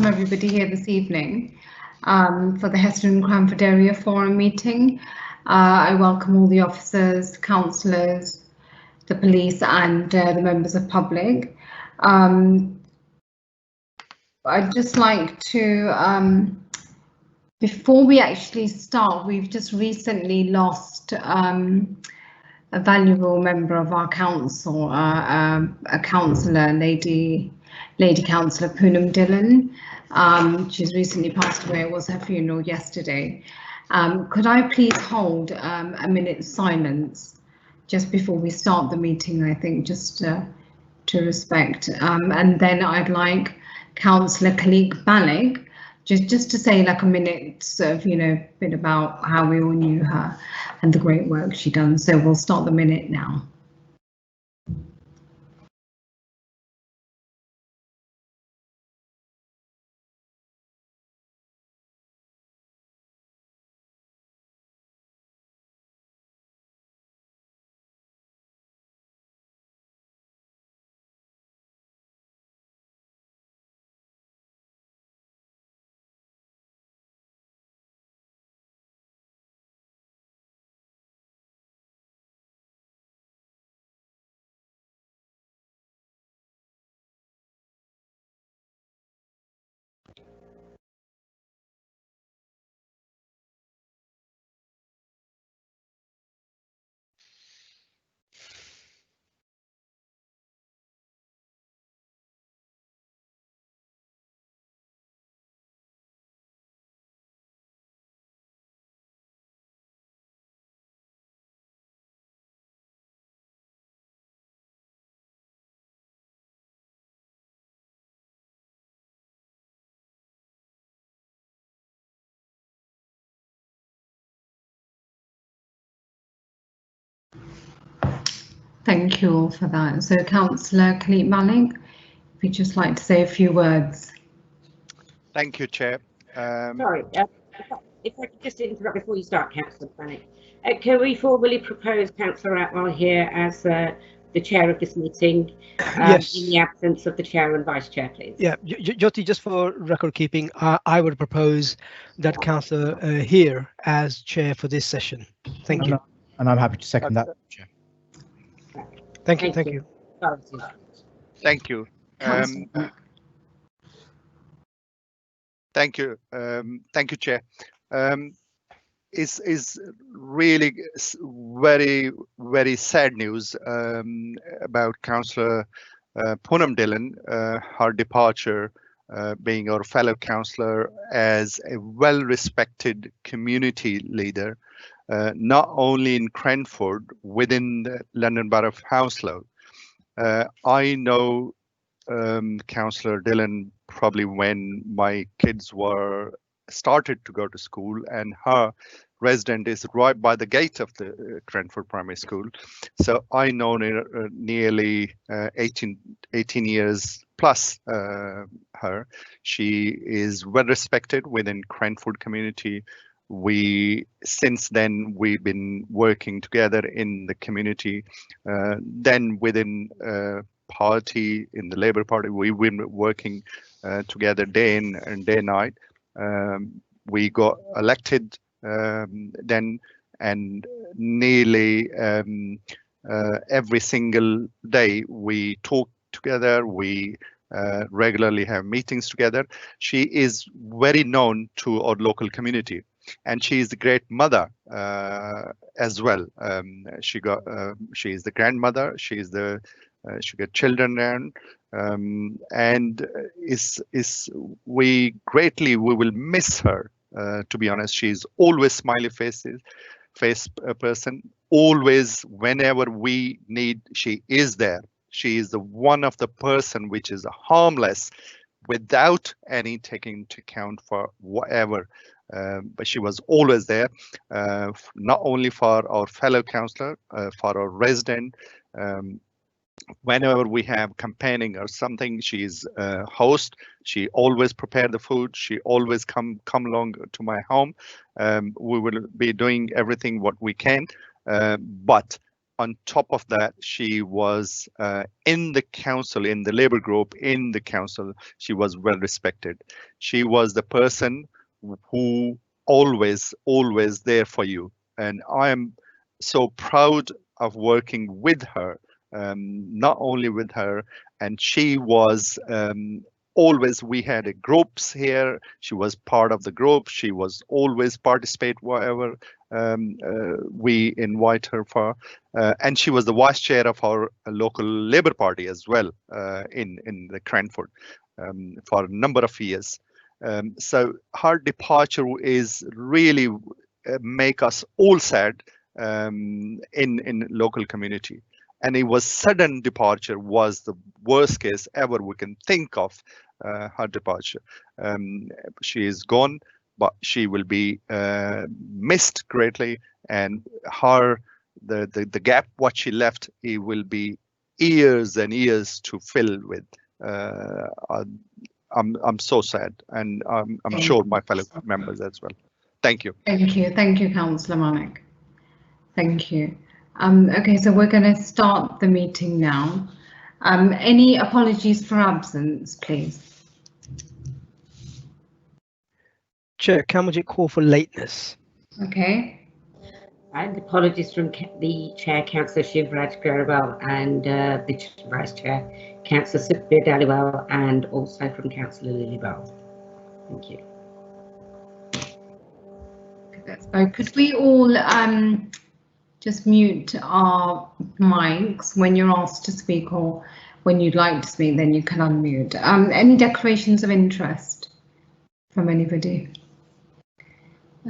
welcome everybody here this evening for the Heston and Cranford Area Forum meeting. I welcome all the officers, councillors, the police and the members of public. I'd just like to, before we actually start, we've just recently lost a valuable member of our council, a councillor, Lady Councillor Poonam Dillon. She's recently passed away. It was her funeral yesterday. Could I please hold a minute's silence just before we start the meeting, I think, just to respect. And then I'd like Councillor Khalid Malik just to say like a minute, sort of, bit about how we all knew her and the great work she done. So we'll start the minute now. Thank you all for that. So Councillor Khalid Malik, if you'd just like to say a few words. Thank you, Chair. Sorry, if I could just interrupt before you start, Councillor Malik. Can we formally propose Councillor Atwell here as the chair of this meeting, yes, in the absence of the chair and vice chair, please? Yeah, Jyoti, just for record keeping, I would propose that Councillor here as chair for this session. Thank you. And I'm happy to second that, Chair. Thank you. Thank you. Thank you. Thank you. Thank you, Chair. Is really very, very sad news about Councillor Poonam Dillon, her departure, being our fellow councillor as a well-respected community leader, not only in Cranford, within the London Borough of Hounslow. I know Councillor Dillon probably when my kids were started to go to school, and her resident is right by the gate of the Cranford Primary School. So I know nearly 18 years plus her. She is well respected within Cranford community. Since then we've been working together in the community. Then within party, in the Labour Party, we've been working together day in and day night. We got elected then, and nearly every single day we talk together. We regularly have meetings together. She is very known to our local community, and she is a great mother as well. She is the grandmother. She got children and we will miss her. To be honest, she's always smiley face person. Always, whenever we need, she is there. She is the one of the person which is harmless, without any taking into account for whatever. But she was always there, not only for our fellow councillor, for our resident. Whenever we have campaigning or something, she's a host. She always prepare the food. She always come along to my home. We will be doing everything what we can, but on top of that, she was in the council, in the labor group, in the council. She was well respected. She was the person who always there for you. And I am so proud of working with her, not only with her, and she was always, we had groups here. She was part of the group. She was always participate whatever we invite her for. And she was the vice chair of our local Labour Party as well in the Cranford for a number of years. So her departure is really make us all sad in local community. And it was sudden departure was the worst case ever we can think of. Her departure. She is gone, but she will be missed greatly, and her the gap what she left, it will be years and years to fill with. I'm so sad, and I'm sure my fellow members as well. Thank you. Thank you, Councillor Manik. Thank you. Okay, so we're going to start the meeting now. Any apologies for absence, please? Chair, can we call for lateness? Okay. And apologies from the Chair, Cllr Shivraj Grewal, and the Vice Chair, Cllr Sukhbir Dhaliwal, and also from Councillor Lilybell. Thank you. So could we all just mute our mics when you're asked to speak, or when you'd like to speak, then you can unmute. Any declarations of interest from anybody?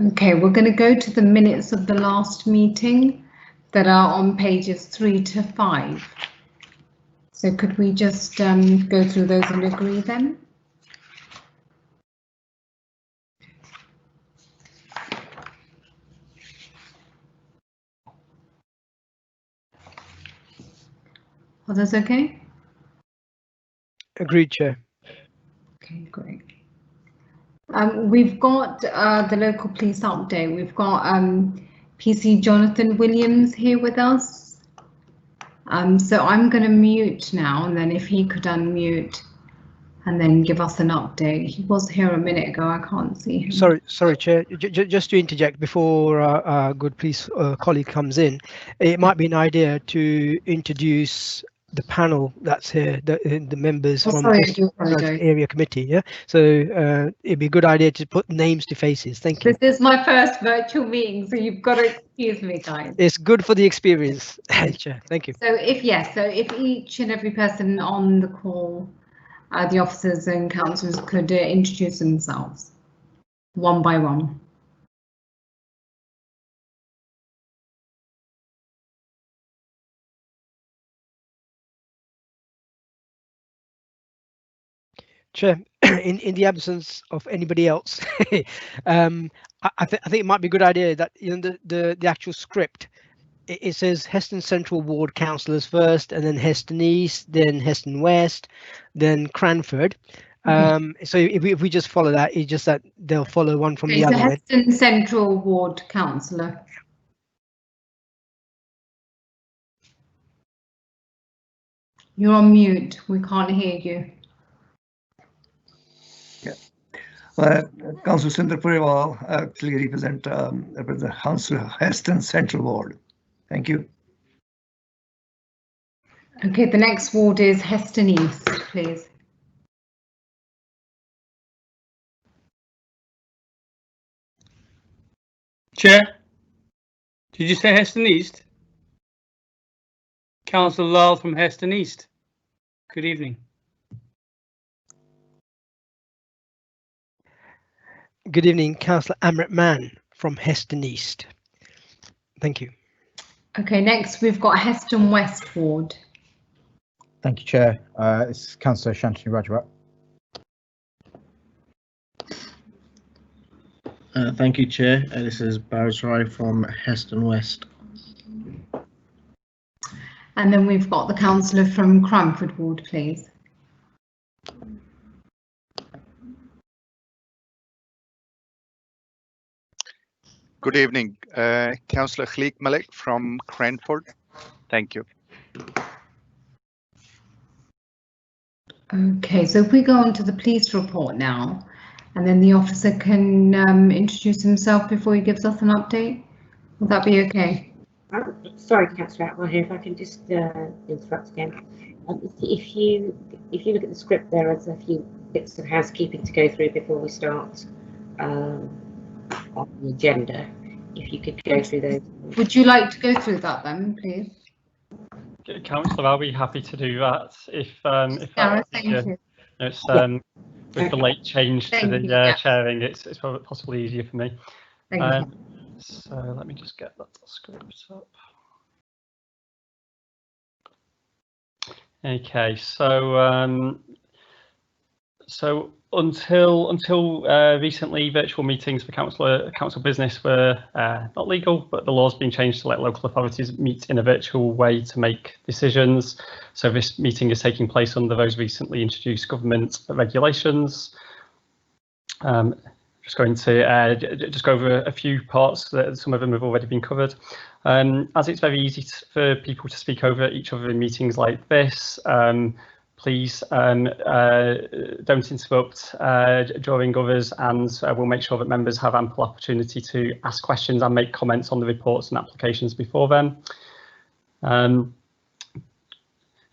Okay, we're going to go to the minutes of the last meeting that are on pages 3 to 5. So could we just go through those and agree then? Are those okay? Agreed, Chair. Okay, great. We've got the local police update. We've got PC Jonathan Williams here with us. So I'm going to mute now, and then if he could unmute and then give us an update. He was here a minute ago. I can't see him. Sorry, Chair. Just to interject before our good police colleague comes in, it might be an idea to introduce the panel that's here, the members from the area committee. Yeah, so it'd be a good idea to put names to faces. Thank you. This is my first virtual meeting, so you've got to excuse me, guys. It's good for the experience. Chair, thank you. So if each and every person on the call, the officers and councillors, could introduce themselves one by one. Chair, in the absence of anybody else, I think it might be a good idea that the actual script, it says Heston Central Ward councillors first, and then Heston East, then Heston West, then Cranford. So if we just follow that, it's just that they'll follow one from the other. Heston Central Ward councillor. You're on mute. We can't hear you. Councillor Cllr Grewal, actually represent Councillor Heston Central Ward. Thank you. Okay, the next ward is Heston East, please. Chair, did you say Heston East? Councillor Lyle from Heston East. Good evening. Good evening, Councillor Amrit Mann from Heston East. Thank you. Okay, next we've got Heston West Ward. Thank you, Chair. It's Councillor Shantanu Rajwat. Thank you, Chair. This is Barris Rai from Heston West. And then we've got the councillor from Cranford Ward, please. Good evening, Councillor Khalik Malik from Cranford. Thank you. Okay, so if we go on to the police report now, and then the officer can introduce himself before he gives us an update, would that be okay? Sorry, Councillor Atwell here, if I can just interrupt again. If you look at the script, there is a few bits of housekeeping to go through before we start on the agenda. If you could go through those. Would you like to go through that then, please? Councillor, I'll be happy to do that if Gareth, that's thank you. It's with the late change to the chairing, it's possibly easier for me. Thank you. So let me just get that script up. Okay, so until recently, virtual meetings for council business were not legal, but the law's been changed to let local authorities meet in a virtual way to make decisions. So this meeting is taking place under those recently introduced government regulations. Just going to just go over a few parts that some of them have already been covered. As it's very easy for people to speak over each other in meetings like this, please don't interrupt during others, and we'll make sure that members have ample opportunity to ask questions and make comments on the reports and applications before them. And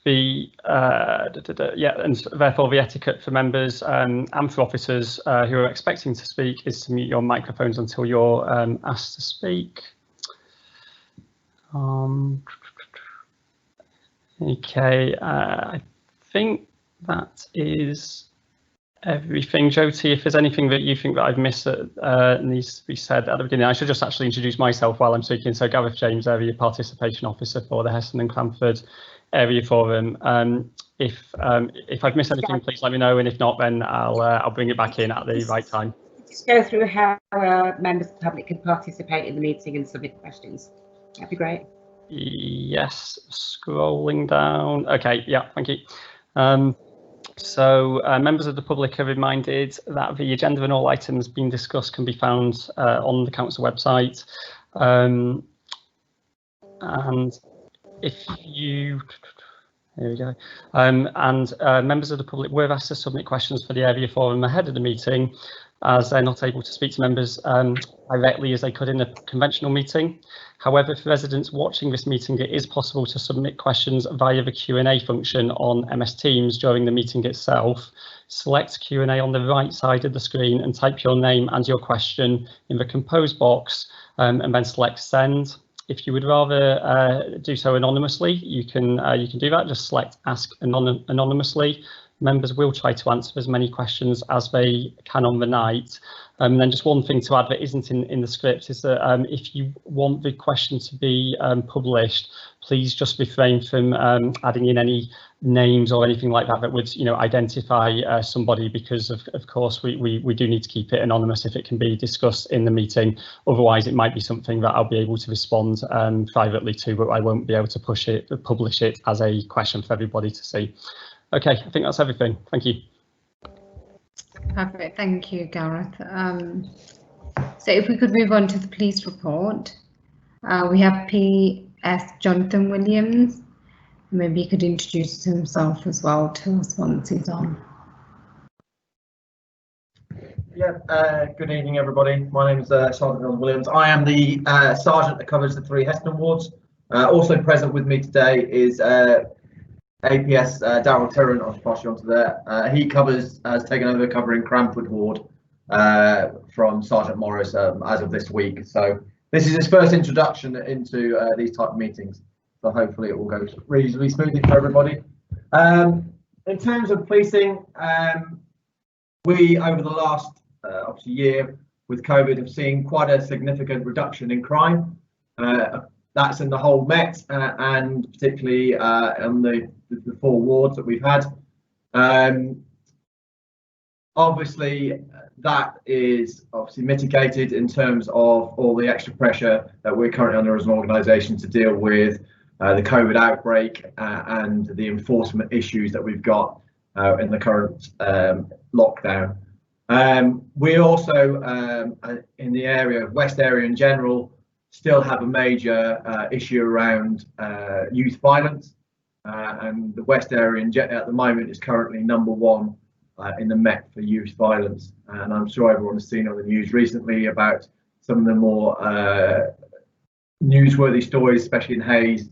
therefore the etiquette for members and for officers who are expecting to speak is to mute your microphones until you're asked to speak. Okay, I think that is everything. Jyoti, if there's anything that you think that I've missed that needs to be said at the beginning, I should just actually introduce myself while I'm speaking. So Gareth James, Area Participation Officer for the Heston and Cranford Area Forum. If I've missed anything, please let me know, and if not, then I'll bring it back in at the right time. Just go through how members of the public can participate in the meeting and submit questions. That'd be great. Yes, scrolling down. Okay, yeah, thank you. So members of the public are reminded that the agenda and all items being discussed can be found on the council website. And if you, here we go. Members of the public were asked to submit questions for the area forum ahead of the meeting, as they're not able to speak to members directly as they could in a conventional meeting. However, for residents watching this meeting, it is possible to submit questions via the Q&A function on MS Teams during the meeting itself. Select Q&A on the right side of the screen and type your name and your question in the compose box, and then select send. If you would rather do so anonymously, you can do that. Just select ask anonymously. Members will try to answer as many questions as they can on the night. And then just one thing to add that isn't in the script is that if you want the question to be published, please just refrain from adding in any names or anything like that that would identify somebody, because of course we do need to keep it anonymous if it can be discussed in the meeting. Otherwise it might be something that I'll be able to respond privately to, but I won't be able to publish it as a question for everybody to see. Okay, I think that's everything. Thank you. Perfect, thank you, Gareth. So if we could move on to the police report, we have PS Jonathan Williams. Maybe he could introduce himself as well to us once he's on. Yeah, good evening, everybody. My name is Sergeant Williams. I am the sergeant that covers the 3 Heston wards. Also present with me today is APS Darryl Tyrrell. I'll pass you on to there. He has taken over covering Cranford ward from Sergeant Morris as of this week. So this is his first introduction into these type of meetings. So hopefully it will go reasonably smoothly for everybody. In terms of policing, we over the last obviously year with COVID have seen quite a significant reduction in crime. That's in the whole Met and particularly on the 4 wards that we've had. Obviously, that is obviously mitigated in terms of all the extra pressure that we're currently under as an organisation to deal with the COVID outbreak and the enforcement issues that we've got in the current lockdown. We also, in the area of West area in general, still have a major issue around youth violence, and the West area at the moment is currently #1 in the Met for youth violence. And I'm sure everyone has seen on the news recently about some of the more newsworthy stories, especially in Hayes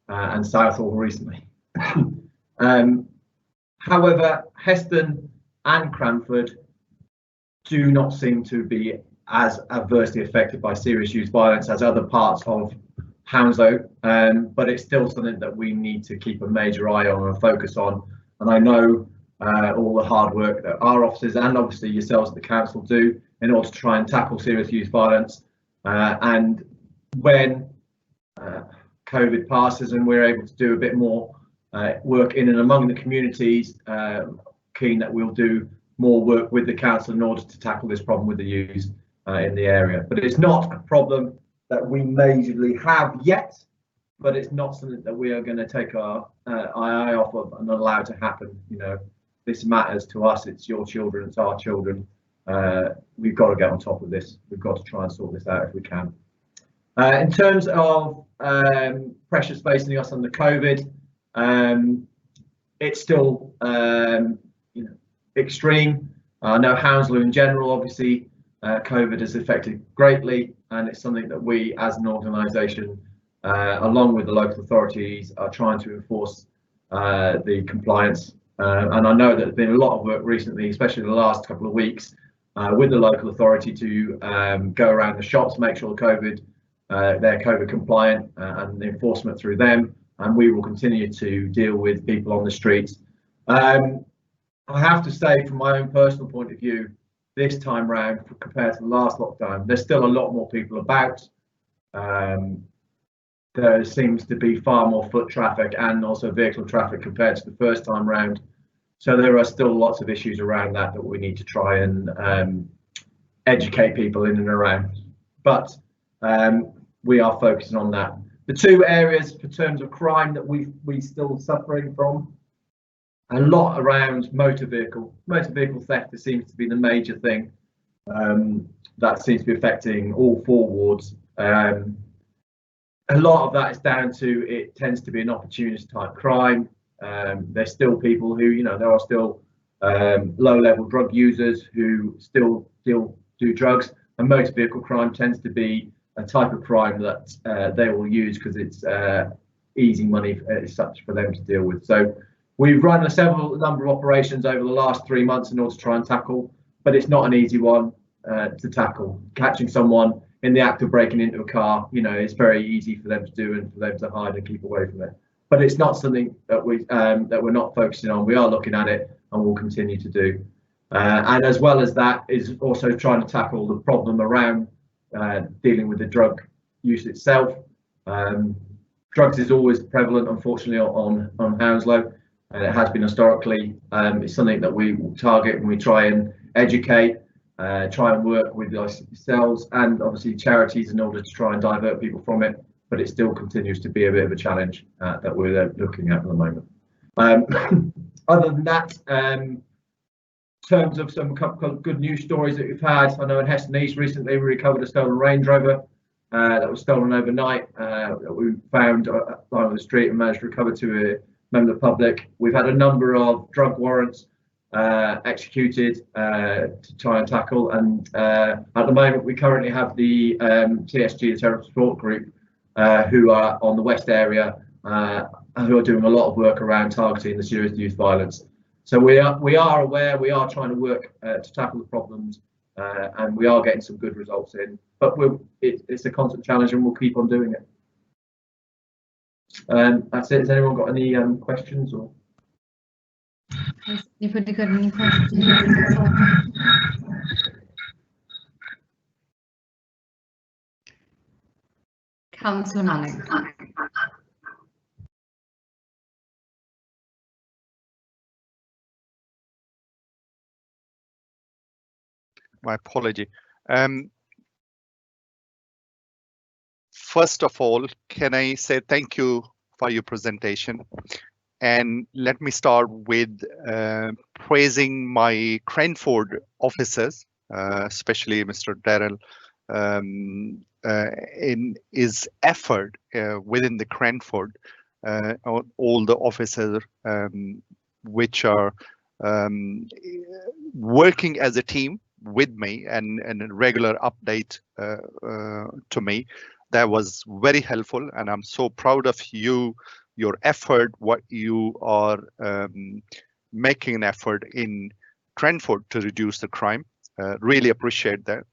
and Southall recently. However, Heston and Cranford do not seem to be as adversely affected by serious youth violence as other parts of Hounslow, but it's still something that we need to keep a major eye on and focus on. And I know all the hard work that our officers and obviously yourselves at the council do in order to try and tackle serious youth violence. And when COVID passes and we're able to do a bit more work in and among the communities, keen that we'll do more work with the council in order to tackle this problem with the youth in the area. But it's not a problem that we majorly have yet, but it's not something that we are going to take our eye off of and allow to happen. You know, this matters to us. It's your children, it's our children. We've got to get on top of this. We've got to try and sort this out if we can. In terms of pressures facing us under COVID, it's still extreme. I know Hounslow in general, obviously, COVID has affected greatly, and it's something that we as an organisation, along with the local authorities, are trying to enforce the compliance. And I know that there's been a lot of work recently, especially the last couple of weeks, with the local authority to go around the shops, make sure they're COVID compliant, and the enforcement through them. And we will continue to deal with people on the streets. I have to say, from my own personal point of view, this time round, compared to the last lockdown, there's still a lot more people about. There seems to be far more foot traffic and also vehicle traffic compared to the first time round. So there are still lots of issues around that we need to try and educate people in and around. But we are focusing on that. The two areas in terms of crime that we still suffering from, a lot around motor vehicle theft. It seems to be the major thing that seems to be affecting all 4 wards. A lot of that is down to it tends to be an opportunist type crime. There's still people who, you know, there are still low-level drug users who still do drugs, and motor vehicle crime tends to be a type of crime that they will use because it's easy money as such for them to deal with. So we've run a number of operations over the last 3 months in order to try and tackle, but it's not an easy one to tackle. Catching someone in the act of breaking into a car, you know, it's very easy for them to do and for them to hide and keep away from it. But it's not something that we're not focusing on. We are looking at it and will continue to do. And as well as that is also trying to tackle the problem around dealing with the drug use itself. Drugs is always prevalent, unfortunately, on Hounslow, and it has been historically. It's something that we target and we try and educate, try and work with yourselves and obviously charities in order to try and divert people from it. But it still continues to be a bit of a challenge that we're looking at the moment. Other than that, in terms of some good news stories that we've had, I know in Heston East recently we recovered a stolen Range Rover that was stolen overnight, that we found along the street and managed to recover to a member of the public. We've had a number of drug warrants executed to try and tackle, and at the moment we currently have the TSG, the Terror Support Group, who are on the West area, who are doing a lot of work around targeting the serious youth violence. So we are aware, we are trying to work to tackle the problems, and we are getting some good results in, but it's a constant challenge and we'll keep on doing it. That's it. Has anyone got any questions? Or has anybody got any questions? Councillor Manning. My apology. First of all, can I say thank you for your presentation? And let me start with praising my Cranford officers, especially Mr. Darrell in his effort within the Cranford, all the officers which are working as a team with me and a regular update to me. That was very helpful, and I'm so proud of you, your effort, what you are making an effort in Cranford to reduce the crime. Really appreciate that.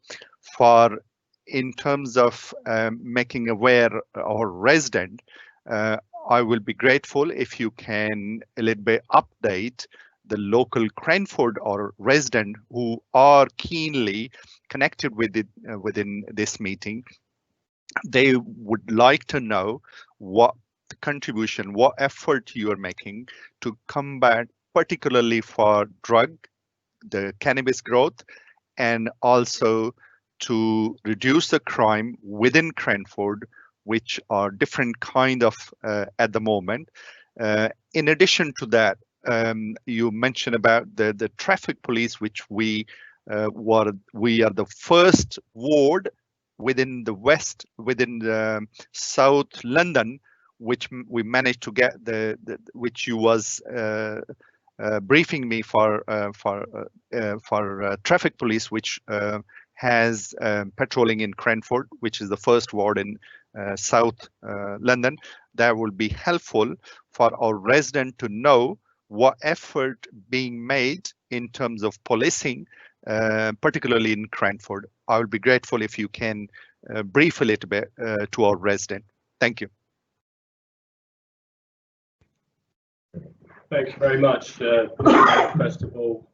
For in terms of making aware our resident, I will be grateful if you can a little bit update the local Cranford or resident who are keenly connected with it within this meeting. They would like to know what the contribution, what effort you are making to combat, particularly for the cannabis growth, and also to reduce the crime within Cranford, which are different kind of at the moment. In addition to that, you mentioned about the traffic police, which we are the first ward within the South London, which we managed to get which you was briefing me for traffic police, which has patrolling in Cranford, which is the first ward in South London. That will be helpful for our resident to know what effort being made in terms of policing, particularly in Cranford. I will be grateful if you can brief a little bit to our resident. Thank you. Thank you very much. First of all,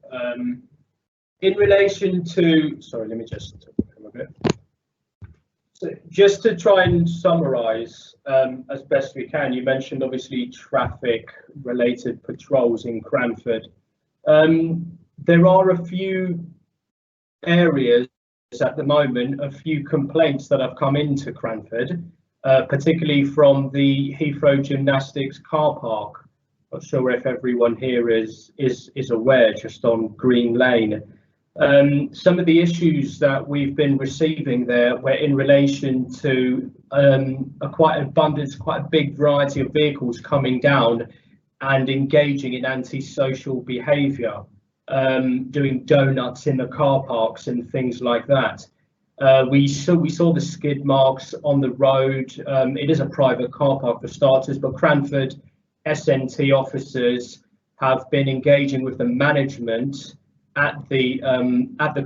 in relation to, sorry, let me just come a bit. So just to try and summarise as best we can, you mentioned obviously traffic-related patrols in Cranford. There are a few areas at the moment, a few complaints that have come into Cranford, particularly from the Heathrow Gymnastics car park. Not sure if everyone here is aware, just on Green Lane. Some of the issues that we've been receiving there were in relation to quite a big variety of vehicles coming down and engaging in antisocial behaviour, doing donuts in the car parks and things like that. We saw the skid marks on the road. It is a private car park for starters, but Cranford SNT officers have been engaging with the management at the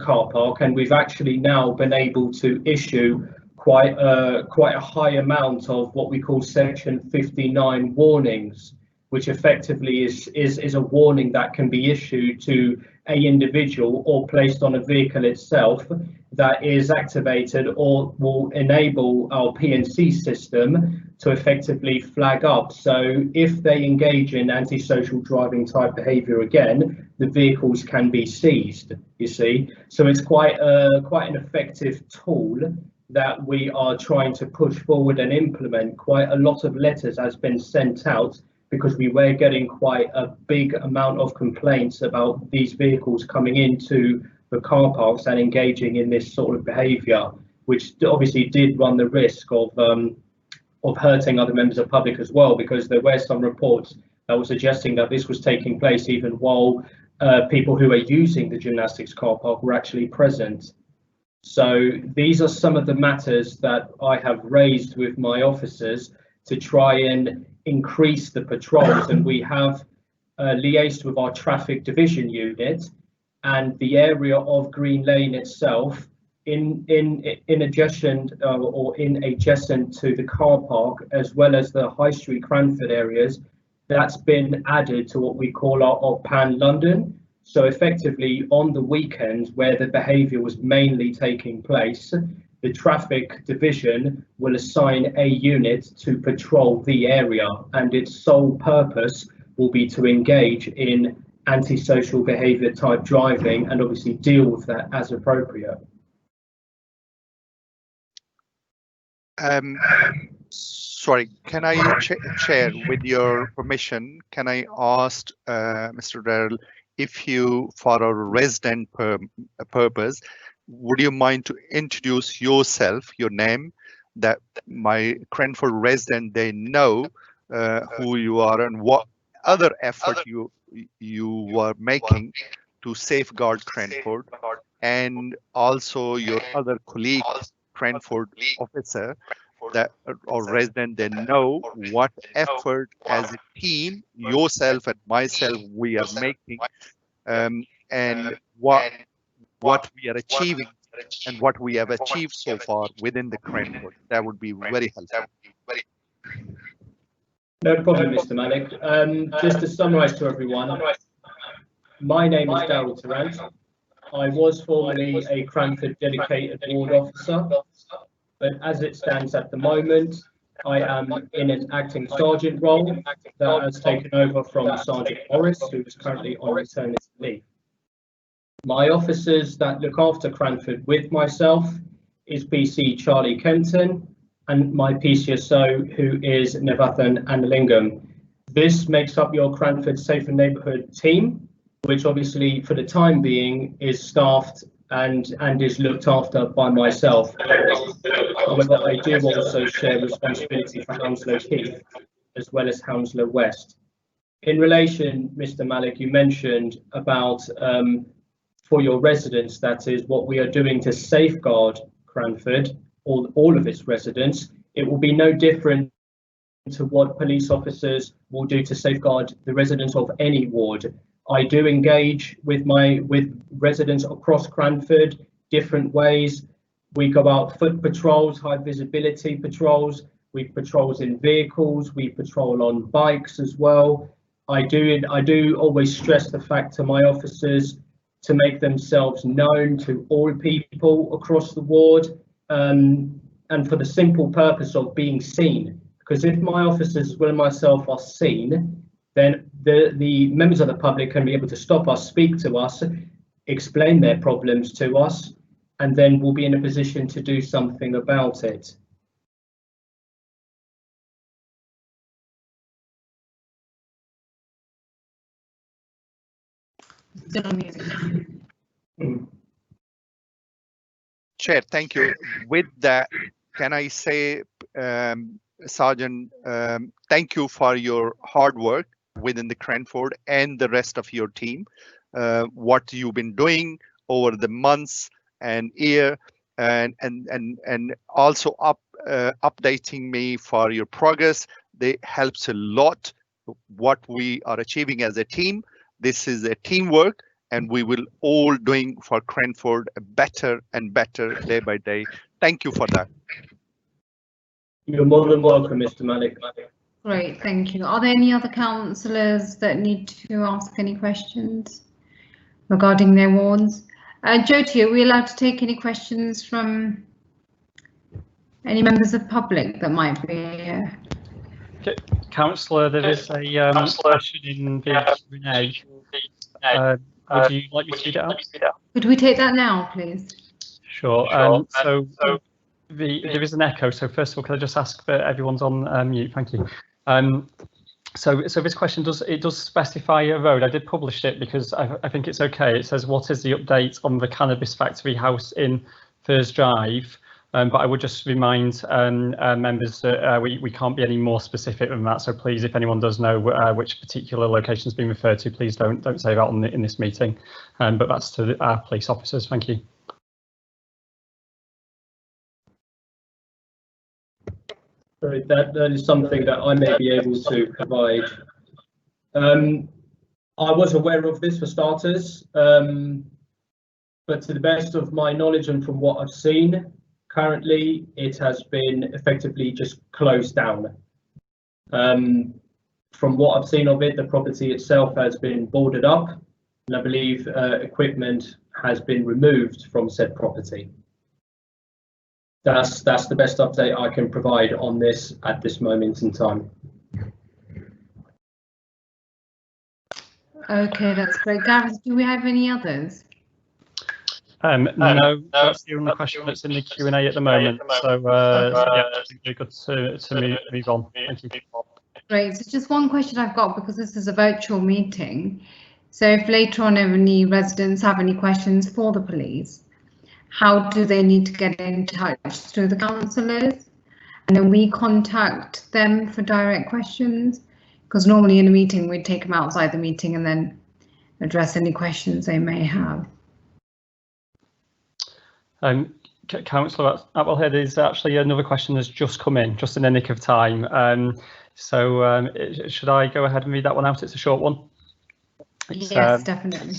car park, and we've actually now been able to issue quite a high amount of what we call Section 59 warnings, which effectively is a warning that can be issued to an individual or placed on a vehicle itself that is activated or will enable our PNC system to effectively flag up. So if they engage in antisocial driving type behaviour again, the vehicles can be seized, you see. So it's quite an effective tool that we are trying to push forward and implement. Quite a lot of letters has been sent out because we were getting quite a big amount of complaints about these vehicles coming into the car parks and engaging in this sort of behaviour, which obviously did run the risk of hurting other members of the public as well, because there were some reports that were suggesting that this was taking place even while people who are using the gymnastics car park were actually present. So these are some of the matters that I have raised with my officers to try and increase the patrols, and we have liaised with our traffic division unit and the area of Green Lane itself in adjacent to the car park, as well as the High Street Cranford areas. That's been added to what we call our Pan London. So effectively on the weekends where the behaviour was mainly taking place, the traffic division will assign a unit to patrol the area, and its sole purpose will be to engage in antisocial behaviour type driving and obviously deal with that as appropriate. Sorry, can I, Chair, with your permission, can I ask Mr. Darrell if you, for a resident purpose, would you mind to introduce yourself, your name, that my Cranford resident, they know who you are and what other effort you were making to safeguard Cranford, and also your other colleague, Cranford officer, that or resident, they know what effort as a team, yourself and myself, we are making, and what we are achieving and what we have achieved so far within the Cranford. That would be very helpful. No problem, Mr. Malik. Just to summarise to everyone, my name is Daryl Tarrant. I was formerly a Cranford dedicated ward officer, but as it stands at the moment, I am in an acting sergeant role that has taken over from Sergeant Morris, who is currently on maternity leave. My officers that look after Cranford with myself is PC Charlie Kenton and my PCSO, who is Nevathan Analingam. This makes up your Cranford Safer Neighbourhood team, which obviously for the time being is staffed and is looked after by myself. However, I do also share responsibility for Hounslow Heath as well as Hounslow West. In relation, Mr. Malik, you mentioned about for your residents, that is what we are doing to safeguard Cranford, all of its residents. It will be no different to what police officers will do to safeguard the residents of any ward. I do engage with residents across Cranford different ways. We go out foot patrols, high visibility patrols. We patrols in vehicles. We patrol on bikes as well. I do always stress the fact to my officers to make themselves known to all people across the ward, and for the simple purpose of being seen. Because if my officers as well as myself are seen, then the members of the public can be able to stop us, speak to us, explain their problems to us, and then we'll be in a position to do something about it. Chair, thank you. With that, can I say, Sergeant, thank you for your hard work within the Cranford and the rest of your team. What you've been doing over the months and year, and also updating me for your progress. They helps a lot what we are achieving as a team. This is a teamwork, and we will all doing for Cranford better and better day by day. Thank you for that. You're more than welcome, Mr. Malik. Great, thank you. Are there any other councillors that need to ask any questions regarding their wards? Jyoti, are we allowed to take any questions from any members of the public that might be here? Okay. Councillor, there is a question in the Q&A. Would you like me to read it out? Could we take that now, please? Sure. So there is an echo. So first of all, can I just ask that everyone's on mute? Thank you. So this question does specify a road. I did publish it because I think it's okay. It says, what is the update on the cannabis factory house in Thurs Drive? But I would just remind members that we can't be any more specific than that. So please, if anyone does know which particular location has been referred to, please don't say that in this meeting. But that's to our police officers. Thank you. Right, that is something that I may be able to provide. I was aware of this for starters, but to the best of my knowledge and from what I've seen, currently it has been effectively just closed down. From what I've seen of it, the property itself has been boarded up, and I believe equipment has been removed from said property. That's the best update I can provide on this at this moment in time. Okay, that's great. Gareth, do we have any others? No, that's the only question that's in the Q&A at the moment. So yeah, we're good to move on. Thank you. Great. So just one question I've got, because this is a virtual meeting. So if later on any residents have any questions for the police, how do they need to get in touch? Through the councillors, and then we contact them for direct questions, because normally in a meeting we'd take them outside the meeting and then address any questions they may have. Councillor Applehead, is actually another question that's just come in, just in the nick of time. Should I go ahead and read that one out? It's a short one. Yes, definitely.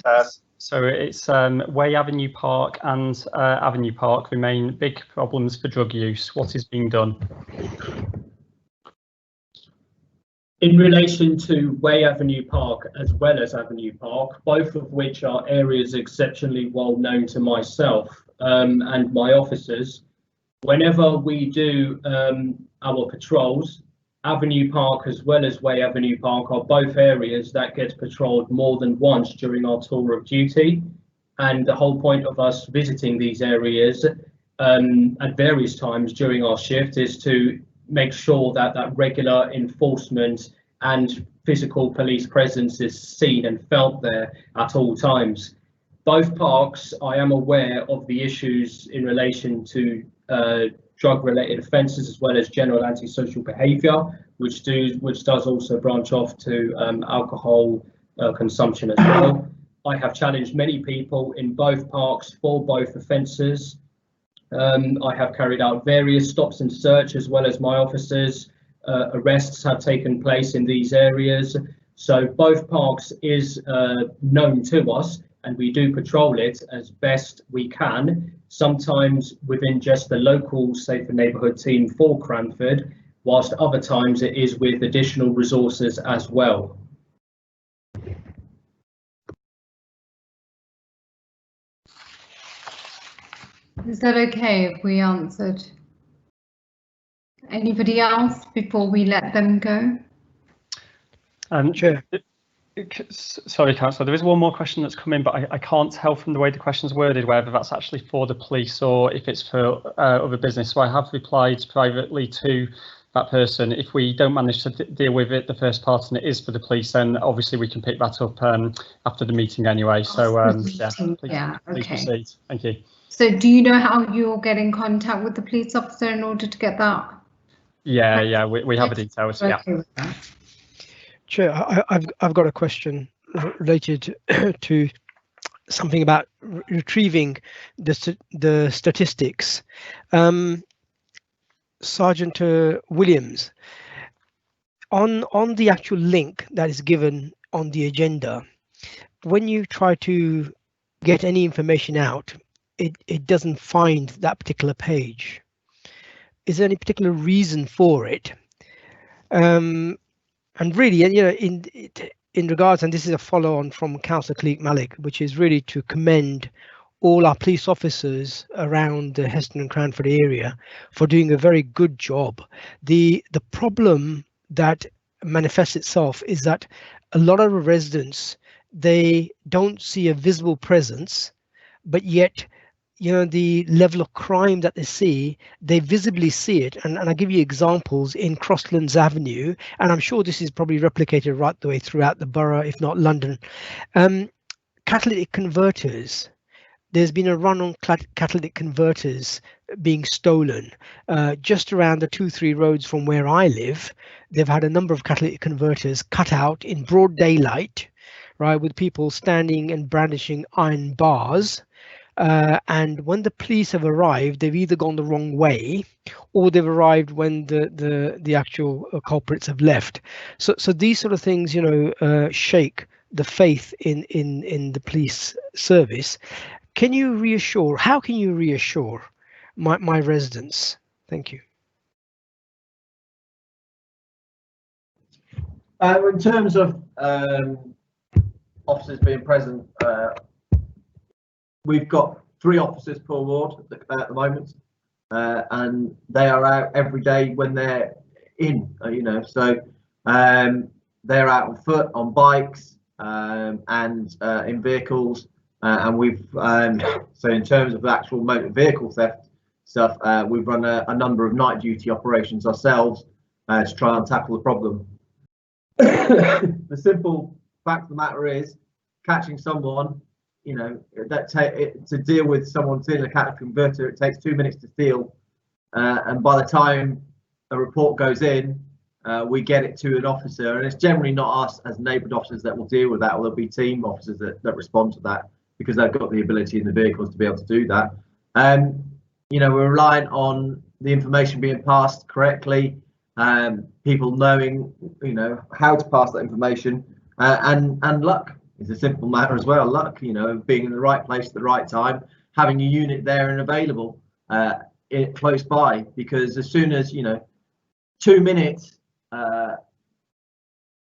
So it's Way Avenue Park and Avenue Park remain big problems for drug use. What is being done? In relation to Way Avenue Park as well as Avenue Park, both of which are areas exceptionally well known to myself and my officers, whenever we do our patrols, Avenue Park as well as Way Avenue Park are both areas that get patrolled more than once during our tour of duty. And the whole point of us visiting these areas at various times during our shift is to make sure that that regular enforcement and physical police presence is seen and felt there at all times. Both parks, I am aware of the issues in relation to drug-related offences as well as general antisocial behaviour, which does also branch off to alcohol consumption as well. I have challenged many people in both parks for both offences. I have carried out various stops and search as well as my officers. Arrests have taken place in these areas. So both parks is known to us, and we do patrol it as best we can, sometimes within just the local Safer Neighbourhood team for Cranford, whilst other times it is with additional resources as well. Is that okay if we answered? Anybody else before we let them go? Sure. Sorry, Councillor, there is one more question that's come in, but I can't tell from the way the question's worded whether that's actually for the police or if it's for other business. So I have replied privately to that person. If we don't manage to deal with it, the first part, and it is for the police, then obviously we can pick that up after the meeting anyway. So please proceed. Thank you. So do you know how you'll get in contact with the police officer in order to get that? Yeah, we have the details. Yeah. Chair, I've got a question related to something about retrieving the statistics. Sergeant Williams, on the actual link that is given on the agenda, when you try to get any information out, it doesn't find that particular page. Is there any particular reason for it? And really, you know, in regards, and this is a follow-on from Councillor Cleek Malik, which is really to commend all our police officers around the Heston and Cranford area for doing a very good job. The problem that manifests itself is that a lot of residents, they don't see a visible presence, but yet, you know, the level of crime that they see, they visibly see it. And I'll give you examples in Crosslands Avenue, and I'm sure this is probably replicated right the way throughout the borough, if not London. Catalytic converters. There's been a run on catalytic converters being stolen. Just around the 2-3 roads from where I live, they've had a number of catalytic converters cut out in broad daylight, right, with people standing and brandishing iron bars. And when the police have arrived, they've either gone the wrong way or they've arrived when the actual culprits have left. So these sort of things, you know, shake the faith in the police service. Can you reassure? How can you reassure my residents? Thank you. In terms of officers being present, we've got 3 officers per ward at the moment, and they are out every day when they're in, you know, so they're out on foot, on bikes, and in vehicles, and we've so in terms of actual motor vehicle theft stuff, we've run a number of night duty operations ourselves to try and tackle the problem. The simple fact of the matter is, catching someone you know, to deal with someone stealing a catalytic converter, it takes 2 minutes to steal, and by the time a report goes in, we get it to an officer, and it's generally not us as neighbourhood officers that will deal with that, or there'll be team officers that respond to that because they've got the ability in the vehicles to be able to do that. You know, we're reliant on the information being passed correctly, people knowing, you know, how to pass that information, and luck is a simple matter as well. Luck, you know, being in the right place at the right time, having a unit there and available close by, because as soon as, you know, 2 minutes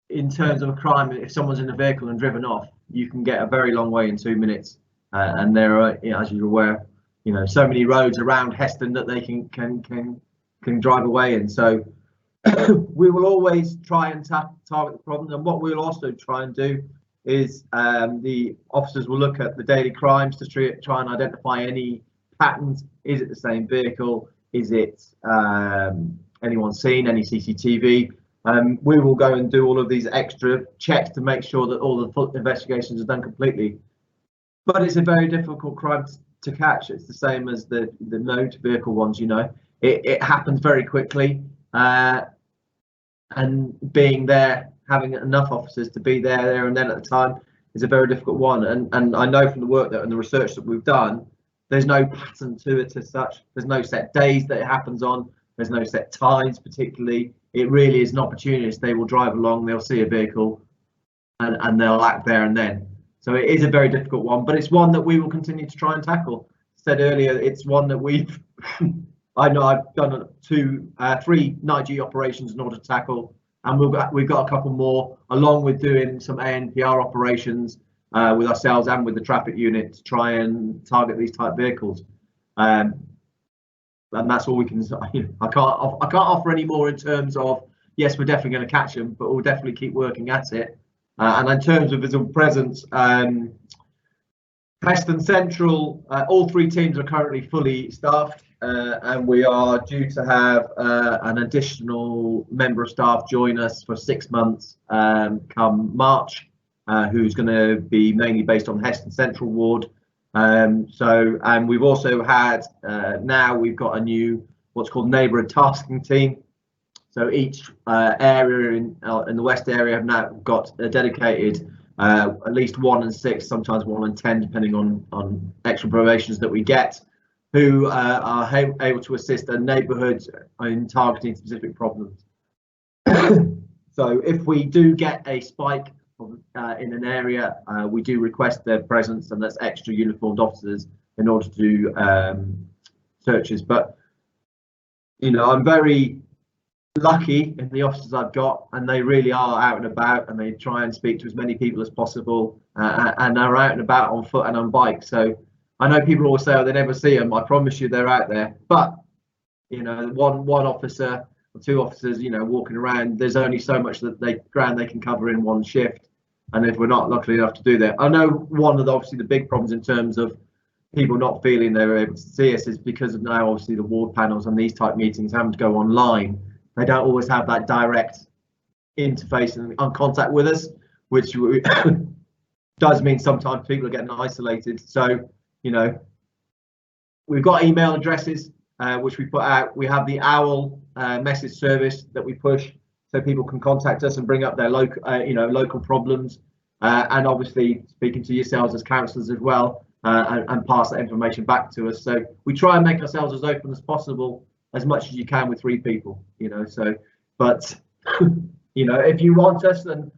in terms of a crime, if someone's in a vehicle and driven off, you can get a very long way in 2 minutes. And there are, you know, as you're aware, you know, so many roads around Heston that they can drive away in. So we will always try and target the problem. And what we'll also try and do is the officers will look at the daily crimes to try and identify any patterns. Is it the same vehicle? Is it anyone seen any CCTV? We will go and do all of these extra checks to make sure that all the full investigations are done completely. But it's a very difficult crime to catch. It's the same as the motor vehicle ones, you know. It happens very quickly, and being there, having enough officers to be there and then at the time is a very difficult one. And I know from the work and the research that we've done, there's no pattern to it as such. There's no set days that it happens on. There's no set times particularly. It really is an opportunist. They will drive along, they'll see a vehicle, and they'll act there and then. So it is a very difficult one, but it's one that we will continue to try and tackle. I said earlier, it's one that we've, I know I've done 3 night duty operations in order to tackle, and we've got a couple more, along with doing some ANPR operations with ourselves and with the traffic unit to try and target these type vehicles. And that's all we can. I can't offer any more in terms of, yes, we're definitely going to catch them, but we'll definitely keep working at it. And in terms of visible presence, Heston Central, all 3 teams are currently fully staffed, and we are due to have an additional member of staff join us for 6 months come March, who's going to be mainly based on Heston Central Ward. And we've also had, now we've got a new, what's called neighbourhood tasking team. So each area in the West area have now got a dedicated at least 1 and 6, sometimes 1 and 10, depending on extra probations that we get, who are able to assist a neighbourhood in targeting specific problems. So if we do get a spike in an area, we do request their presence, and that's extra uniformed officers in order to do searches. But, you know, I'm very lucky in the officers I've got, and they really are out and about, and they try and speak to as many people as possible, and are out and about on foot and on bike. So I know people always say, oh, they never see them. I promise you they're out there. But, you know, one officer or 2 officers, you know, walking around, there's only so much ground they can cover in one shift. And if we're not lucky enough to do that, I know one of obviously the big problems in terms of people not feeling they're able to see us is because of now obviously the ward panels and these type meetings having to go online. They don't always have that direct interface and contact with us, which does mean sometimes people are getting isolated. So, you know, we've got email addresses which we put out. We have the OWL message service that we push, so people can contact us and bring up their local problems, and obviously speaking to yourselves as councillors as well, and pass that information back to us. So we try and make ourselves as open as possible, as much as you can with 3 people, you know. So, but you know, if you want us and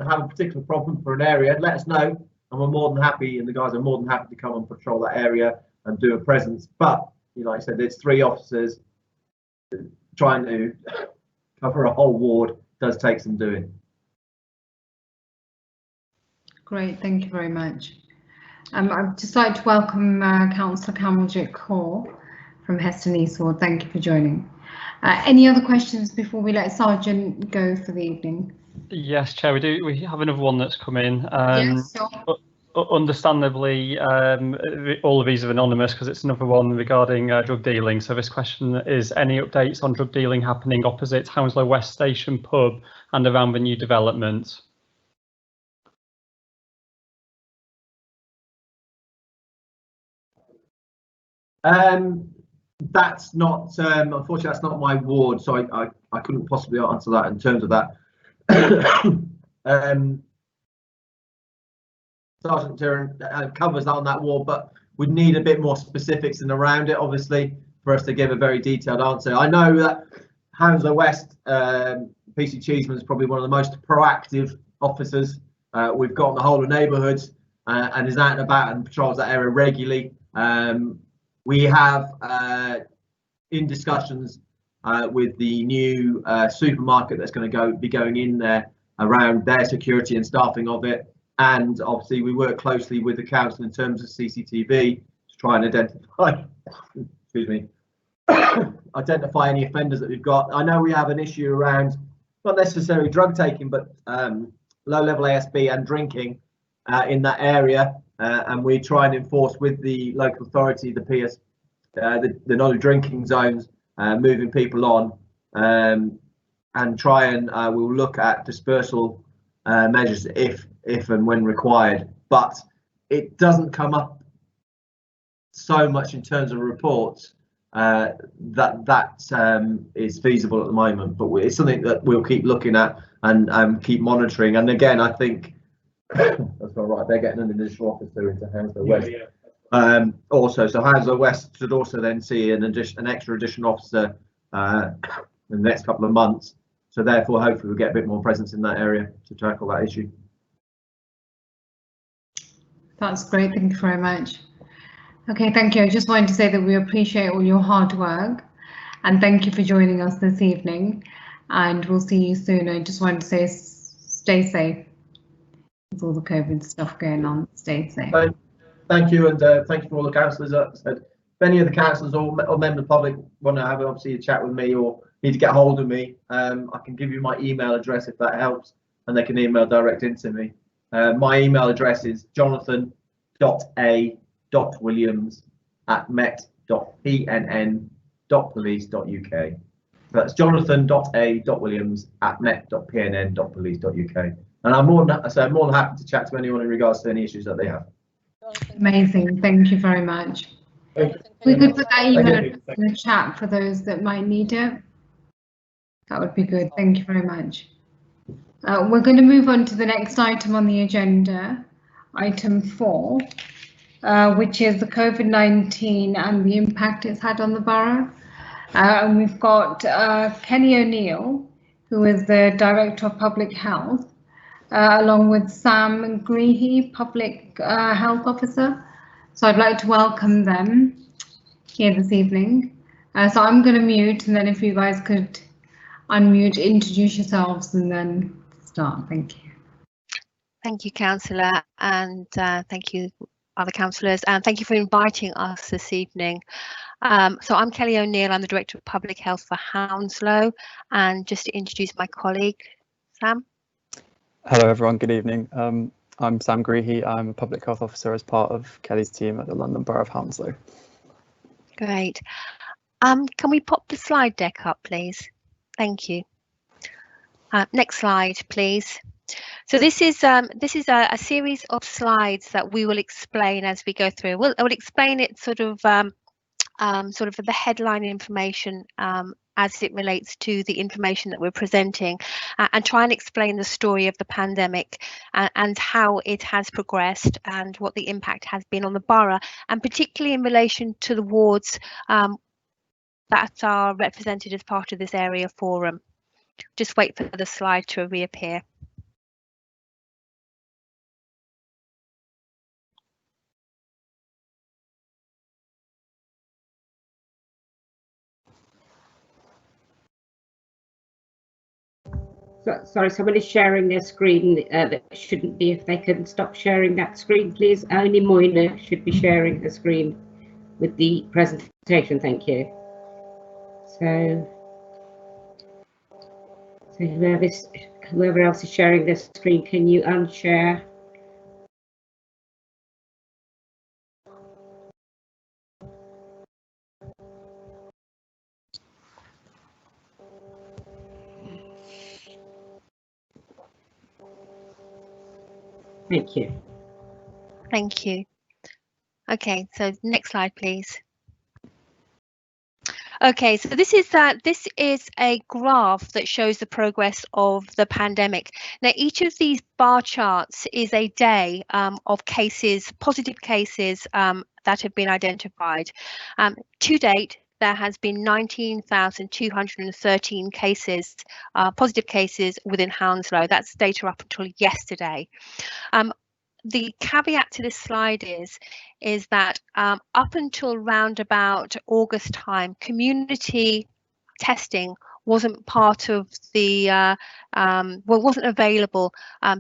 have a particular problem for an area, let us know, and we're more than happy, and the guys are more than happy to come and patrol that area and do a presence. But, you know, like I said, there's 3 officers trying to cover a whole ward does take some doing. Great, thank you very much. I'd just like to welcome Councillor Kamaljeet Kaur from Heston East Ward. Thank you for joining. Any other questions before we let Sergeant go for the evening? Yes, Chair, we do. We have another one that's come in. Yes, sure. Understandably, all of these are anonymous because it's another one regarding drug dealing. So this question is: any updates on drug dealing happening opposite Hounslow West Station pub and around the new development? That's not, unfortunately, that's not my ward, so I couldn't possibly answer that in terms of that. Sergeant Turin covers that on that ward, but we'd need a bit more specifics and around it, obviously, for us to give a very detailed answer. I know that Hounslow West, PC Cheeseman is probably one of the most proactive officers we've got in the whole of neighbourhoods, and is out and about and patrols that area regularly. We have in discussions with the new supermarket that's going to be going in there around their security and staffing of it. And obviously we work closely with the council in terms of CCTV to try and identify, excuse me, identify any offenders that we've got. I know we have an issue around not necessarily drug taking, but low-level ASB and drinking in that area, and we try and enforce with the local authority, the PS, the no drinking zones, moving people on, and try and we'll look at dispersal measures if and when required. But it doesn't come up so much in terms of reports that is feasible at the moment, but it's something that we'll keep looking at and keep monitoring. And again, I think that's all right, they're getting an additional officer into Hounslow West. Also, so Hounslow West should also then see an extra additional officer in the next couple of months, so therefore hopefully we'll get a bit more presence in that area to tackle that issue. That's great, thank you very much. Okay, thank you. I just wanted to say that we appreciate all your hard work, and thank you for joining us this evening, and we'll see you soon. I just wanted to say stay safe with all the COVID stuff going on. Stay safe. Thank you, and thank you for all the councillors. If any of the councillors or members of the public want to have obviously a chat with me or need to get hold of me, I can give you my email address if that helps, and they can email direct into me. My email address is jonathan.a.williams@met.pnn.police.uk. That's jonathan.a.williams@met.pnn.police.uk. And I'm more than happy to chat to anyone in regards to any issues that they have. Amazing, thank you very much. We could put that email in the chat for those that might need it. That would be good, thank you very much. We're going to move on to the next item on the agenda, item 4, which is the COVID-19 and the impact it's had on the borough. And we've got Kenny O'Neill, who is the Director of Public Health, along with Sam Greehey, Public Health Officer. So I'd like to welcome them here this evening. So I'm going to mute, and then if you guys could unmute, introduce yourselves, and then start. Thank you. Thank you, Councillor, and thank you, other councillors, and thank you for inviting us this evening. So I'm Kelly O'Neill, I'm the Director of Public Health for Hounslow, and just to introduce my colleague, Sam. Hello everyone, good evening. I'm Sam Greehey, I'm a Public Health Officer as part of Kelly's team at the London Borough of Hounslow. Great. Can we pop the slide deck up, please? Thank you. Next slide, please. So this is a series of slides that we will explain as we go through. I will explain it sort of the headline information as it relates to the information that we're presenting, and try and explain the story of the pandemic and how it has progressed and what the impact has been on the borough, and particularly in relation to the wards that are represented as part of this area forum. Just wait for the slide to reappear. Sorry, someone is sharing their screen that shouldn't be. If they can stop sharing that screen, please. Only Moina should be sharing her screen with the presentation. Thank you. So whoever else is sharing their screen, can you unshare? Thank you. Thank you. Okay, so next slide, please. Okay, so this is a graph that shows the progress of the pandemic. Now, each of these bar charts is a day of cases, positive cases that have been identified. To date, there has been 19,213 cases, positive cases within Hounslow. That's data up until yesterday. The caveat to this slide is that up until round about August time, community testing wasn't part of the wasn't available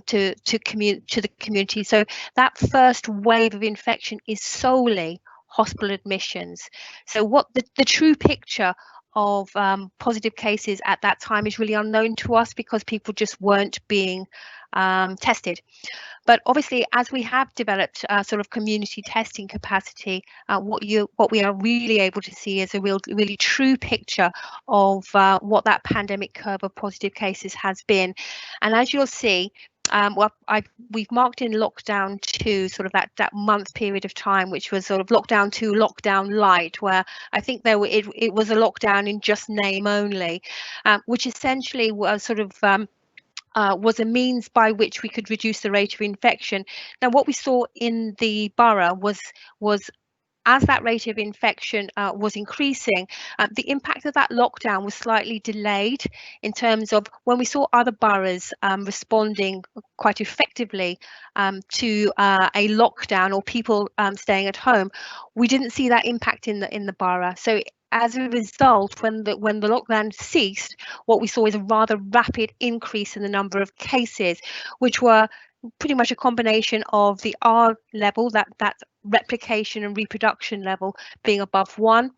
to the community. So that first wave of infection is solely hospital admissions. So what the true picture of positive cases at that time is really unknown to us, because people just weren't being tested. But obviously, as we have developed sort of community testing capacity, what we are really able to see is a really true picture of what that pandemic curve of positive cases has been. And as you'll see, we've marked in lockdown 2, sort of that month period of time, which was sort of lockdown 2, lockdown light, where I think it was a lockdown in just name only, which essentially was sort of was a means by which we could reduce the rate of infection. Now, what we saw in the borough was as that rate of infection was increasing, the impact of that lockdown was slightly delayed, in terms of when we saw other boroughs responding quite effectively to a lockdown, or people staying at home, we didn't see that impact in the borough. So as a result, when the lockdown ceased, what we saw is a rather rapid increase in the number of cases, which were pretty much a combination of the R level, that replication and reproduction level, being above 1,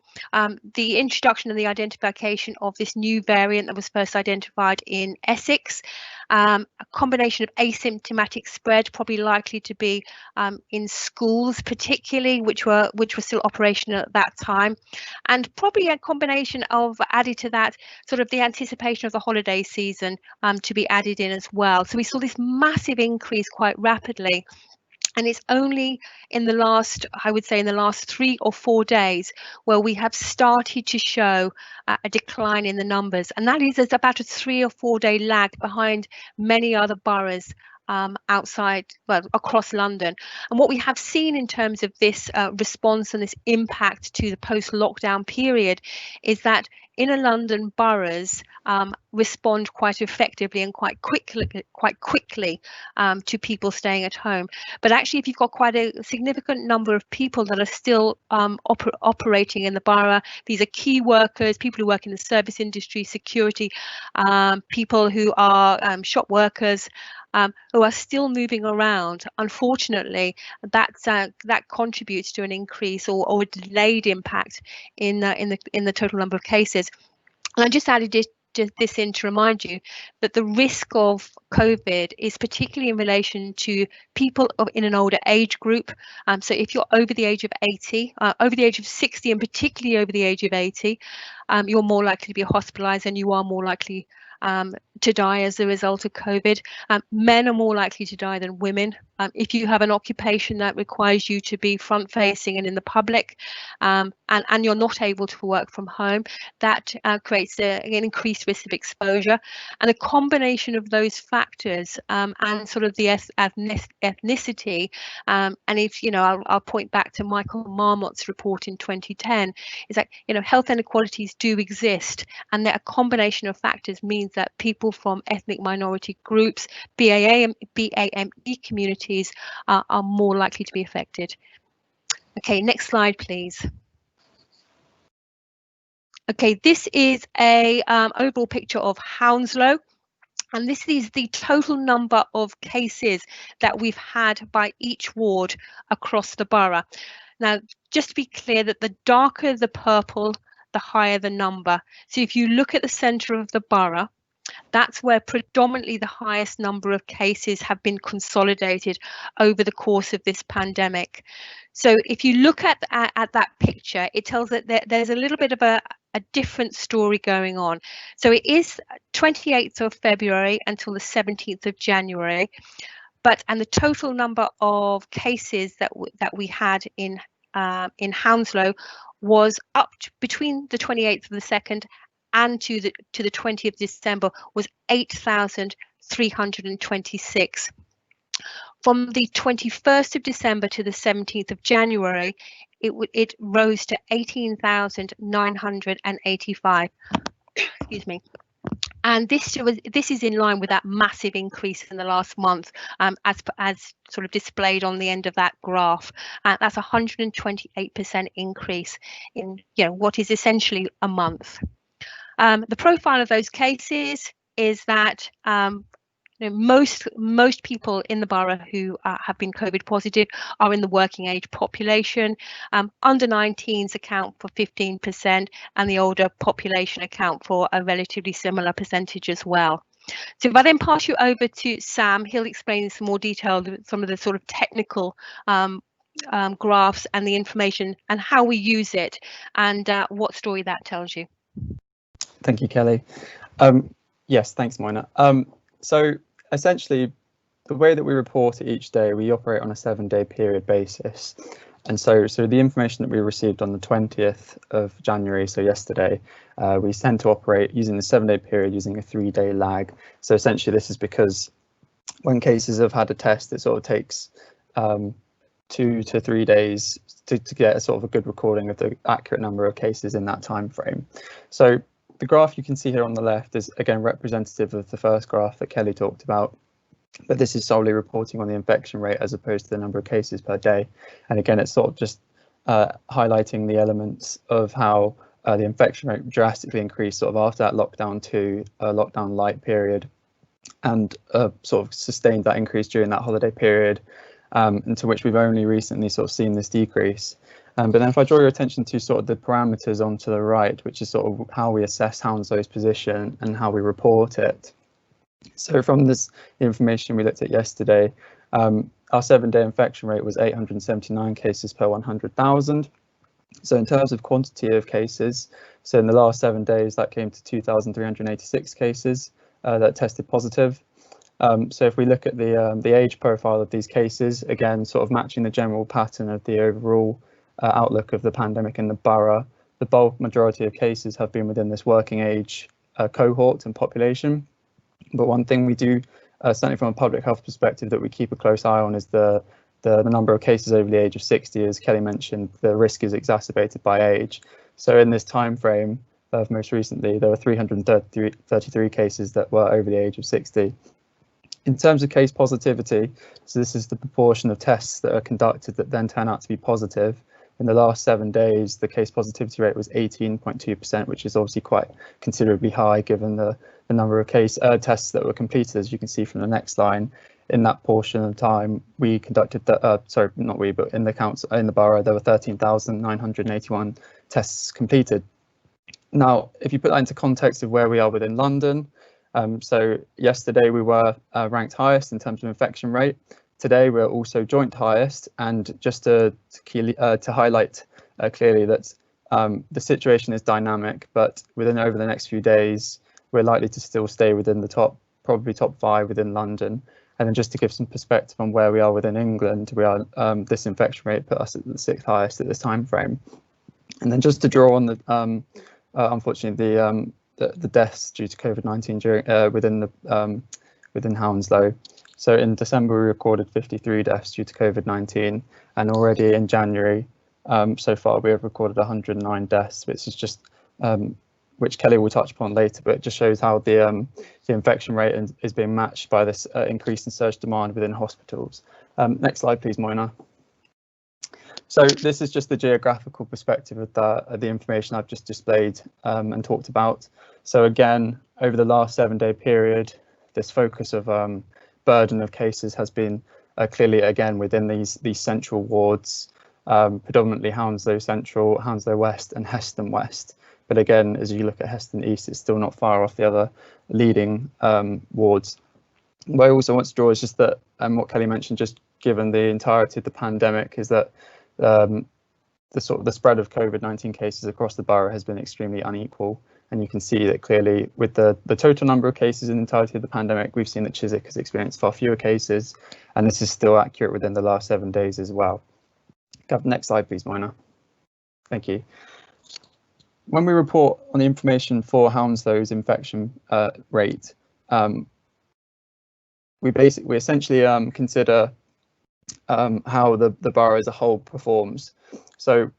the introduction and the identification of this new variant that was first identified in Essex, a combination of asymptomatic spread, probably likely to be in schools particularly, which were still operational at that time, and probably a combination of, added to that, sort of the anticipation of the holiday season to be added in as well. So we saw this massive increase quite rapidly. And it's only in the last, I would say, in the last 3 or 4 days where we have started to show a decline in the numbers. And that is, there's about a 3 or 4 day lag behind many other boroughs across London. And what we have seen in terms of this response and this impact to the post-lockdown period is that inner London boroughs respond quite effectively and quite quickly to people staying at home. But actually, if you've got quite a significant number of people that are still operating in the borough, these are key workers, people who work in the service industry, security, people who are shop workers, who are still moving around. Unfortunately, that contributes to an increase or a delayed impact in the total number of cases. And I just added this in to remind you that the risk of COVID is particularly in relation to people in an older age group. So if you're over the age of 80, over the age of 60, and particularly over the age of 80, you're more likely to be hospitalised, and you are more likely to die as a result of COVID. Men are more likely to die than women. If you have an occupation that requires you to be front facing and in the public, and you're not able to work from home, that creates an increased risk of exposure. And a combination of those factors and sort of the ethnicity, and if I'll point back to Michael Marmot's report in 2010, is that health inequalities do exist, and that a combination of factors means that people from ethnic minority groups, BAME communities, are more likely to be affected. Okay, next slide, please. Okay, this is a overall picture of Hounslow, and this is the total number of cases that we've had by each ward across the borough. Now, just to be clear, that the darker the purple, the higher the number. So if you look at the centre of the borough, that's where predominantly the highest number of cases have been consolidated over the course of this pandemic. So if you look at that picture, it tells that there's a little bit of a different story going on. So it is 28th of February until the 17th of January, and the total number of cases that we had in Hounslow was up between the 28th of the 2nd and to the 20th of December was 8,326. From the 21st of December to the 17th of January, it rose to 18,985. Excuse me. And this is in line with that massive increase in the last month, as sort of displayed on the end of that graph. That's 128% increase in what is essentially a month. The profile of those cases is that most people in the borough who have been COVID positive are in the working age population. Under 19s account for 15%, and the older population account for a relatively similar percentage as well. So if I then pass you over to Sam, he'll explain in some more detail some of the sort of technical graphs and the information and how we use it and what story that tells you. Thank you, Kelly. Yes, thanks, Moina. So essentially, the way that we report it each day, we operate on a 7-day period basis. And so the information that we received on the 20th of January, so yesterday, we tend to operate using the 7-day period using a 3-day lag. So essentially, this is because when cases have had a test, it sort of takes 2 to 3 days to get a sort of a good recording of the accurate number of cases in that time frame. So the graph you can see here on the left is again representative of the first graph that Kelly talked about, but this is solely reporting on the infection rate as opposed to the number of cases per day. And again, it's sort of just highlighting the elements of how the infection rate drastically increased sort of after that lockdown 2, lockdown light period, and sort of sustained that increase during that holiday period, into which we've only recently sort of seen this decrease. But then if I draw your attention to sort of the parameters onto the right, which is sort of how we assess Hounslow's position and how we report it. So from this information we looked at yesterday, our 7-day infection rate was 879 cases per 100,000. So in terms of quantity of cases, so in the last 7 days, that came to 2,386 cases that tested positive. So if we look at the age profile of these cases, again, sort of matching the general pattern of the overall outlook of the pandemic in the borough, the bulk majority of cases have been within this working age cohort and population. But one thing we do, certainly from a public health perspective, that we keep a close eye on is the number of cases over the age of 60. As Kelly mentioned, the risk is exacerbated by age. So in this time frame, most recently, there were 333 cases that were over the age of 60. In terms of case positivity, so this is the proportion of tests that are conducted that then turn out to be positive. In the last 7 days, the case positivity rate was 18.2%, which is obviously quite considerably high given the number of tests that were completed. As you can see from the next line, in that portion of time, we conducted sorry, not we, but in the council, in the borough, there were 13,981 tests completed. Now, if you put that into context of where we are within London, so yesterday we were ranked highest in terms of infection rate. Today we're also joint highest, and just to highlight clearly that the situation is dynamic, but over the next few days we're likely to still stay within the probably top 5 within London. And then just to give some perspective on where we are within England, we are this infection rate put us at the 6th highest at this time frame. And then just to draw on the unfortunately the deaths due to COVID-19 during within Hounslow. So in December, we recorded 53 deaths due to COVID-19, and already in January, so far, we have recorded 109 deaths, which is just, which Kelly will touch upon later, but it just shows how the infection rate is being matched by this increase in surge demand within hospitals. Next slide, please, Moina. So this is just the geographical perspective of the information I've just displayed and talked about. So again, over the last 7-day period, this focus of burden of cases has been clearly again within these central wards, predominantly Hounslow Central, Hounslow West and Heston West. But again, as you look at Heston East, it's still not far off the other leading wards. What I also want to draw is just that, and what Kelly mentioned, just given the entirety of the pandemic, is that the spread of COVID-19 cases across the borough has been extremely unequal. And you can see that clearly with the total number of cases in the entirety of the pandemic, we've seen that Chiswick has experienced far fewer cases, and this is still accurate within the last 7 days as well. Next slide, please, Moina. Thank you. when we report on the information for Hounslow's infection rate, we essentially consider how the borough as a whole performs. So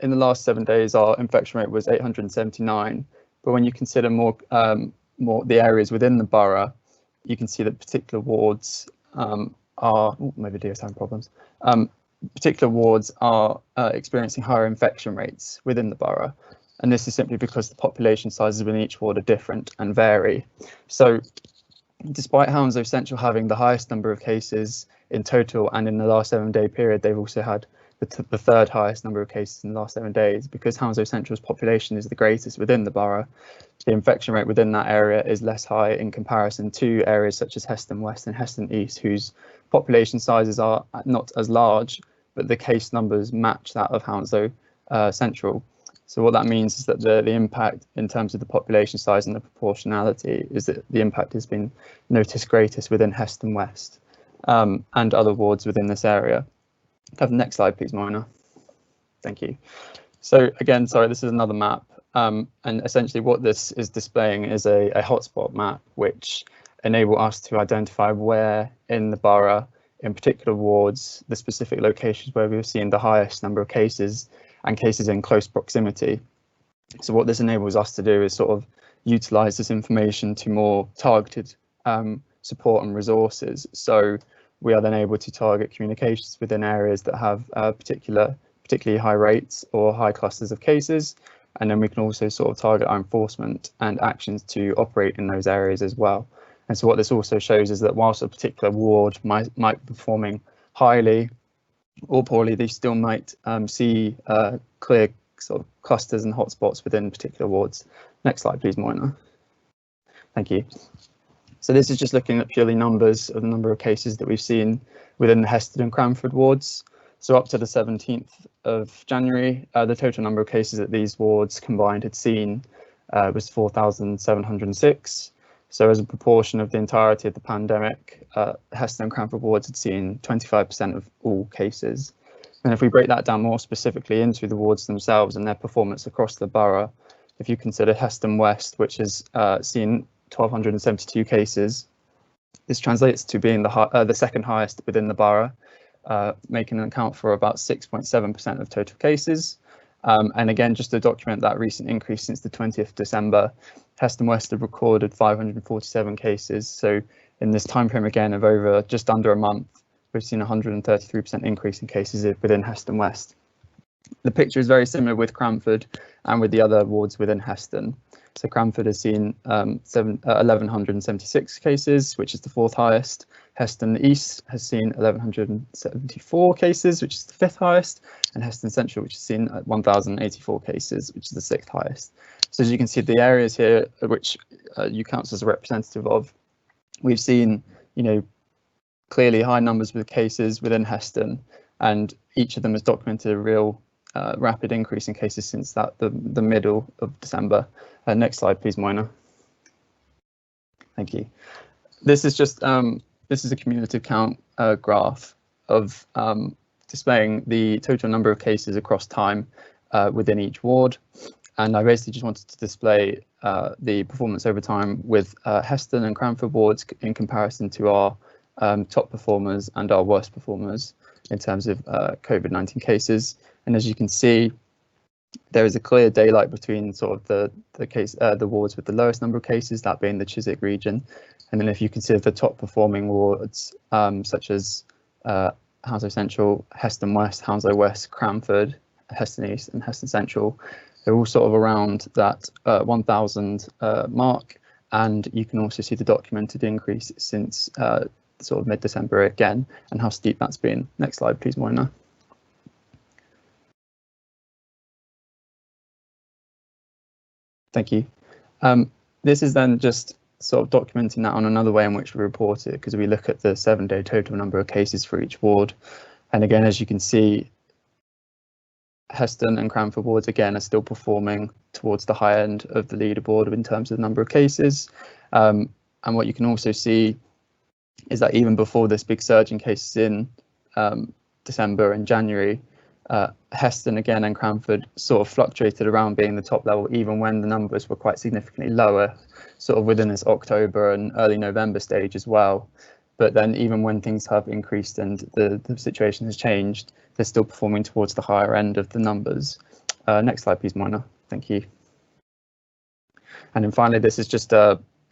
in the last 7 days, our infection rate was 879. But when you consider more the areas within the borough, you can see that particular wards are my video's having problems. Particular wards are experiencing higher infection rates within the borough, and this is simply because the population sizes within each ward are different and vary. So, despite Hounslow Central having the highest number of cases in total, and in the last 7-day period, they've also had the third highest number of cases in the last 7 days. Because Hounslow Central's population is the greatest within the borough, the infection rate within that area is less high in comparison to areas such as Heston West and Heston East, whose population sizes are not as large, but the case numbers match that of Hounslow Central. So what that means is that the impact in terms of the population size and the proportionality is that the impact has been noticed greatest within Heston West and other wards within this area. Have the next slide, please, Moina. Thank you. So again, sorry, this is another map. And essentially what this is displaying is a hotspot map, which enable us to identify where in the borough, in particular wards, the specific locations where we've seen the highest number of cases and cases in close proximity. So what this enables us to do is sort of utilize this information to more targeted support and resources. So we are then able to target communications within areas that have particularly high rates or high clusters of cases. And then we can also sort of target our enforcement and actions to operate in those areas as well. And so what this also shows is that whilst a particular ward might be performing highly or poorly, they still might see clear sort of clusters and hotspots within particular wards. Next slide, please, Moina. Thank you. So this is just looking at purely numbers of the number of cases that we've seen within the Heston and Cranford wards. So up to the 17th of January, the total number of cases that these wards combined had seen was 4,706. So as a proportion of the entirety of the pandemic, Heston and Cranford wards had seen 25% of all cases. And if we break that down more specifically into the wards themselves and their performance across the borough, if you consider Heston West, which has seen 1,272 cases, this translates to being the second highest within the borough, making an account for about 6.7% of total cases. And again, just to document that recent increase since the 20th of December, Heston West have recorded 547 cases. So in this time frame again of over just under a month, we've seen 133% increase in cases within Heston West. The picture is very similar with Cranford and with the other wards within Heston. So Cranford has seen 1,176 cases, which is the fourth highest. Heston East has seen 1,174 cases, which is the fifth highest, and Heston Central, which has seen 1,084 cases, which is the sixth highest. So as you can see, the areas here, which you count as a representative of, we've seen, clearly high numbers with cases within Heston, and each of them has documented a real rapid increase in cases since the middle of December. Next slide, please, Moina. Thank you. This is just this is a cumulative count graph of displaying the total number of cases across time within each ward. And I basically just wanted to display the performance over time with Heston and Cranford wards in comparison to our top performers and our worst performers in terms of COVID-19 cases. And as you can see, there is a clear daylight between sort of the wards with the lowest number of cases, that being the Chiswick region. And then if you consider the top performing wards, such as Hounslow Central, Heston West, Hounslow West, Cranford, Heston East and Heston Central, they're all sort of around that 1,000 mark. And you can also see the documented increase since sort of mid-December again, and how steep that's been. Next slide, please, Moina. Thank you. This is then just sort of documenting that on another way in which we report it, because we look at the 7-day total number of cases for each ward. And again, as you can see, Heston and Cranford wards again are still performing towards the high end of the leaderboard in terms of the number of cases. And what you can also see is that even before this big surge in cases in December and January, Heston again and Cranford sort of fluctuated around being the top level, even when the numbers were quite significantly lower, sort of within this October and early November stage as well. But then even when things have increased and the situation has changed, they're still performing towards the higher end of the numbers. Next slide, please, Moina. Thank you. And then finally, this is just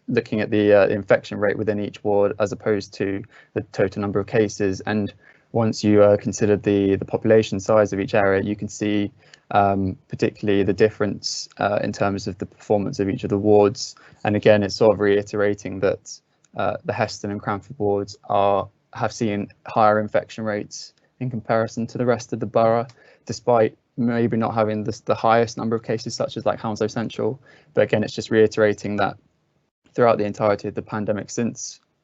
looking at the infection rate within each ward as opposed to the total number of cases. And once you consider the population size of each area, you can see particularly the difference in terms of the performance of each of the wards. And again, it's sort of reiterating that the Heston and Cranford wards have seen higher infection rates in comparison to the rest of the borough, despite maybe not having the highest number of cases such as like Hounslow Central. But again, it's just reiterating that throughout the entirety of the pandemic,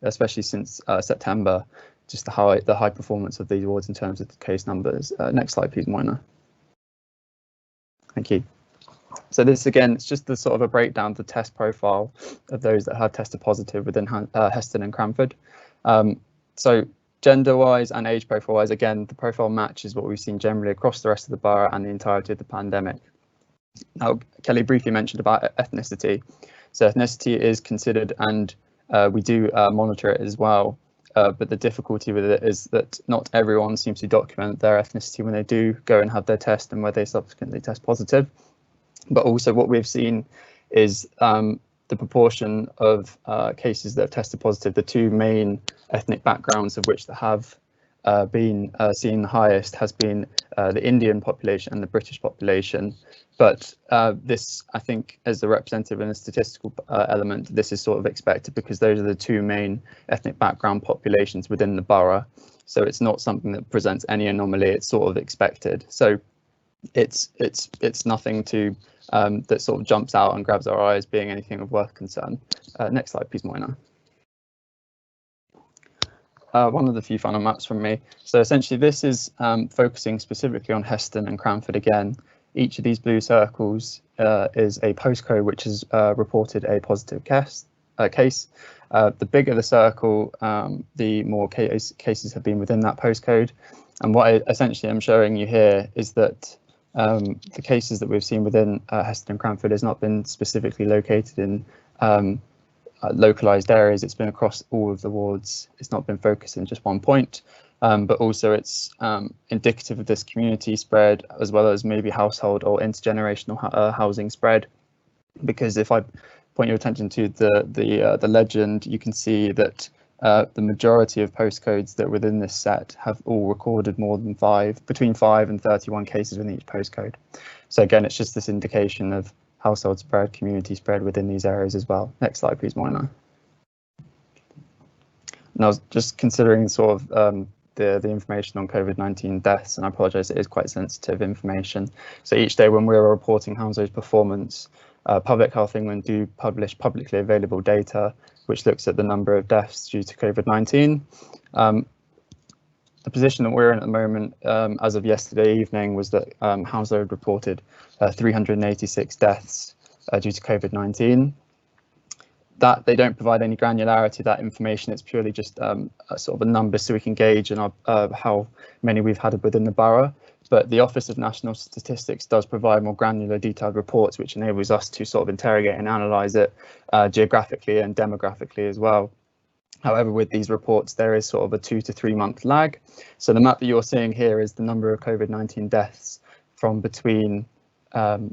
especially since September, just the high performance of these wards in terms of the case numbers. Next slide, please, Moina. Thank you. So this again, it's just the sort of a breakdown of the test profile of those that have tested positive within Heston and Cranford. So gender-wise and age profile-wise, again, the profile matches what we've seen generally across the rest of the borough and the entirety of the pandemic. Now, Kelly briefly mentioned about ethnicity. So ethnicity is considered, and we do monitor it as well. But the difficulty with it is that not everyone seems to document their ethnicity when they do go and have their test and where they subsequently test positive. But also what we've seen is the proportion of cases that have tested positive, the two main ethnic backgrounds of which that have been seen the highest has been the Indian population and the British population. But this, I think, as a representative and a statistical element, this is sort of expected because those are the two main ethnic background populations within the borough. So it's not something that presents any anomaly, it's sort of expected. So it's nothing to that sort of jumps out and grabs our eyes being anything of worth concern. Next slide, please, Moina. One of the few final maps from me. So essentially this is focusing specifically on Heston and Cranford again. Each of these blue circles is a postcode which has reported a positive case. The bigger the circle, the more cases have been within that postcode. And what I essentially am showing you here is that the cases that we've seen within Heston and Cranford has not been specifically located in localized areas. It's been across all of the wards. It's not been focused in just one point, but also it's indicative of this community spread as well as maybe household or intergenerational housing spread. Because if I point your attention to the legend, you can see that the majority of postcodes that are within this set have all recorded more than between 5 and 31 cases within each postcode. So again, it's just this indication of household spread, community spread within these areas as well. Next slide, please, Moina. And I was just considering sort of the information on COVID-19 deaths, and I apologise, it is quite sensitive information. So each day when we're reporting Hounslow's performance, Public Health England do publish publicly available data which looks at the number of deaths due to COVID-19. The position that we're in at the moment, as of yesterday evening, was that Hounslow had reported 386 deaths due to COVID-19. That they don't provide any granularity, that information. It's purely just a sort of a number so we can gauge how many we've had within the borough. But the Office of National Statistics does provide more granular detailed reports, which enables us to sort of interrogate and analyse it geographically and demographically as well. However, with these reports, there is sort of a 2 to 3 month lag. So the map that you're seeing here is the number of COVID-19 deaths from between the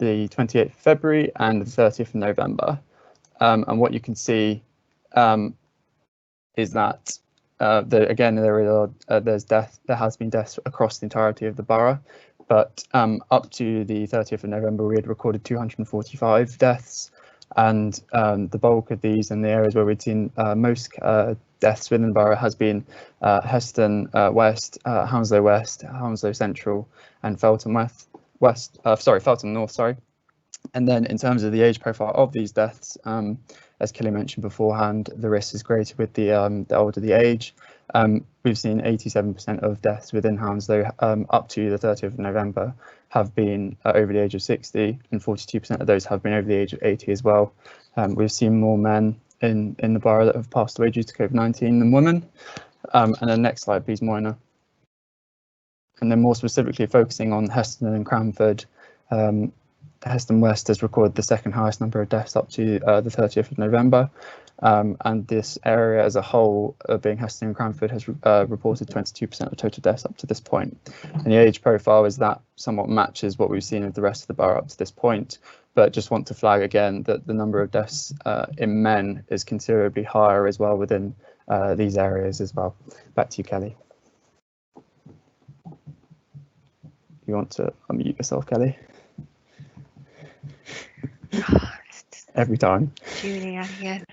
28th of February and the 30th of November. And what you can see is that again, there has been deaths across the entirety of the borough, but up to the 30th of November, we had recorded 245 deaths, and the bulk of these and the areas where we'd seen most deaths within the borough has been Heston West, Hounslow West, Hounslow Central, and Felton North. Sorry. And then in terms of the age profile of these deaths, as Kelly mentioned beforehand, the risk is greater with the older the age. We've seen 87% of deaths within Hounslow up to the 30th of November have been over the age of 60, and 42% of those have been over the age of 80 as well. We've seen more men in the borough that have passed away due to COVID-19 than women. And then next slide, please, Moina. And then more specifically focusing on Heston and Cranford, Heston West has recorded the second highest number of deaths up to the 30th of November. And this area as a whole, being Heston and Cranford, has reported 22% of total deaths up to this point. And the age profile is that somewhat matches what we've seen of the rest of the borough up to this point. But just want to flag again that the number of deaths in men is considerably higher as well within these areas as well. Back to you, Kelly. You want to unmute yourself, Kelly? Every time. Julia, yes.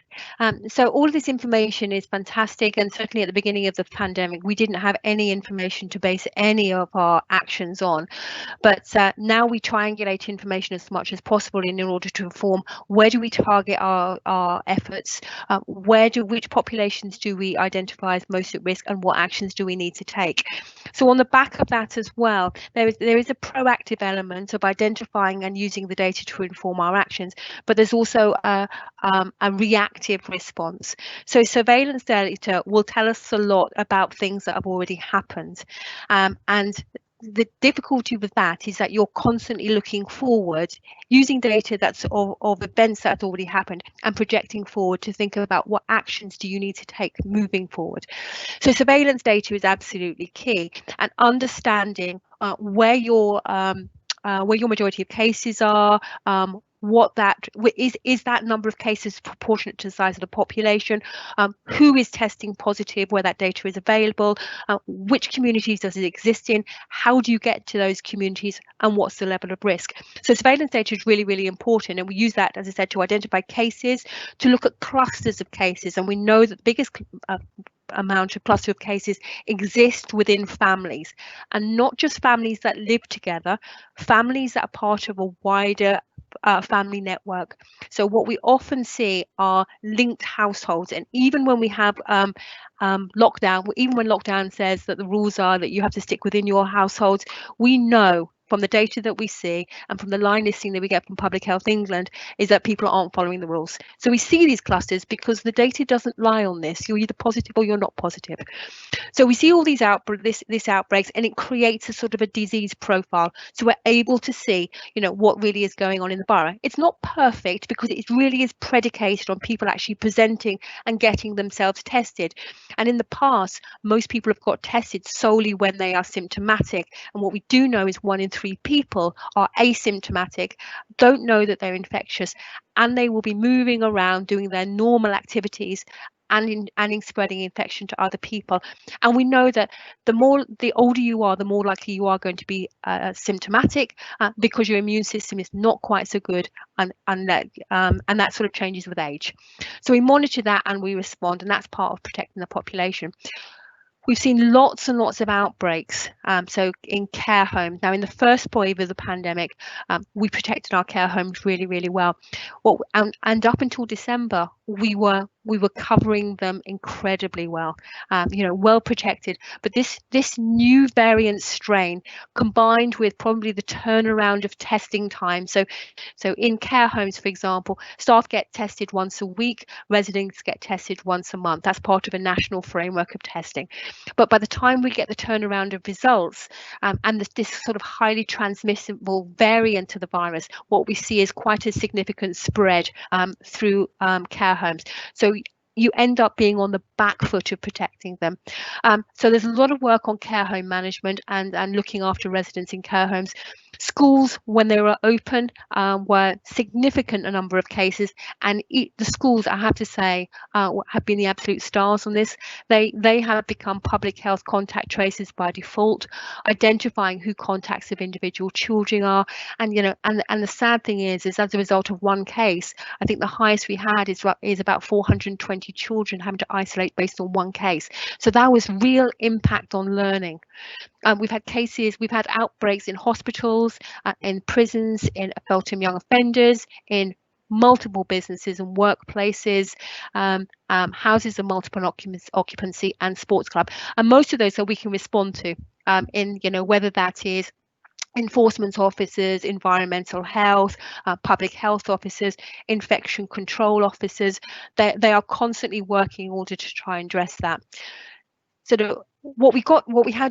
So all of this information is fantastic, and certainly at the beginning of the pandemic we didn't have any information to base any of our actions on, but now we triangulate information as much as possible in order to inform where do we target our efforts, which populations do we identify as most at risk, and what actions do we need to take. So on the back of that as well, there is a proactive element of identifying and using the data to inform our actions, but there's also a reactive response. So surveillance data will tell us a lot about things that have already happened, and the difficulty with that is that you're constantly looking forward, using data that's of events that have already happened, and projecting forward to think about what actions do you need to take moving forward. So surveillance data is absolutely key, and understanding where your majority of cases are, what that is that number of cases proportionate to the size of the population, who is testing positive, where that data is available, which communities does it exist in, how do you get to those communities, and what's the level of risk. So surveillance data is really, really important, and we use that, as I said, to identify cases, to look at clusters of cases, and we know that the biggest amount of cluster of cases exist within families, and not just families that live together, families that are part of a wider family network. So what we often see are linked households, and even when we have lockdown, even when lockdown says that the rules are that you have to stick within your households, we know from the data that we see and from the line listing that we get from Public Health England is that people aren't following the rules. So we see these clusters because the data doesn't lie on this. You're either positive or you're not positive. So we see all these outbreaks, and it creates a sort of a disease profile. So we're able to see, what really is going on in the borough. It's not perfect because it really is predicated on people actually presenting and getting themselves tested. And in the past, most people have got tested solely when they are symptomatic. And what we do know is 1 in 3 people are asymptomatic, don't know that they're infectious, and they will be moving around doing their normal activities and spreading infection to other people. And we know that the older you are, the more likely you are going to be symptomatic because your immune system is not quite so good, and that sort of changes with age. So we monitor that and we respond, and that's part of protecting the population. We've seen lots and lots of outbreaks, so in care homes. Now, in the first wave of the pandemic, we protected our care homes really, really well. And up until December, we were covering them incredibly well, well protected. But this new variant strain, combined with probably the turnaround of testing time, so in care homes, for example, staff get tested once a week, residents get tested once a month. That's part of a national framework of testing. But by the time we get the turnaround of results and this sort of highly transmissible variant of the virus, what we see is quite a significant spread through care homes. So you end up being on the back foot of protecting them. So there's a lot of work on care home management and looking after residents in care homes. Schools, when they were open, were significant a number of cases, and the schools, I have to say, have been the absolute stars on this. They have become public health contact tracers by default, identifying who contacts of individual children are, and the sad thing is as a result of one case, I think the highest we had is about 420 children having to isolate based on one case. So that was real impact on learning. We've had outbreaks in hospitals, in prisons, in Feltham Young Offenders, in multiple businesses and workplaces, houses of multiple occupancy, and sports club. And most of those that we can respond to, whether that is enforcement officers, environmental health, public health officers, infection control officers. They are constantly working in order to try and address that. So what we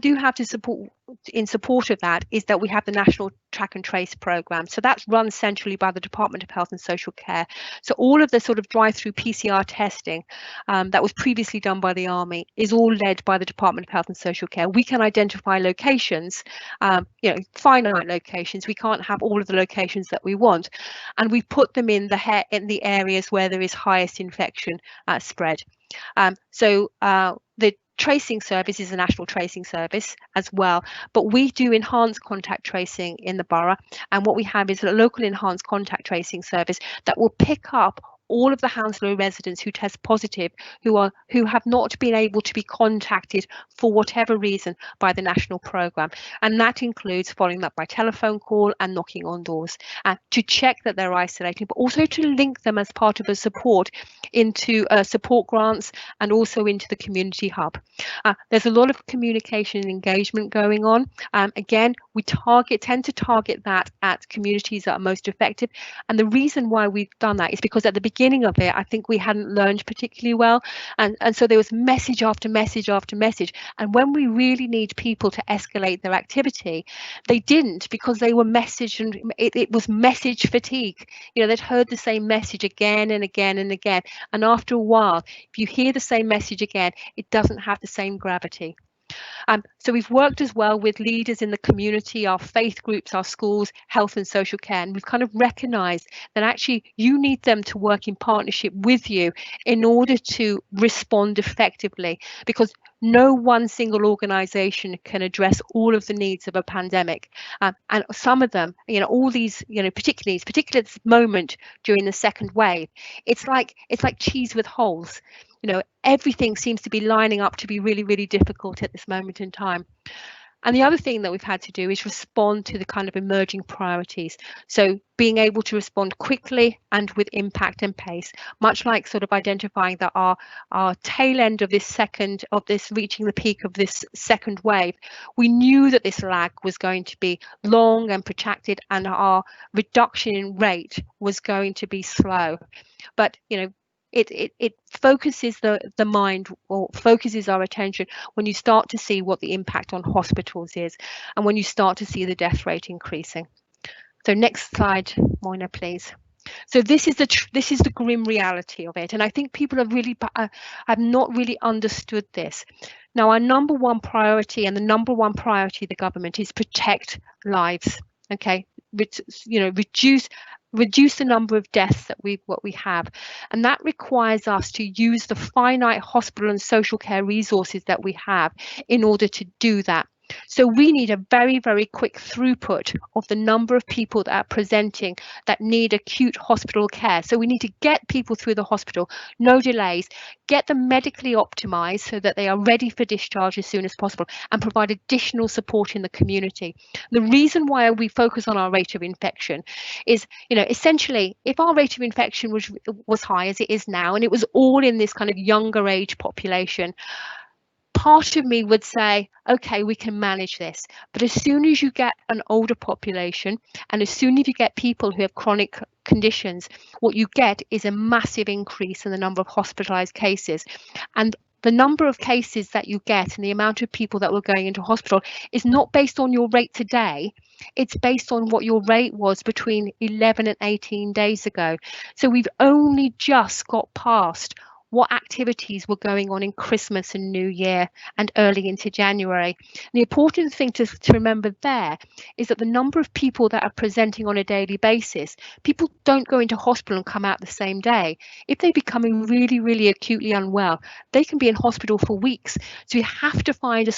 do have to support in support of that is that we have the National Track and Trace program. So that's run centrally by the Department of Health and Social Care. So all of the sort of drive-through PCR testing that was previously done by the Army is all led by the Department of Health and Social Care. We can identify locations, finite locations. We can't have all of the locations that we want, and we put them in the areas where there is highest infection spread. So the tracing service is a national tracing service as well, but we do enhanced contact tracing in the borough, and what we have is a local enhanced contact tracing service that will pick up all of the Hounslow residents who test positive, who have not been able to be contacted for whatever reason by the national programme, and that includes following up by telephone call and knocking on doors to check that they're isolating, but also to link them as part of a support into support grants and also into the community hub. There's a lot of communication and engagement going on. Again, we tend to target that at communities that are most effective, and the reason why we've done that is because at the beginning of it, I think we hadn't learned particularly well, and so there was message after message after message, and when we really need people to escalate their activity, they didn't, because they were messaged, and it was message fatigue. They'd heard the same message again and again and again, and after a while, if you hear the same message again, it doesn't have the same gravity. So we've worked as well with leaders in the community, our faith groups, our schools, health and social care, and we've kind of recognised that actually you need them to work in partnership with you in order to respond effectively, because no one single organisation can address all of the needs of a pandemic, and some of them, all these, particularly at this moment during the second wave, it's like cheese with holes. Everything seems to be lining up to be really, really difficult at this moment in time. And the other thing that we've had to do is respond to the kind of emerging priorities. So being able to respond quickly and with impact and pace, much like sort of identifying that our tail end of this reaching the peak of this second wave, we knew that this lag was going to be long and protracted, and our reduction in rate was going to be slow. But it focuses the mind, or focuses our attention, when you start to see what the impact on hospitals is, and when you start to see the death rate increasing. So next slide, Moina, please. So this is the grim reality of it, and I think people have not really understood this. Now, our number one priority, and the number one priority of the government, is protect lives. Okay, reduce the number of deaths that we have, and that requires us to use the finite hospital and social care resources that we have in order to do that. So we need a very, very quick throughput of the number of people that are presenting that need acute hospital care. So we need to get people through the hospital, no delays, get them medically optimised so that they are ready for discharge as soon as possible, and provide additional support in the community. The reason why we focus on our rate of infection is, essentially, if our rate of infection was high as it is now, and it was all in this kind of younger age population, part of me would say, okay, we can manage this. But as soon as you get an older population, and as soon as you get people who have chronic conditions, what you get is a massive increase in the number of hospitalized cases. And the number of cases that you get and the amount of people that were going into hospital is not based on your rate today. It's based on what your rate was between 11 and 18 days ago. So we've only just got past what activities were going on in Christmas and New Year and early into January. The important thing to remember there is that the number of people that are presenting on a daily basis, people don't go into hospital and come out the same day. If they're becoming really, really acutely unwell, they can be in hospital for weeks. So you have to find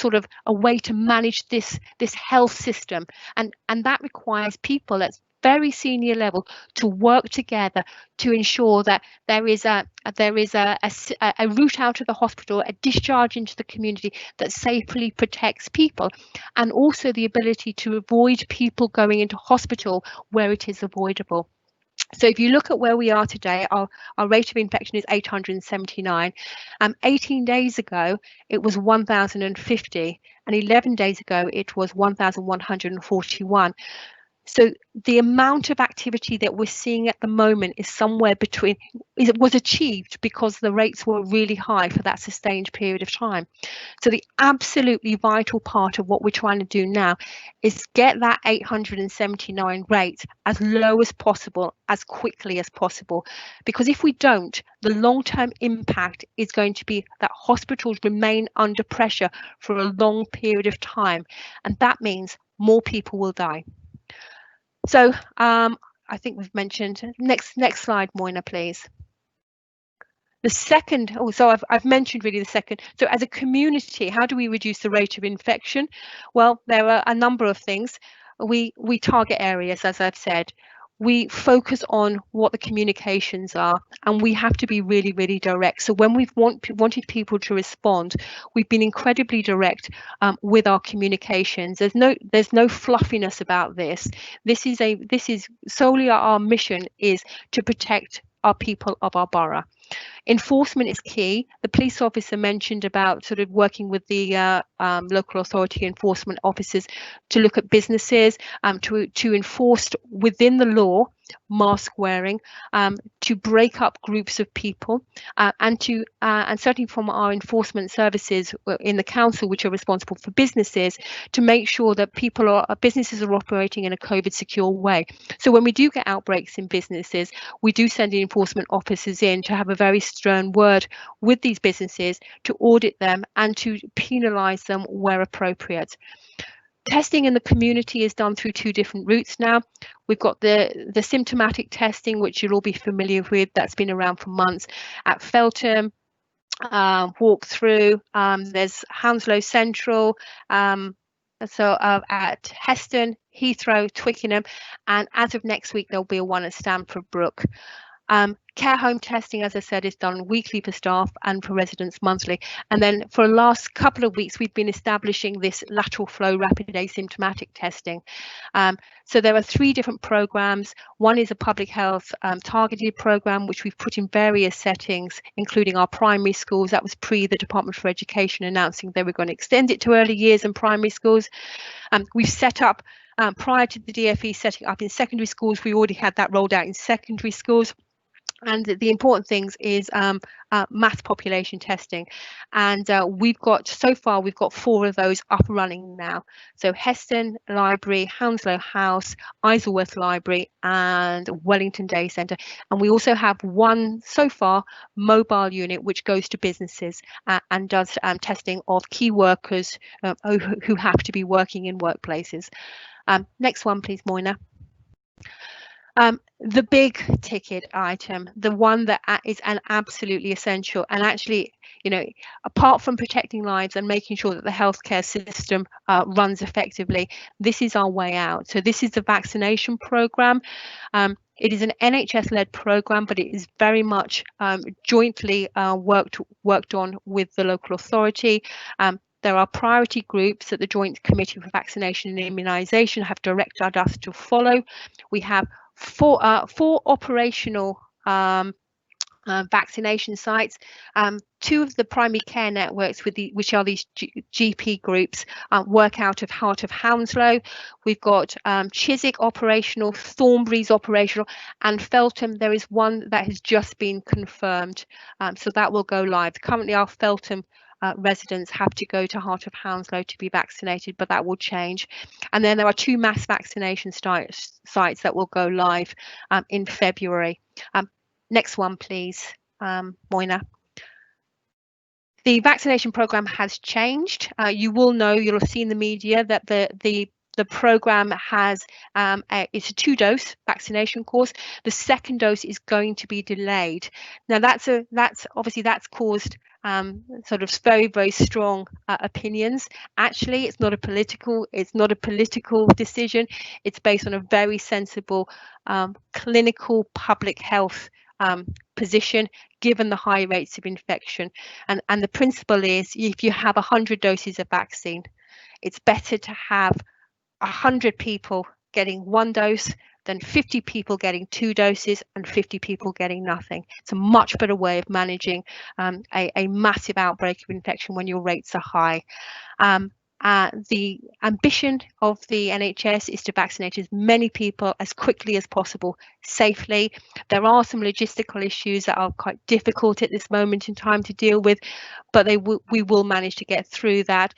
a way to manage this health system, and that requires people at very senior level to work together to ensure that there is a route out of the hospital, a discharge into the community that safely protects people, and also the ability to avoid people going into hospital where it is avoidable. So if you look at where we are today, our rate of infection is 879. 18 days ago, it was 1,050, and 11 days ago, it was 1,141. So the amount of activity that we're seeing at the moment is somewhere between, it was achieved because the rates were really high for that sustained period of time. So the absolutely vital part of what we're trying to do now is get that 879 rate as low as possible, as quickly as possible. Because if we don't, the long-term impact is going to be that hospitals remain under pressure for a long period of time. And that means more people will die. So I think we've mentioned, next slide, Moina, please. The second, so I've mentioned really the second. So as a community, how do we reduce the rate of infection? Well, there are a number of things. We target areas, as I've said. We focus on what the communications are, and we have to be really, really direct. So when we've wanted people to respond, we've been incredibly direct with our communications. There's no fluffiness about this. This is solely our mission is to protect our people of our borough. Enforcement is key. The police officer mentioned about sort of working with the local authority enforcement officers to look at businesses, to enforce within the law mask wearing, to break up groups of people, and certainly from our enforcement services in the council, which are responsible for businesses, to make sure that businesses are operating in a COVID secure way. So when we do get outbreaks in businesses, we do send the enforcement officers in to have a very stern word with these businesses to audit them and to penalise them where appropriate. Testing in the community is done through two different routes now. We've got the symptomatic testing, which you'll all be familiar with. That's been around for months at Feltham, walk through. There's Hounslow Central, at Heston, Heathrow, Twickenham, and as of next week there'll be a one at Stamford Brook. Care home testing, as I said, is done weekly for staff and for residents monthly. And then for the last couple of weeks, we've been establishing this lateral flow rapid asymptomatic testing. So there are three different programs. One is a public health targeted program, which we've put in various settings, including our primary schools. That was pre the Department for Education announcing they were going to extend it to early years and primary schools. We've set up, prior to the DfE setting up in secondary schools, we already had that rolled out in secondary schools. And the important things is mass population testing, and so far we've got 4 of those up and running now. So Heston Library, Hounslow House, Isleworth Library, and Wellington Day Centre. And we also have one so far mobile unit which goes to businesses and does testing of key workers who have to be working in workplaces. Next one, please, Moina. The big ticket item, the one that is an absolutely essential, and actually, you know, apart from protecting lives and making sure that the healthcare system runs effectively, this is our way out. So this is the vaccination program. It is an NHS-led program, but it is very much jointly worked on with the local authority. There are priority groups that the Joint Committee for Vaccination and Immunisation have directed us to follow. We have four operational vaccination sites, 2 of the primary care networks which are these GP groups work out of Heart of Hounslow. We've got Chiswick operational, Thornbury's operational, and Feltham. There is one that has just been confirmed, so that will go live. Currently our Feltham residents have to go to Heart of Hounslow to be vaccinated, but that will change. And then there are 2 mass vaccination sites that will go live in February. Next one, please, Moina. The vaccination program has changed. You will know, you'll have seen the media that the program has it's a 2-dose vaccination course. The second dose is going to be delayed. Now that's obviously caused sort of very, very strong opinions. Actually, it's not a political decision. It's based on a very sensible clinical public health position, given the high rates of infection. And the principle is, if you have 100 doses of vaccine, it's better to have 100 people getting 1 dose than 50 people getting 2 doses and 50 people getting nothing. It's a much better way of managing a massive outbreak of infection when your rates are high. The ambition of the NHS is to vaccinate as many people as quickly as possible safely. There are some logistical issues that are quite difficult at this moment in time to deal with, but we will manage to get through that.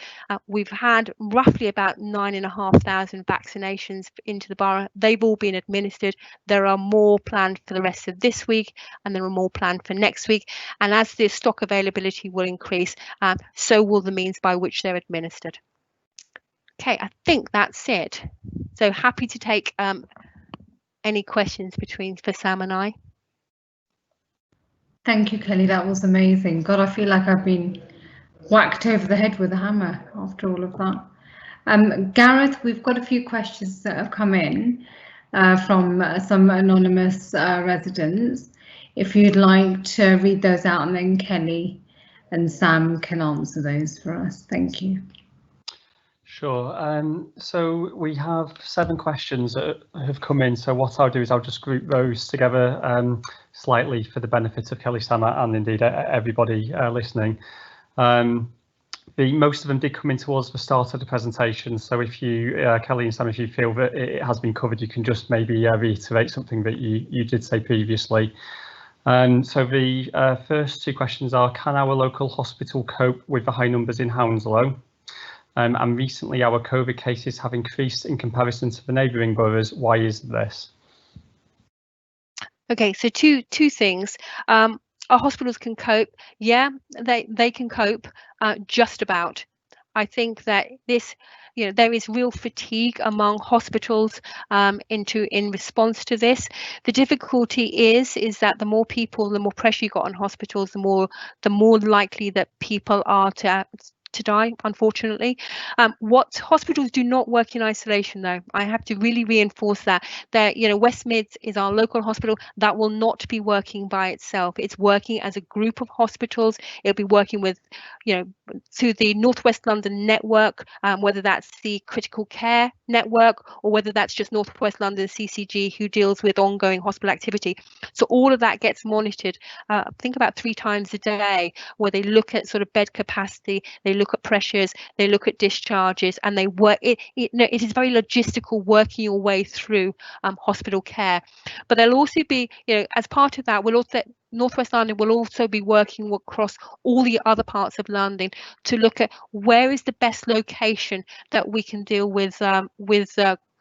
We've had roughly about 9,500 vaccinations into the borough. They've all been administered. There are more planned for the rest of this week, and there are more planned for next week. And as the stock availability will increase, so will the means by which they're administered. Okay, I think that's it. So happy to take any questions for Sam and I. Thank you, Kelly. That was amazing. God, I feel like I've been whacked over the head with a hammer after all of that. Gareth, we've got a few questions that have come in from some anonymous residents. If you'd like to read those out, and then Kelly and Sam can answer those for us. Thank you. Sure. So we have 7 questions that have come in. So what I'll do is I'll just group those together slightly for the benefit of Kelly, Sam, and indeed everybody listening. Most of them did come in towards the start of the presentation. So if you, Kelly and Sam, if you feel that it has been covered, you can just maybe reiterate something that you did say previously. So the first 2 questions are: can our local hospital cope with the high numbers in Hounslow? And recently our COVID cases have increased in comparison to the neighbouring boroughs. Why is this? Okay, so two things. Our hospitals can cope. Yeah, they can cope just about. I think that this, there is real fatigue among hospitals in response to this. The difficulty is that the more people, the more pressure you got on hospitals, the more likely that people are to die, unfortunately. What hospitals do not work in isolation, though. I have to really reinforce that. West Mids is our local hospital. That will not be working by itself. It's working as a group of hospitals. It'll be working with, through the Northwest London network, whether that's the critical care network or whether that's just Northwest London CCG, who deals with ongoing hospital activity. So all of that gets monitored, I think about 3 times a day, where they look at sort of bed capacity, they look at pressures, they look at discharges, and they work. It is very logistical, working your way through hospital care. But there'll also be, as part of that, Northwest London will also be working across all the other parts of London to look at where is the best location that we can deal with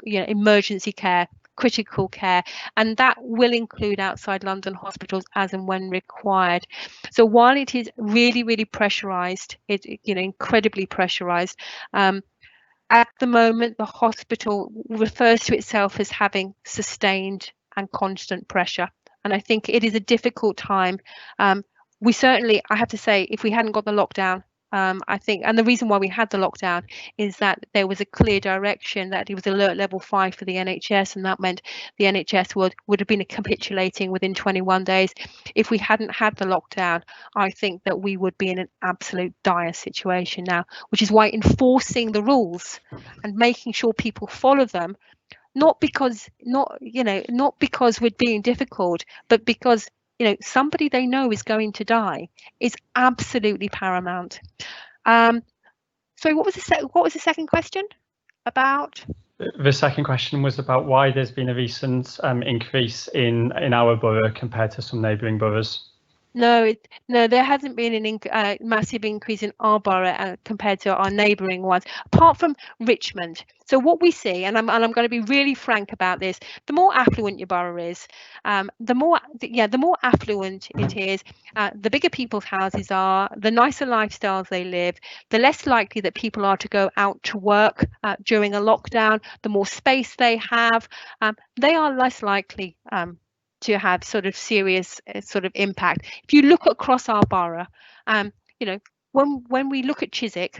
emergency care, critical care, and that will include outside London hospitals as and when required. So while it is really pressurized, incredibly pressurized, at the moment the hospital refers to itself as having sustained and constant pressure, and I think it is a difficult time. We certainly, I have to say, if we hadn't got the lockdown, I think, and the reason why we had the lockdown is that there was a clear direction that it was alert level 5 for the NHS, and that meant the NHS would have been capitulating within 21 days. If we hadn't had the lockdown, I think that we would be in an absolute dire situation now, which is why enforcing the rules and making sure people follow them, not because we're being difficult, but because somebody they know is going to die, is absolutely paramount. So what was the second question about? The second question was about why there's been a recent increase in our borough compared to some neighbouring boroughs. No, there hasn't been a massive increase in our borough compared to our neighbouring ones, apart from Richmond. So what we see, and I'm going to be really frank about this, the more affluent your borough is, the more affluent it is, the bigger people's houses are, the nicer lifestyles they live, the less likely that people are to go out to work during a lockdown, the more space they have, they are less likely to have sort of serious sort of impact. If you look across our borough, when we look at Chiswick,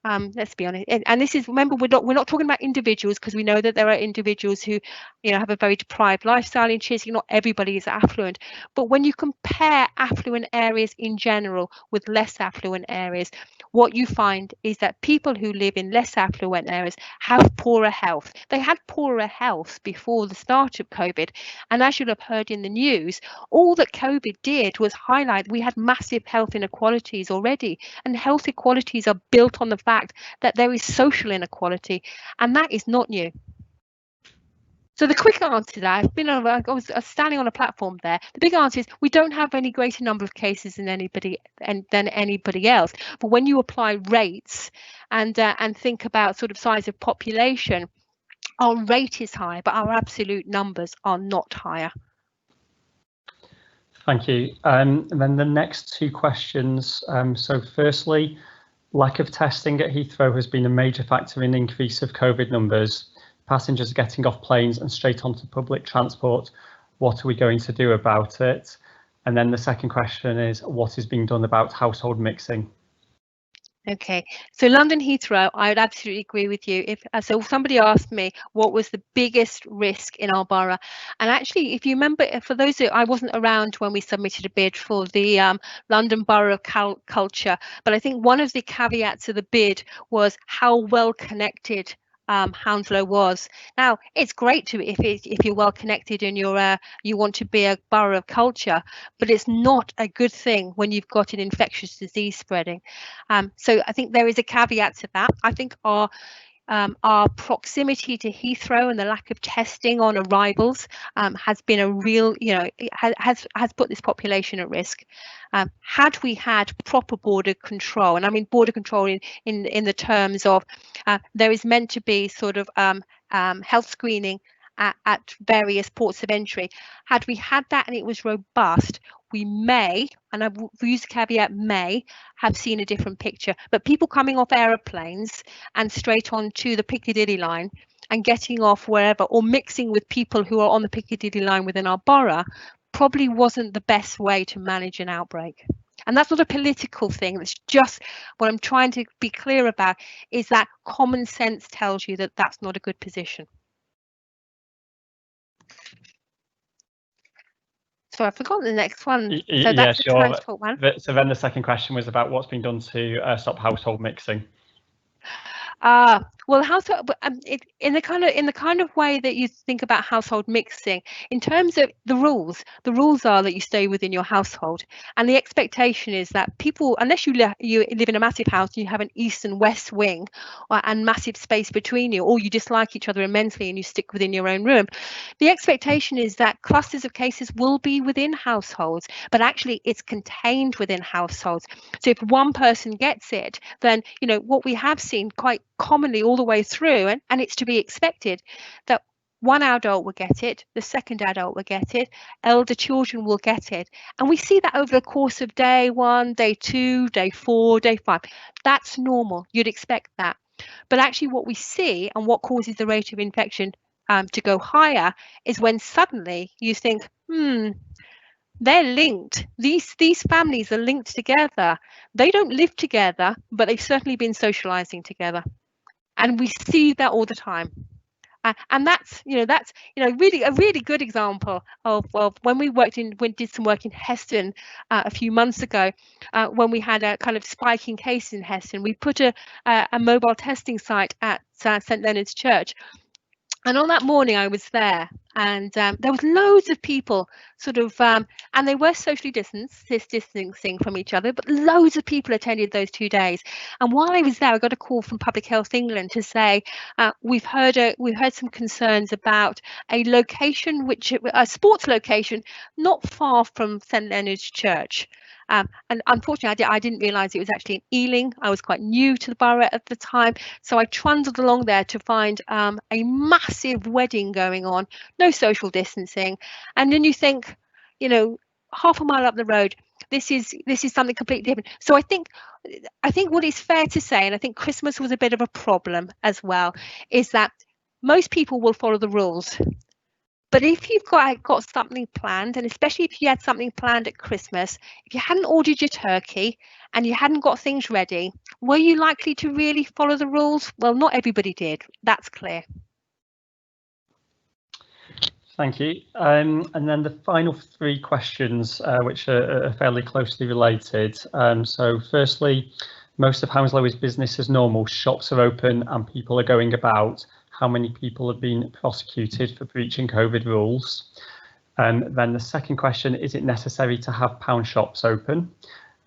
let's be honest, and this is, remember, we're not talking about individuals, because we know that there are individuals who have a very deprived lifestyle in Chiswick. Not everybody is affluent, but when you compare affluent areas in general with less affluent areas, what you find is that people who live in less affluent areas have poorer health. They had poorer health before the start of COVID, and as you'll have heard in the news, all that COVID did was highlight we had massive health inequalities already, and health inequalities are built on the fact fact that there is social inequality, and that is not new. So the quick answer to that, I was standing on a platform there. The big answer is we don't have any greater number of cases than anybody else. But when you apply rates and think about sort of size of population, our rate is high, but our absolute numbers are not higher. Thank you. And then the next two questions. So firstly, lack of testing at Heathrow has been a major factor in the increase of COVID numbers. Passengers are getting off planes and straight onto public transport. What are we going to do about it? And then the second question is, what is being done about household mixing? Okay, so London Heathrow, I would absolutely agree with you. So somebody asked me what was the biggest risk in our borough, and actually, if you remember, for those who I wasn't around when we submitted a bid for the London Borough of Culture, but I think one of the caveats of the bid was how well connected Hounslow was. Now, it's great to if you're well connected and you want to be a borough of culture, but it's not a good thing when you've got an infectious disease spreading. So I think there is a caveat to that. I think our proximity to Heathrow and the lack of testing on arrivals has been a real, has put this population at risk. Had we had proper border control, and I mean border control in the terms of there is meant to be sort of health screening at various ports of entry. Had we had that and it was robust, we may, and I've used the caveat may, have seen a different picture. But people coming off aeroplanes and straight onto the Piccadilly line and getting off wherever, or mixing with people who are on the Piccadilly line within our borough, probably wasn't the best way to manage an outbreak. And that's not a political thing. That's just what I'm trying to be clear about, is that common sense tells you that that's not a good position. So I forgot the next one. So yeah, that's the sure. transport one. So then the second question was about what's been done to stop household mixing. Well, household in the kind of way that you think about household mixing, in terms of the rules are that you stay within your household, and the expectation is that people, unless you live in a massive house and you have an east and west wing and massive space between you, or you dislike each other immensely and you stick within your own room, the expectation is that clusters of cases will be within households, but actually it's contained within households. So if one person gets it, then what we have seen quite commonly all the way through, and it's to be expected, that one adult will get it, the second adult will get it, elder children will get it, and we see that over the course of day 1, day 2, day 4, day 5. That's normal. You'd expect that. But actually what we see, and what causes the rate of infection to go higher, is when suddenly you think, they're linked. These families are linked together. They don't live together, but they've certainly been socializing together. And we see that all the time. And that's really a really good example of when we did some work in Heston a few months ago, when we had a kind of spiking case in Heston. We put a mobile testing site at St Leonard's Church. And on that morning I was there, and there was loads of people sort of, and they were socially distancing from each other, but loads of people attended those 2 days. And while I was there, I got a call from Public Health England to say, we've heard some concerns about a location, a sports location, not far from St Leonard's Church. And unfortunately, I didn't realise it was actually in Ealing. I was quite new to the borough at the time, so I trundled along there to find a massive wedding going on, no social distancing. And then you think, half a mile up the road, this is something completely different. So I think what is fair to say, and I think Christmas was a bit of a problem as well, is that most people will follow the rules. But if you've got something planned, and especially if you had something planned at Christmas, if you hadn't ordered your turkey and you hadn't got things ready, were you likely to really follow the rules? Well, not everybody did. That's clear. Thank you. And then the final 3 questions, which are fairly closely related. So firstly, most of Hounslow is business as normal. Shops are open and people are going about. How many people have been prosecuted for breaching COVID rules? Then the second question, is it necessary to have pound shops open?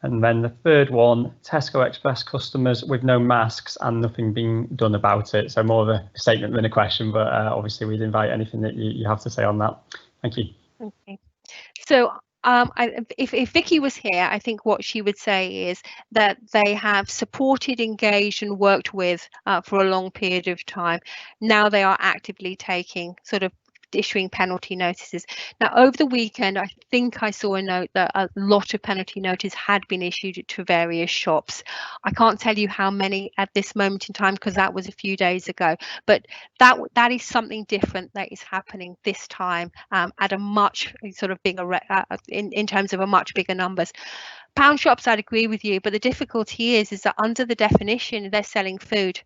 And then the third one, Tesco Express customers with no masks and nothing being done about it. So more of a statement than a question, but obviously we'd invite anything that you have to say on that. Thank you. Okay. So if Vicky was here, I think what she would say is that they have supported, engaged and worked with for a long period of time. Now they are actively taking sort of issuing penalty notices. Now over the weekend, I think I saw a note that a lot of penalty notices had been issued to various shops. I can't tell you how many at this moment in time because that was a few days ago, but that is something different that is happening this time at a much sort of bigger in terms of a much bigger numbers. Pound shops, I'd agree with you, but the difficulty is that under the definition they're selling food,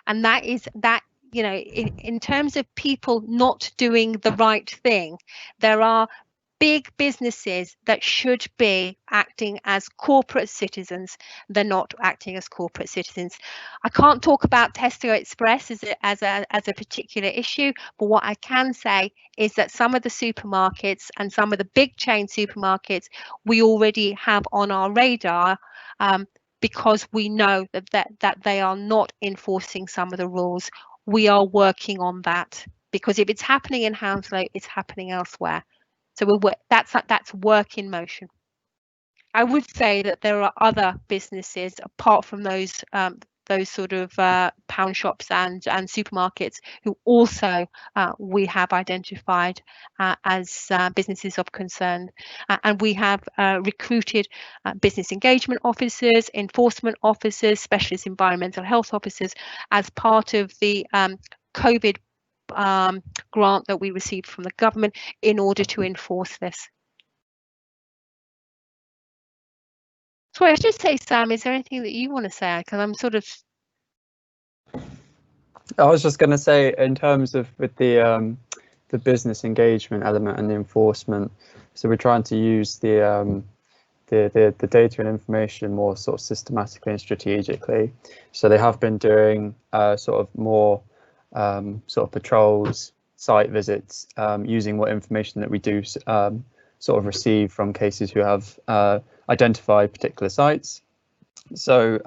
and that you know, in terms of people not doing the right thing, there are big businesses that should be acting as corporate citizens. They're not acting as corporate citizens. I can't talk about Tesco Express as a particular issue, but what I can say is that some of the supermarkets and some of the big chain supermarkets we already have on our radar because we know that they are not enforcing some of the rules. We are working on that because if it's happening in Hounslow, it's happening elsewhere. So that's work in motion. I would say that there are other businesses apart from those sort of pound shops and supermarkets who also we have identified as businesses of concern, and we have recruited business engagement officers, enforcement officers, specialist environmental health officers as part of the COVID grant that we received from the government in order to enforce this. So I should say, Sam, is there anything that you want to say? Because I'm sort of. I was just going to say, in terms of with the business engagement element and the enforcement, so we're trying to use the data and information more sort of systematically and strategically. So they have been doing sort of more sort of patrols, site visits, using what information that we do sort of receive from cases who have identified particular sites. So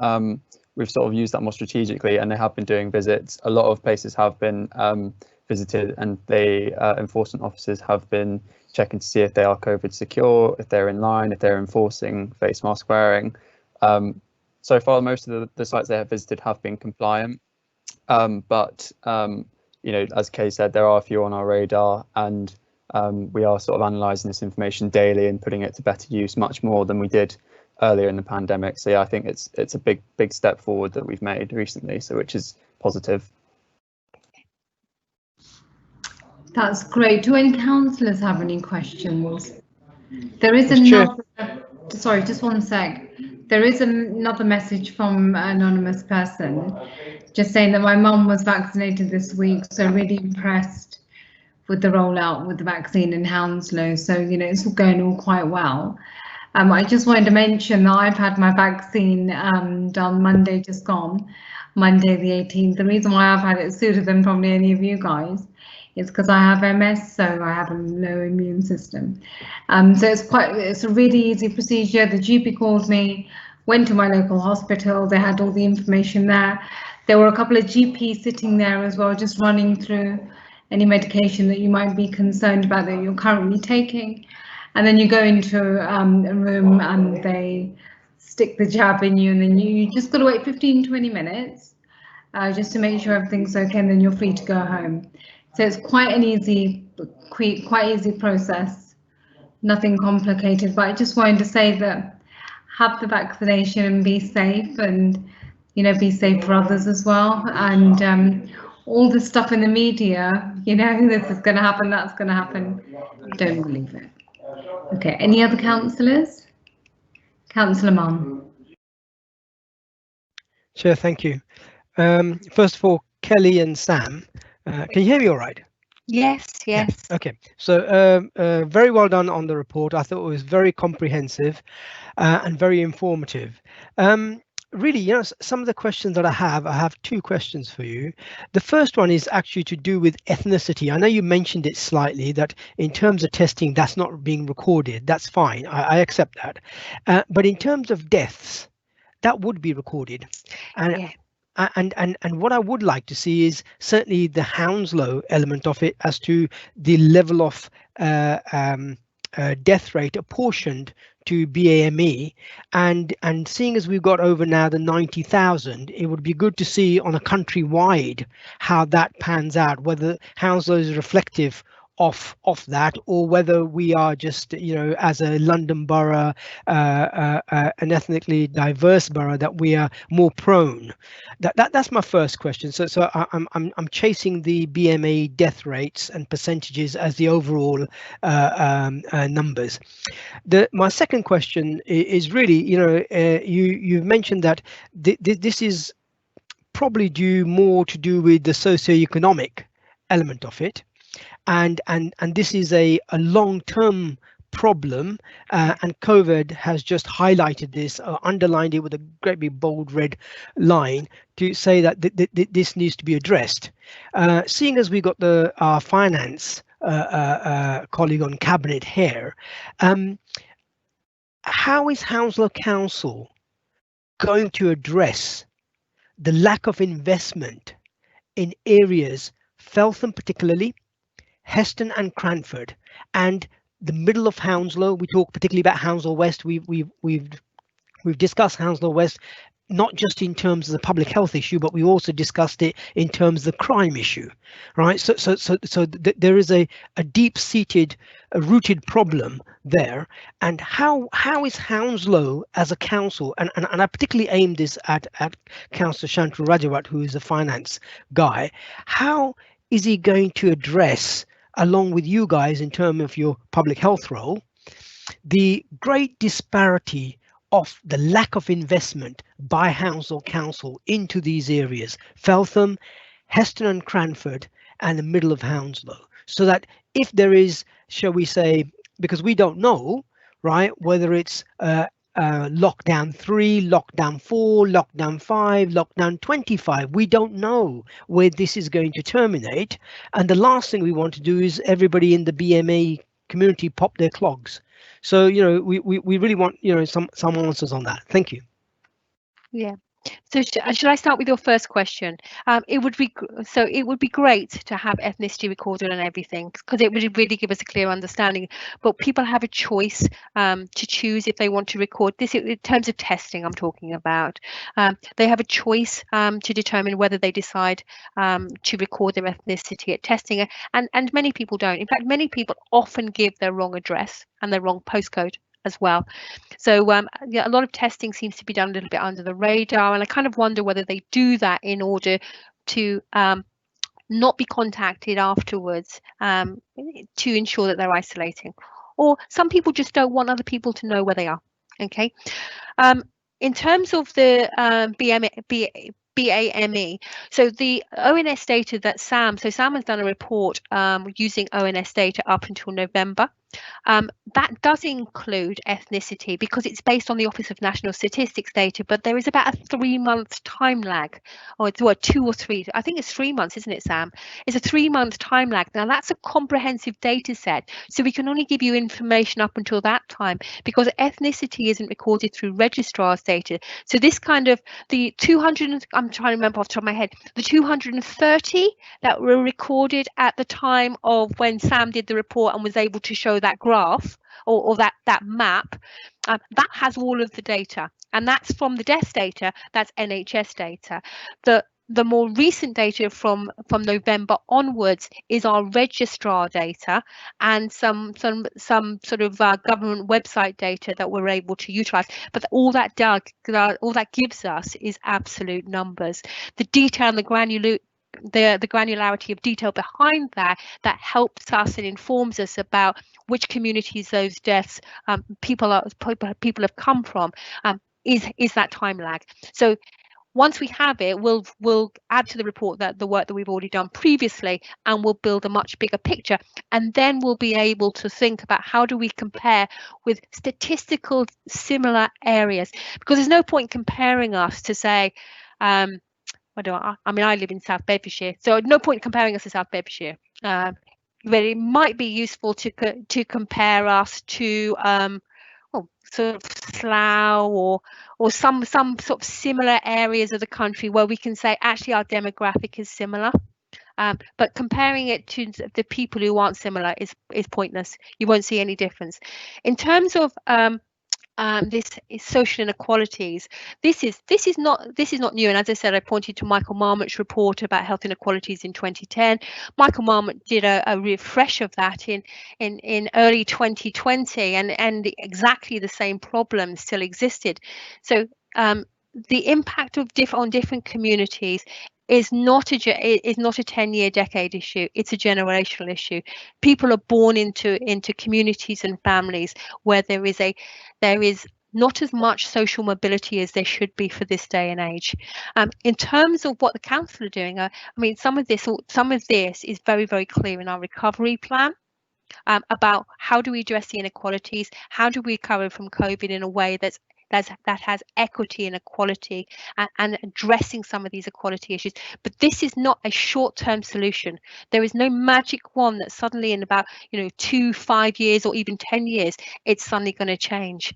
we've sort of used that more strategically, and they have been doing visits. A lot of places have been visited, and the enforcement officers have been checking to see if they are COVID secure, if they're in line, if they're enforcing face mask wearing. So far, most of the sites they have visited have been compliant, but you know, as Kay said, there are a few on our radar, and we are sort of analysing this information daily and putting it to better use, much more than we did earlier in the pandemic. So yeah, I think it's a big step forward that we've made recently, so which is positive. That's great. Do any councillors have any questions? There is another. Sorry, just one sec. There is another message from an anonymous person, just saying that my mum was vaccinated this week, so really impressed with the rollout with the vaccine in Hounslow. So you know, it's all going all quite well. I just wanted to mention that I've had my vaccine done Monday, just gone, Monday the 18th. The reason why I've had it sooner than probably any of you guys is because I have MS, so I have a low immune system. So it's a really easy procedure. The GP called me, went to my local hospital, they had all the information there. There were a couple of GPs sitting there as well, just running through any medication that you might be concerned about that you're currently taking. And then you go into a room and they stick the jab in you, and then you just got to wait 15-20 minutes just to make sure everything's okay, and then you're free to go home. So it's quite an easy, quite easy process, nothing complicated. But I just wanted to say that have the vaccination and be safe, and you know, be safe for others as well. And all the stuff in the media, you know, this is going to happen, that's going to happen. Don't believe it. Okay, any other councillors? Councillor Munn. Sure, thank you. First of all, Kelly and Sam, can you hear me all right? Yes, yes. Yeah. Okay, so very well done on the report. I thought it was very comprehensive and very informative. really, you know, some of the questions that I have two questions for you. The first one is actually to do with ethnicity. I know you mentioned it slightly, that in terms of testing, that's not being recorded. That's fine. I accept that. But in terms of deaths, that would be recorded. And Yeah. And what I would like to see is certainly the Hounslow element of it as to the level of death rate apportioned to BAME, and seeing as we've got over now the 90,000, it would be good to see on a countrywide how that pans out, whether Hounslow is reflective of that, or whether we are just, you know, as a London borough, an ethnically diverse borough, that we are more prone. That's my first question. So I'm chasing the BMA death rates and percentages as the overall numbers. My second question is really, you know, you've mentioned that this is probably due more to do with the socioeconomic element of it. And this is a long-term problem, and COVID has just highlighted this, underlined it with a great big bold red line to say that this needs to be addressed. Seeing as we got our finance colleague on cabinet here, how is Hounslow Council going to address the lack of investment in areas, Feltham particularly, Heston and Cranford, and the middle of Hounslow? We talk particularly about Hounslow West. We've discussed Hounslow West not just in terms of the public health issue, but we also discussed it in terms of the crime issue, right? So there is a deep-seated, rooted problem there. And how is Hounslow as a council, and I particularly aimed this at Councillor Shantru Rajawat, who is a finance guy, how is he going to address, along with you guys in terms of your public health role, the great disparity of the lack of investment by Hounslow Council into these areas, Feltham, Heston and Cranford, and the middle of Hounslow, so that if there is, shall we say, because we don't know, right, whether it's lockdown 3, lockdown 4, lockdown 5, lockdown 25, we don't know where this is going to terminate. And the last thing we want to do is everybody in the BMA community pop their clogs. So, you know, we really want, you know, some answers on that. Thank you. Yeah. So should I start with your first question? It would be great to have ethnicity recorded and everything, because it would really give us a clear understanding. But people have a choice to choose if they want to record this in terms of testing. I'm talking about. They have a choice to determine whether they decide to record their ethnicity at testing, and many people don't. In fact, many people often give their wrong address and their wrong postcode as well. So yeah, a lot of testing seems to be done a little bit under the radar, and I kind of wonder whether they do that in order to not be contacted afterwards, to ensure that they're isolating, or some people just don't want other people to know where they are. Okay. In terms of the BAME, so the ONS data that Sam has done a report using ONS data up until November. That does include ethnicity because it's based on the Office of National Statistics data, but there is about a 3-month time lag, or it's what, 2 or 3, I think it's 3 months, isn't it, Sam? It's a 3-month time lag. Now that's a comprehensive data set, so we can only give you information up until that time because ethnicity isn't recorded through registrar's data. So this kind of, the 200, I'm trying to remember off the top of my head, the 230 that were recorded at the time of when Sam did the report and was able to show that graph or that map, that has all of the data, and that's from the death data. That's NHS data. The more recent data from November onwards is our registrar data and some sort of government website data that we're able to utilize. But all that gives us is absolute numbers. The detail and the granularity of detail behind that helps us and informs us about which communities those deaths people have come from, is that time lag. So once we have it, we'll add to the report that the work that we've already done previously, and we'll build a much bigger picture. And then we'll be able to think about how do we compare with statistical similar areas, because there's no point comparing us to say, I mean, I live in South Bedfordshire, so no point comparing us to South Bedfordshire. But it might be useful to compare us to sort of Slough or some sort of similar areas of the country where we can say actually our demographic is similar. But comparing it to the people who aren't similar is pointless. You won't see any difference. In terms of this is social inequalities. This is not new, and as I said, I pointed to Michael Marmot's report about health inequalities in 2010. Michael Marmot did a refresh of that in early 2020, and exactly the same problem still existed. So the impact of on different communities is not a 10-year decade issue. It's a generational issue. People are born into communities and families where there is not as much social mobility as there should be for this day and age. In terms of what the council are doing, I mean, some of this is very, very clear in our recovery plan. About how do we address the inequalities, how do we recover from COVID in a way that has equity and equality, and addressing some of these equality issues. But this is not a short-term solution. There is no magic wand that suddenly in about 2, 5 years or even 10 years it's suddenly going to change.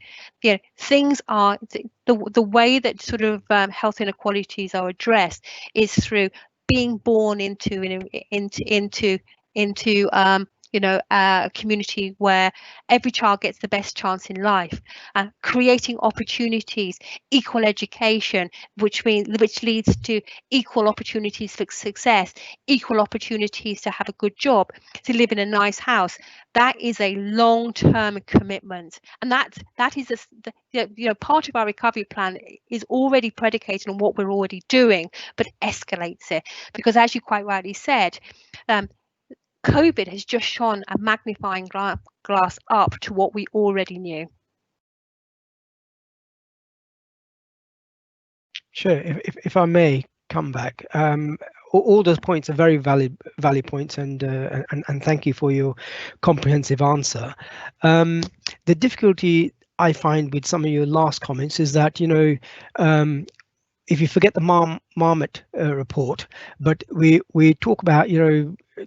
Things are the way that sort of health inequalities are addressed is through being born into a community where every child gets the best chance in life, creating opportunities, equal education, which leads to equal opportunities for success, equal opportunities to have a good job, to live in a nice house. That is a long-term commitment, and that is part of our recovery plan is already predicated on what we're already doing, but escalates it, because as you quite rightly said, COVID has just shone a magnifying glass up to what we already knew. Sure, if I may come back, all those points are very valid points, and thank you for your comprehensive answer. The difficulty I find with some of your last comments is that if you forget the Marmot report, but we talk about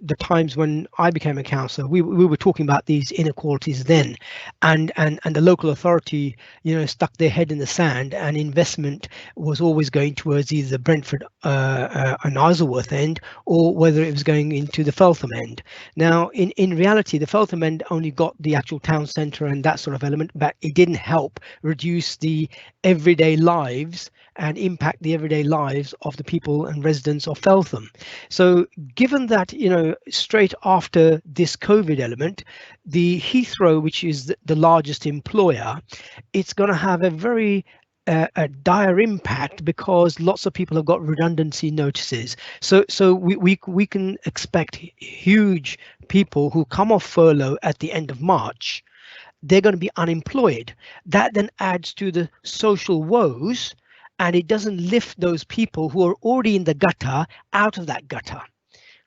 the times when I became a councillor, we were talking about these inequalities then, and the local authority stuck their head in the sand, and investment was always going towards either the Brentford and Isleworth end, or whether it was going into the Feltham end. Now in reality, the Feltham end only got the actual town centre and that sort of element, but it didn't help reduce the everyday lives and impact the everyday lives of the people and residents of Feltham. So given that, straight after this COVID element, the Heathrow, which is the largest employer, it's going to have a very a dire impact, because lots of people have got redundancy notices. So we can expect huge people who come off furlough at the end of March. They're going to be unemployed. That then adds to the social woes, and it doesn't lift those people who are already in the gutter out of that gutter,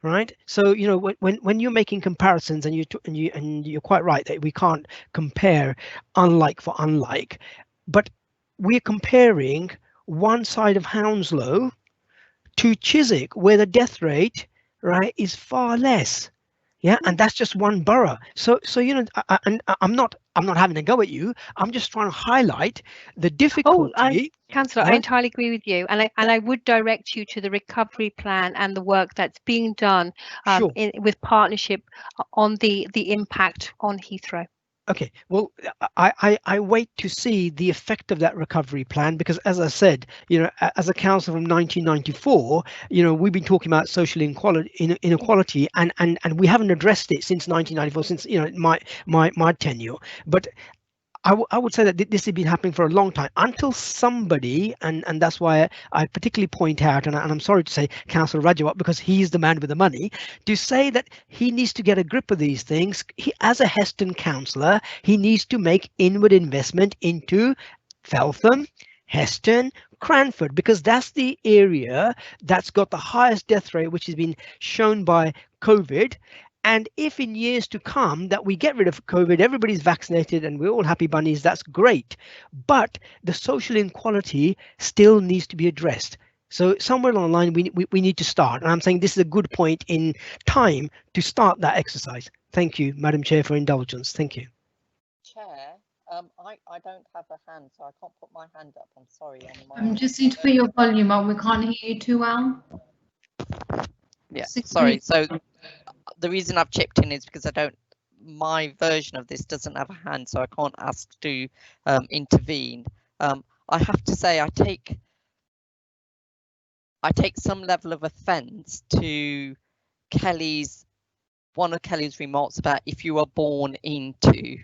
right? So when you're making comparisons, and you're quite right that we can't compare unlike for unlike, but we're comparing one side of Hounslow to Chiswick, where the death rate, right, is far less. Yeah, and that's just one borough. So I'm not having a go at you. I'm just trying to highlight the difficulty. Councillor, I entirely agree with you, and I would direct you to the recovery plan and the work that's being done Sure. with partnership on the impact on Heathrow. Okay, well, I wait to see the effect of that recovery plan, because as I said, as a council from 1994, we've been talking about social inequality, and we haven't addressed it since 1994, since my tenure. But I would say that this has been happening for a long time, until somebody, and that's why I particularly point out, and I'm sorry to say Councillor Rajawat, because he's the man with the money, to say that he needs to get a grip of these things. He, as a Heston councillor, he needs to make inward investment into Feltham, Heston, Cranford, because that's the area that's got the highest death rate, which has been shown by COVID. And if in years to come that we get rid of COVID, everybody's vaccinated and we're all happy bunnies, that's great. But the social inequality still needs to be addressed. So somewhere along the line, we need to start. And I'm saying this is a good point in time to start that exercise. Thank you, Madam Chair, for indulgence. Thank you. Chair, I don't have a hand, so I can't put my hand up. I'm sorry. Just need to put your volume up. We can't hear you too well. Yeah, sorry. So the reason I've chipped in is because my version of this doesn't have a hand, so I can't ask to intervene. I have to say I take some level of offence to one of Kelly's remarks about if you are born into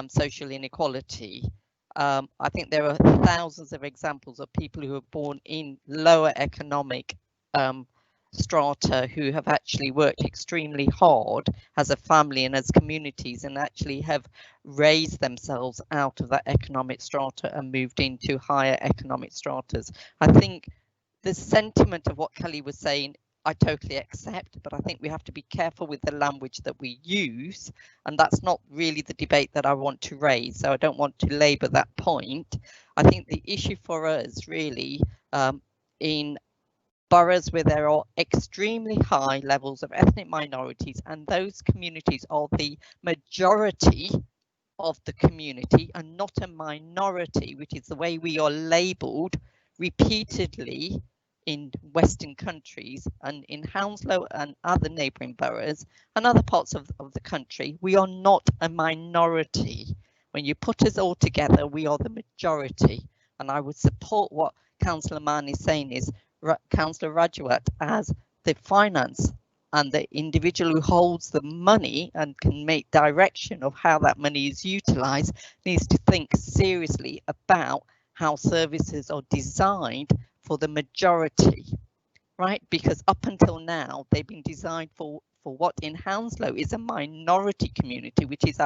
social inequality. I think there are thousands of examples of people who are born in lower economic strata who have actually worked extremely hard as a family and as communities and actually have raised themselves out of that economic strata and moved into higher economic stratas. I think the sentiment of what Kelly was saying, I totally accept, but I think we have to be careful with the language that we use, and that's not really the debate that I want to raise, so I don't want to labour that point. I think the issue for us really in boroughs where there are extremely high levels of ethnic minorities, and those communities are the majority of the community and not a minority, which is the way we are labelled repeatedly in Western countries and in Hounslow and other neighbouring boroughs and other parts of the country. We are not a minority. When you put us all together, we are the majority. And I would support what Councillor Mann is saying is Councillor Rajwat as the finance and the individual who holds the money and can make direction of how that money is utilised needs to think seriously about how services are designed for the majority, right? Because up until now, they've been designed for what in Hounslow is a minority community, which is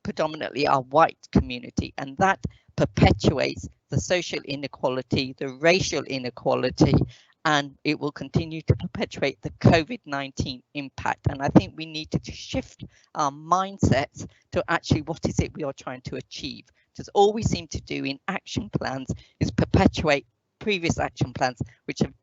predominantly our white community, and that perpetuates the social inequality, the racial inequality, and it will continue to perpetuate the COVID-19 impact. And I think we need to shift our mindsets to actually what is it we are trying to achieve. Because all we seem to do in action plans is perpetuate previous action plans, which have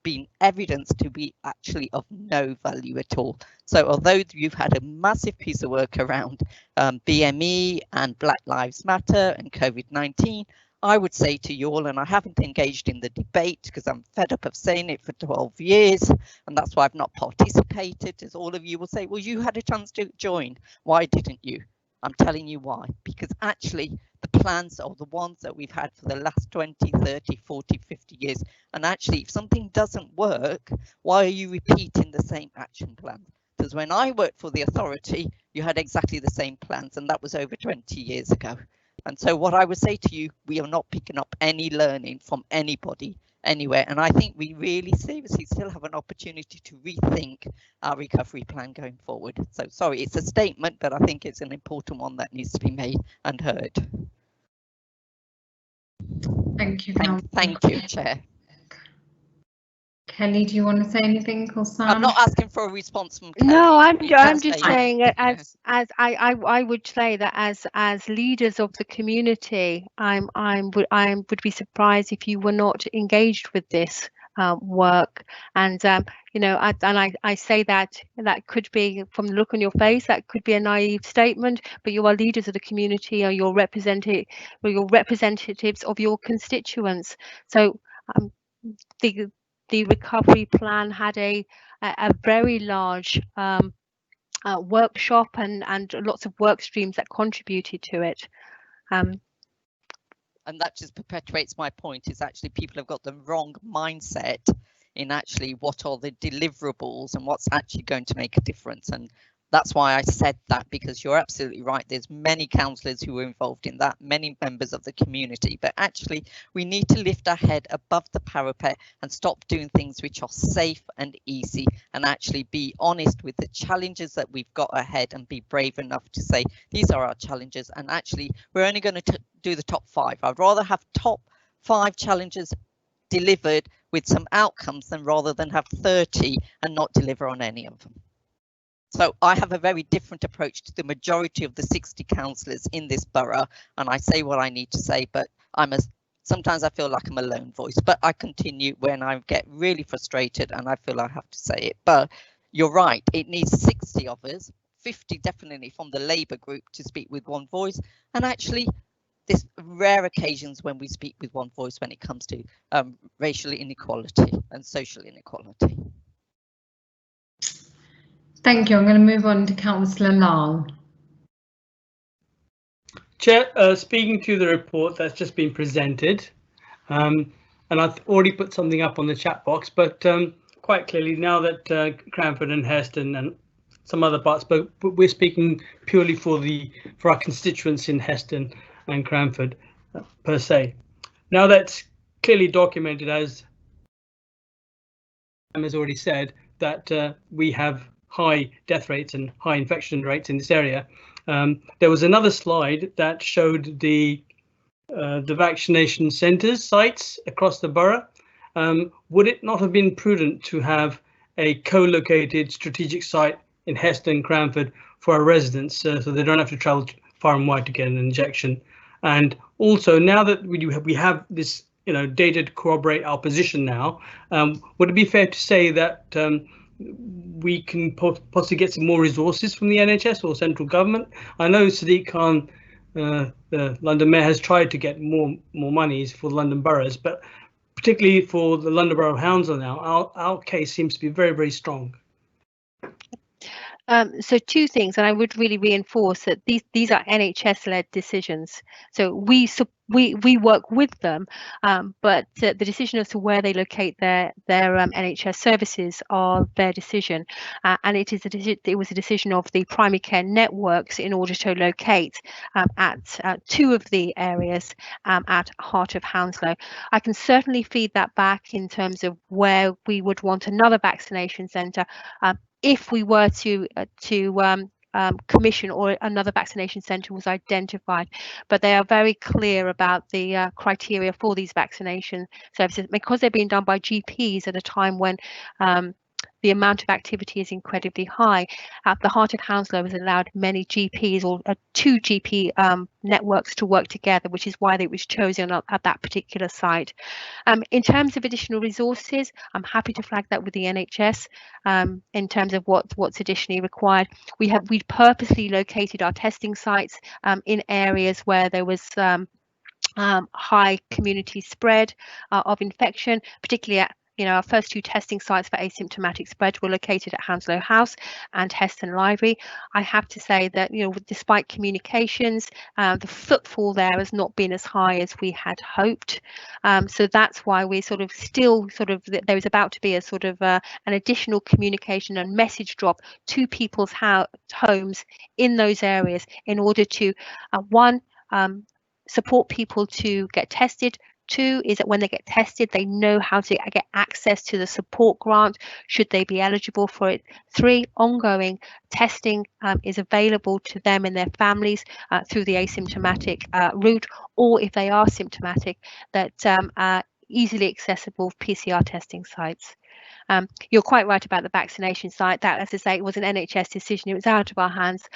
been evidenced to be actually of no value at all. So although you've had a massive piece of work around BME and Black Lives Matter and COVID-19, I would say to you all, and I haven't engaged in the debate because I'm fed up of saying it for 12 years, and that's why I've not participated, as all of you will say, well, you had a chance to join. Why didn't you? I'm telling you why, because actually the plans are the ones that we've had for the last 20, 30, 40, 50 years. And actually, if something doesn't work, why are you repeating the same action plan? Because when I worked for the authority, you had exactly the same plans, and that was over 20 years ago. And so what I would say to you, we are not picking up any learning from anybody anywhere. And I think we really seriously still have an opportunity to rethink our recovery plan going forward. So sorry, it's a statement, but I think it's an important one that needs to be made and heard. Thank you. Thank you, Chair. Kelly, do you want to say anything, or Sam? I'm not asking for a response from Kelly. No, I'm just saying as I would say that as leaders of the community, I would be surprised if you were not engaged with this work. And you know, I say that could be, from the look on your face, that could be a naive statement, but you are leaders of the community, or you're representatives of your constituents. So the recovery plan had a very large workshop and lots of work streams that contributed to it. And that just perpetuates my point, is actually people have got the wrong mindset in actually what are the deliverables and what's actually going to make a difference. And that's why I said that, because you're absolutely right. There's many councillors who were involved in that, many members of the community, but actually we need to lift our head above the parapet and stop doing things which are safe and easy, and actually be honest with the challenges that we've got ahead and be brave enough to say these are our challenges. And actually we're only going to do the top 5. I'd rather have top 5 challenges delivered with some outcomes than rather than have 30 and not deliver on any of them. So I have a very different approach to the majority of the 60 councillors in this borough, and I say what I need to say, but sometimes I feel like I'm a lone voice, but I continue when I get really frustrated and I feel I have to say it. But you're right, it needs 60 of us, 50 definitely from the Labour group to speak with one voice, and actually there's rare occasions when we speak with one voice when it comes to racial inequality and social inequality. Thank you. I'm going to move on to Councillor Lal. Chair, speaking to the report that's just been presented, and I've already put something up on the chat box, but quite clearly now that Cranford and Heston and some other parts, but we're speaking purely for our constituents in Heston and Cranford per se. Now that's clearly documented, as has already said, that we have high death rates and high infection rates in this area. There was another slide that showed the vaccination centres sites across the borough. Would it not have been prudent to have a co-located strategic site in Heston and Cranford for our residents, so they don't have to travel far and wide to get an injection? And also, now that we have this data to corroborate our position now, would it be fair to say that we can possibly get some more resources from the NHS or central government? I know Sadiq Khan, the London Mayor, has tried to get more monies for the London boroughs, but particularly for the London Borough of Hounslow now, our case seems to be very, very strong. So 2 things, and I would really reinforce that these are NHS-led decisions. So we work with them, but the decision as to where they locate their NHS services are their decision, and it was a decision of the primary care networks in order to locate at 2 of the areas at Heart of Hounslow. I can certainly feed that back in terms of where we would want another vaccination centre. If we were to commission or another vaccination centre was identified, but they are very clear about the criteria for these vaccination services, because they're being done by GPs at a time when the amount of activity is incredibly high. The Heart of Hounslow has allowed many GPs or 2 GP networks to work together, which is why it was chosen at that particular site. In terms of additional resources, I'm happy to flag that with the NHS in terms of what's additionally required. We've purposely located our testing sites in areas where there was high community spread of infection, particularly at our first 2 testing sites for asymptomatic spread were located at Hounslow House and Heston Library. I have to say that, despite communications, the footfall there has not been as high as we had hoped. So that's why we're there is about to be a an additional communication and message drop to people's homes in those areas in order to, one, support people to get tested. 2 is that when they get tested, they know how to get access to the support grant should they be eligible for it. 3, ongoing testing is available to them and their families through the asymptomatic route, or if they are symptomatic, that easily accessible PCR testing sites. You're quite right about the vaccination site. That, as I say, it was an NHS decision. It was out of our hands,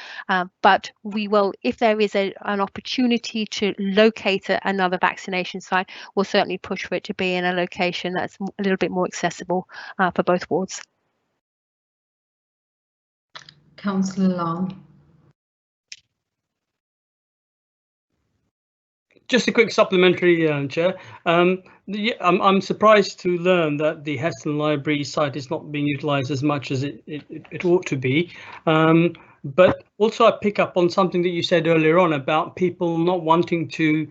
but we will, if there is an opportunity to locate another vaccination site, we'll certainly push for it to be in a location that's a little bit more accessible for both wards. Councillor Long. Just a quick supplementary, Chair. I'm surprised to learn that the Heston Library site is not being utilised as much as it ought to be. But also I pick up on something that you said earlier on about people not wanting to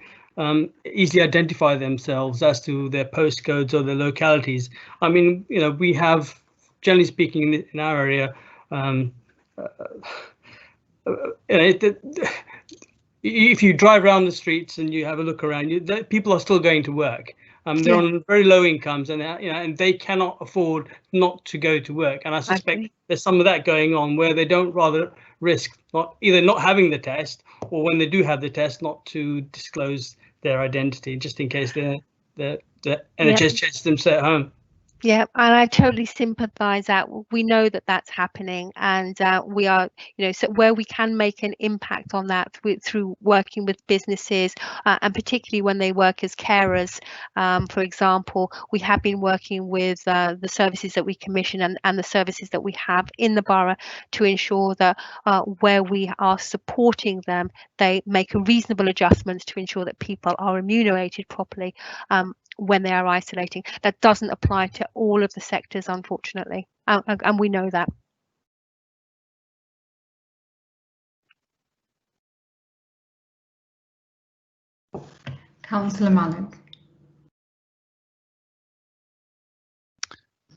easily identify themselves as to their postcodes or their localities. I mean, we have, generally speaking, in our area, if you drive around the streets and you have a look around, people are still going to work. They're on very low incomes, and and they cannot afford not to go to work. And I suspect there's some of that going on where they don't rather risk either not having the test, or when they do have the test, not to disclose their identity just in case they're the NHS checks them stay at home. Yeah, and I totally sympathise that we know that that's happening, and we are, so where we can make an impact on that through working with businesses, and particularly when they work as carers, for example, we have been working with the services that we commission and the services that we have in the borough to ensure that where we are supporting them, they make reasonable adjustments to ensure that people are remunerated properly when they are isolating. That doesn't apply to all of the sectors, unfortunately, and we know that. Councillor Malik.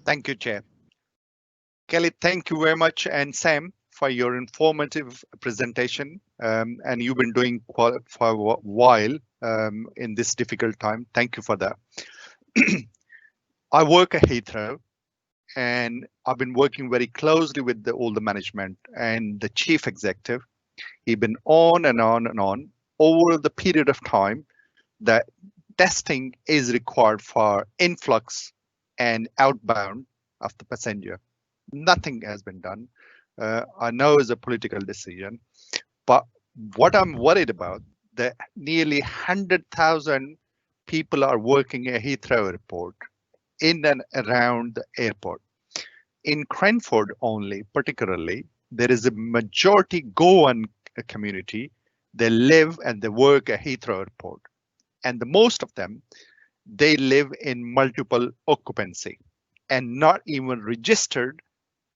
Thank you, Chair. Kelly, thank you very much, and Sam, for your informative presentation. And you've been doing for a while in this difficult time. Thank you for that. I work at Heathrow, and I've been working very closely with all the management and the chief executive. He's been on and on and on over the period of time that testing is required for influx and outbound of the passenger. Nothing has been done. I know it's a political decision, but what I'm worried about, that nearly 100,000 people are working at Heathrow Airport, in and around the airport. In Cranford only, particularly, there is a majority Goan community. They live and they work at Heathrow Airport. And the most of them, they live in multiple occupancy and not even registered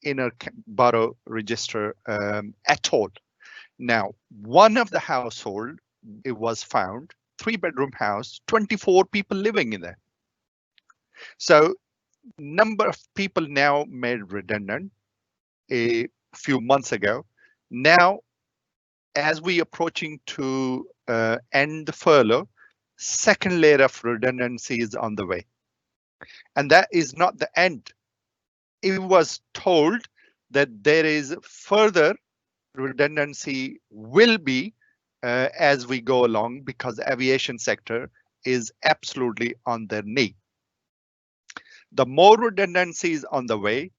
in a borough register at all. Now, one of the household, it was found, 3-bedroom house, 24 people living in there. So number of people now made redundant a few months ago. Now, as we approaching to end the furlough, second layer of redundancy is on the way. And that is not the end. It was told that there is further redundancy will be as we go along, because the aviation sector is absolutely on their knee. The more redundancies on the way,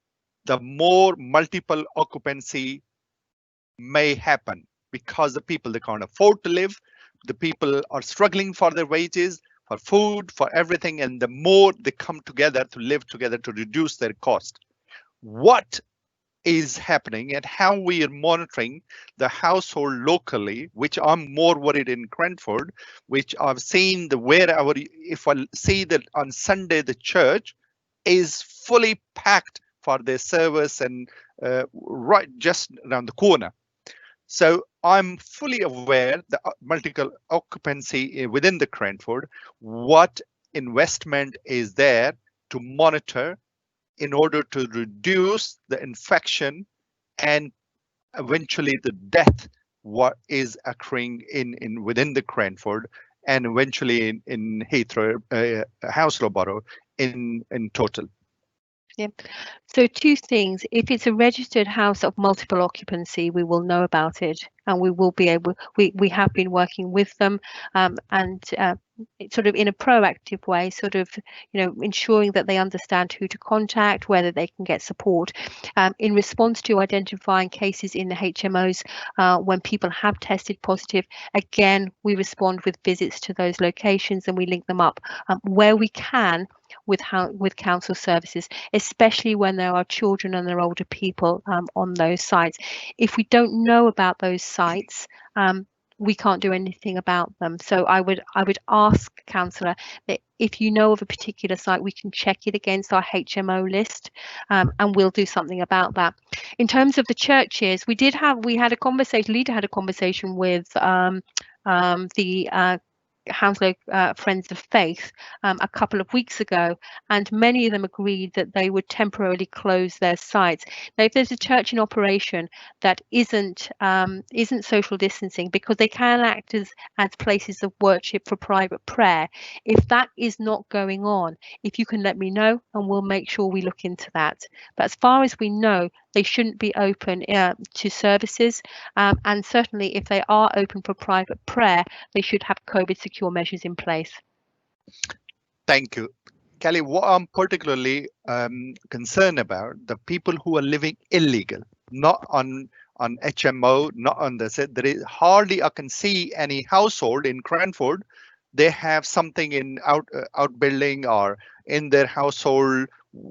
the more multiple occupancy may happen, because the people, they can't afford to live, the people are struggling for their wages, for food, for everything, and the more they come together to live together to reduce their cost. What is happening and how we are monitoring the household locally, which I'm more worried in Cranford, which I've seen if I see that on Sunday, the church is fully packed for their service and right just around the corner. So I'm fully aware the multiple occupancy within the Cranford, what investment is there to monitor in order to reduce the infection and eventually the death what is occurring within the Cranford and eventually in Heathrow, Hounslow Borough in total. Yeah. So two things. If it's a registered house of multiple occupancy, we will know about it, and we will be able. We have been working with them, and sort of in a proactive way, sort of ensuring that they understand who to contact, whether they can get support. In response to identifying cases in the HMOs when people have tested positive, again we respond with visits to those locations and we link them up where we can with council services, especially when there are children and there are older people on those sites. If we don't know about those sites, we can't do anything about them. So I would ask, councillor, that if you know of a particular site, we can check it against our HMO list, and we'll do something about that. In terms of the churches, we had a conversation. Leader had a conversation with the Hounslow Friends of Faith a couple of weeks ago, and many of them agreed that they would temporarily close their sites. Now, if there's a church in operation that isn't social distancing, because they can act as places of worship for private prayer, if that is not going on, if you can let me know and we'll make sure we look into that. But as far as we know, they shouldn't be open to services, and certainly if they are open for private prayer, they should have COVID secure measures in place. Thank you. Kelly, what I'm particularly concerned about, the people who are living illegal, not on HMO, not on the, there is hardly I can see any household in Cranford. They have something in outbuilding or in their household.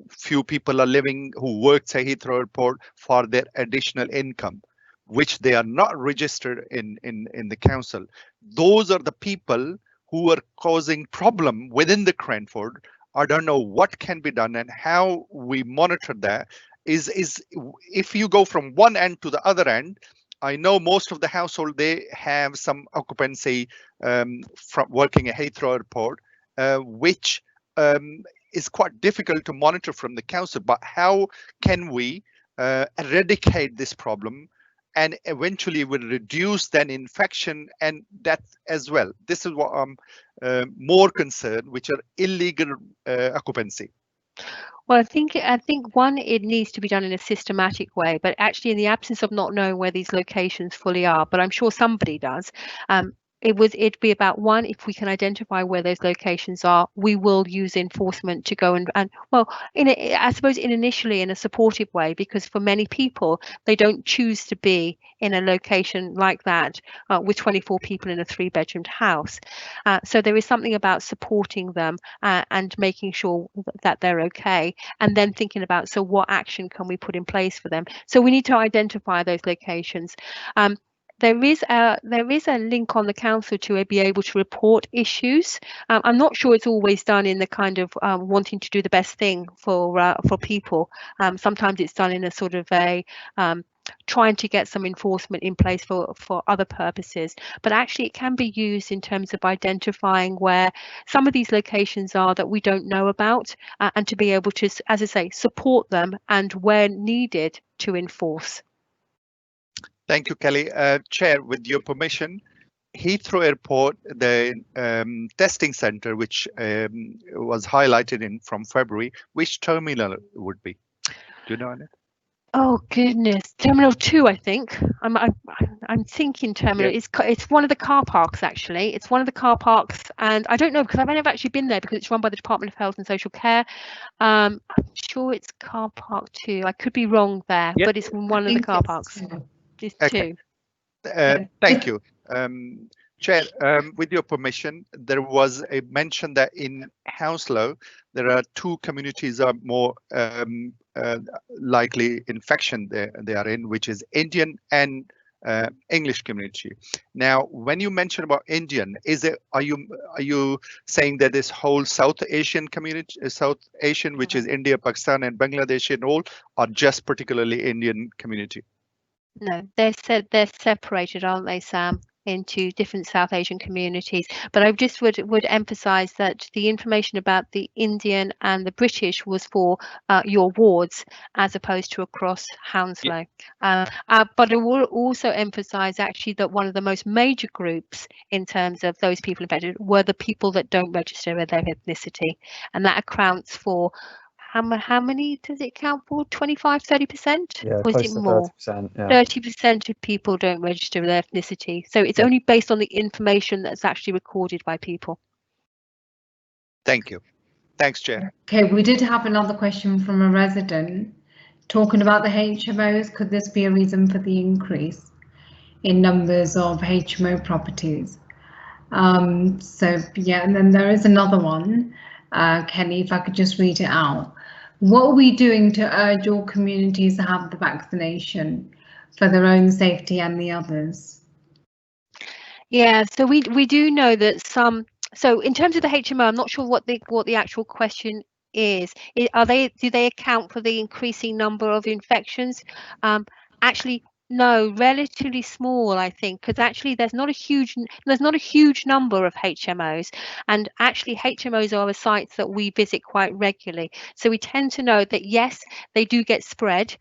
Few people are living who work at Heathrow Airport for their additional income, which they are not registered in the council. Those are the people who are causing problem within the Cranford. I don't know what can be done and how we monitor that. Is if you go from one end to the other end, I know most of the household, they have some occupancy from working at Heathrow Airport, which is quite difficult to monitor from the council. But how can we eradicate this problem and eventually will reduce then infection and death as well? This is what I'm more concerned, which are illegal occupancy. Well, I think one, it needs to be done in a systematic way, but actually in the absence of not knowing where these locations fully are, but I'm sure somebody does. It'd be about, one, if we can identify where those locations are, we will use enforcement to go and well, I suppose initially in a supportive way, because for many people, they don't choose to be in a location like that with 24 people in a 3-bedroomed house. So there is something about supporting them and making sure that they're okay, and then thinking about, so what action can we put in place for them? So we need to identify those locations. There is a link on the council to be able to report issues. I'm not sure it's always done in the kind of wanting to do the best thing for people. Sometimes it's done in a sort of a trying to get some enforcement in place for other purposes, but actually it can be used in terms of identifying where some of these locations are that we don't know about, and to be able to, as I say, support them and where needed to enforce. Thank you, Kelly. Chair, with your permission, Heathrow Airport, the testing center, which was highlighted from February, which terminal would be? Do you know it? Oh goodness, Terminal 2, I think. I'm thinking Terminal. Yeah. It's one of the car parks, actually. It's one of the car parks, and I don't know because I've never actually been there because it's run by the Department of Health and Social Care. I'm sure it's car park 2. I could be wrong there, but it's one of the car parks. It's okay. 2. Thank you. Chair, with your permission, there was a mention that in Hounslow, there are 2 communities are more likely infection they are in, which is Indian and English community. Now, when you mention about Indian, are you saying that this whole South Asian community, South Asian, which is India, Pakistan, and Bangladesh and all, or just particularly Indian community? No, they're separated, aren't they, Sam, into different South Asian communities? But I just would emphasize that the information about the Indian and the British was for your wards as opposed to across Hounslow. Yeah. But I will also emphasize actually that one of the most major groups in terms of those people infected were the people that don't register with their ethnicity, and that accounts for how many does it count for? 25, 30%? Yeah, was it more? 30%, yeah. 30% of people don't register with their ethnicity. So it's only based on the information that's actually recorded by people. Thank you. Thanks, Chair. Okay, we did have another question from a resident talking about the HMOs. Could this be a reason for the increase in numbers of HMO properties? So yeah, and then there is another one, Kelly, if I could just read it out. What are we doing to urge all communities to have the vaccination for their own safety and the others? Yeah, so we do know that some. So in terms of the HMO, I'm not sure what the actual question is. Do they account for the increasing number of infections? Actually, no, relatively small, I think, because actually there's not a huge number of HMOs, and actually HMOs are the sites that we visit quite regularly. So we tend to know that yes, they do get spread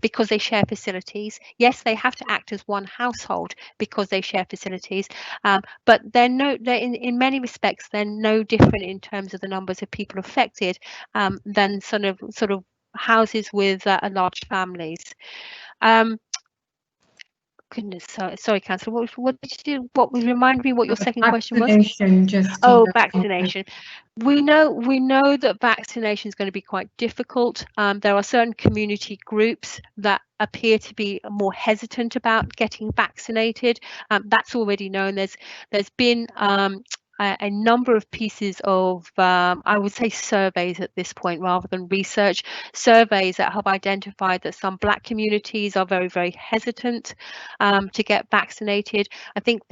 because they share facilities. Yes, they have to act as one household because they share facilities, but they're in many respects they're no different in terms of the numbers of people affected than sort of houses with large families. goodness, sorry, Councillor. What did you? What was remind me what your second question was? Vaccination, just Vaccination. We know that vaccination is going to be quite difficult. There are certain community groups that appear to be more hesitant about getting vaccinated. That's already known. There's been a number of pieces of, I would say, surveys at this point rather than research, surveys that have identified that some Black communities are very, very hesitant to get vaccinated. I think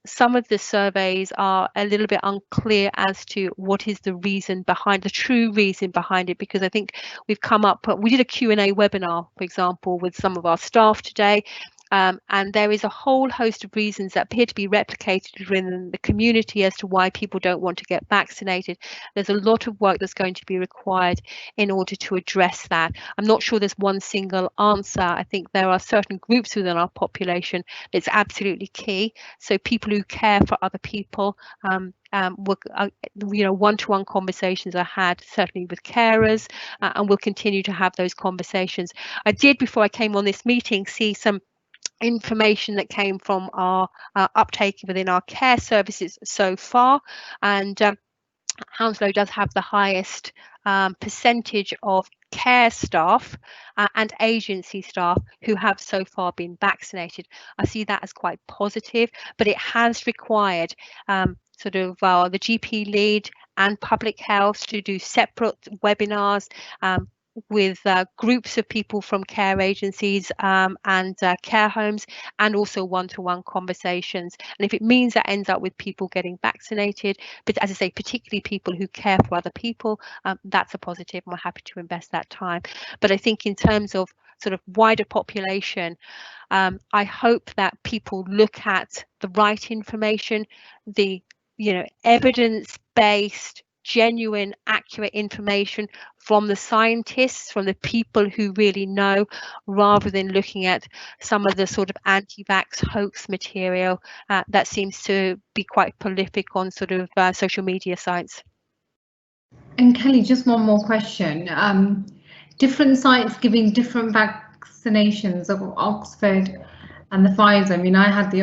some of the surveys are a little bit unclear as to what is the reason behind, the true reason behind it, because I think we've come up, we did a Q&A webinar, for example, with some of our staff today. And there is a whole host of reasons that appear to be replicated within the community as to why people don't want to get vaccinated. There's a lot of work that's going to be required in order to address that. I'm not sure there's one single answer. I think there are certain groups within our population that's absolutely key. So people who care for other people, one-to-one conversations are had certainly with carers, and we'll continue to have those conversations. I did, before I came on this meeting, see some information that came from our uptake within our care services so far, and Hounslow does have the highest percentage of care staff and agency staff who have so far been vaccinated. I see that as quite positive, but it has required the GP lead and public health to do separate webinars with groups of people from care agencies and care homes, and also one-to-one conversations. And if it means that ends up with people getting vaccinated, but as I say, particularly people who care for other people, that's a positive, and we're happy to invest that time. But I think in terms of sort of wider population, I hope that people look at the right information, the evidence-based, genuine, accurate information from the scientists, from the people who really know, rather than looking at some of the sort of anti-vax hoax material that seems to be quite prolific on sort of social media sites. And Kelly, just one more question. Different sites giving different vaccinations of Oxford and the Pfizer. I mean, I had the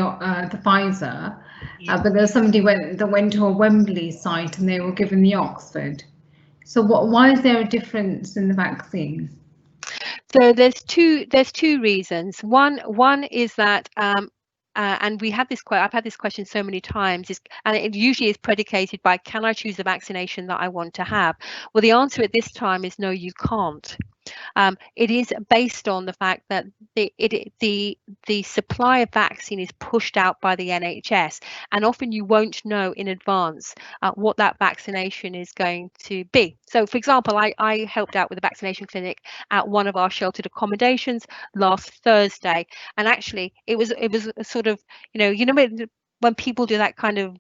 Pfizer, but there's somebody that went to a Wembley site and they were given the Oxford. So why is there a difference in the vaccine? So there's two reasons. One is that and we had this I've had this question so many times, and it usually is predicated by, can I choose the vaccination that I want to have? Well, the answer at this time is no, you can't. It is based on the fact that the supply of vaccine is pushed out by the NHS, and often you won't know in advance what that vaccination is going to be. So, for example, I helped out with a vaccination clinic at one of our sheltered accommodations last Thursday, and actually it was a sort of, when people do that kind of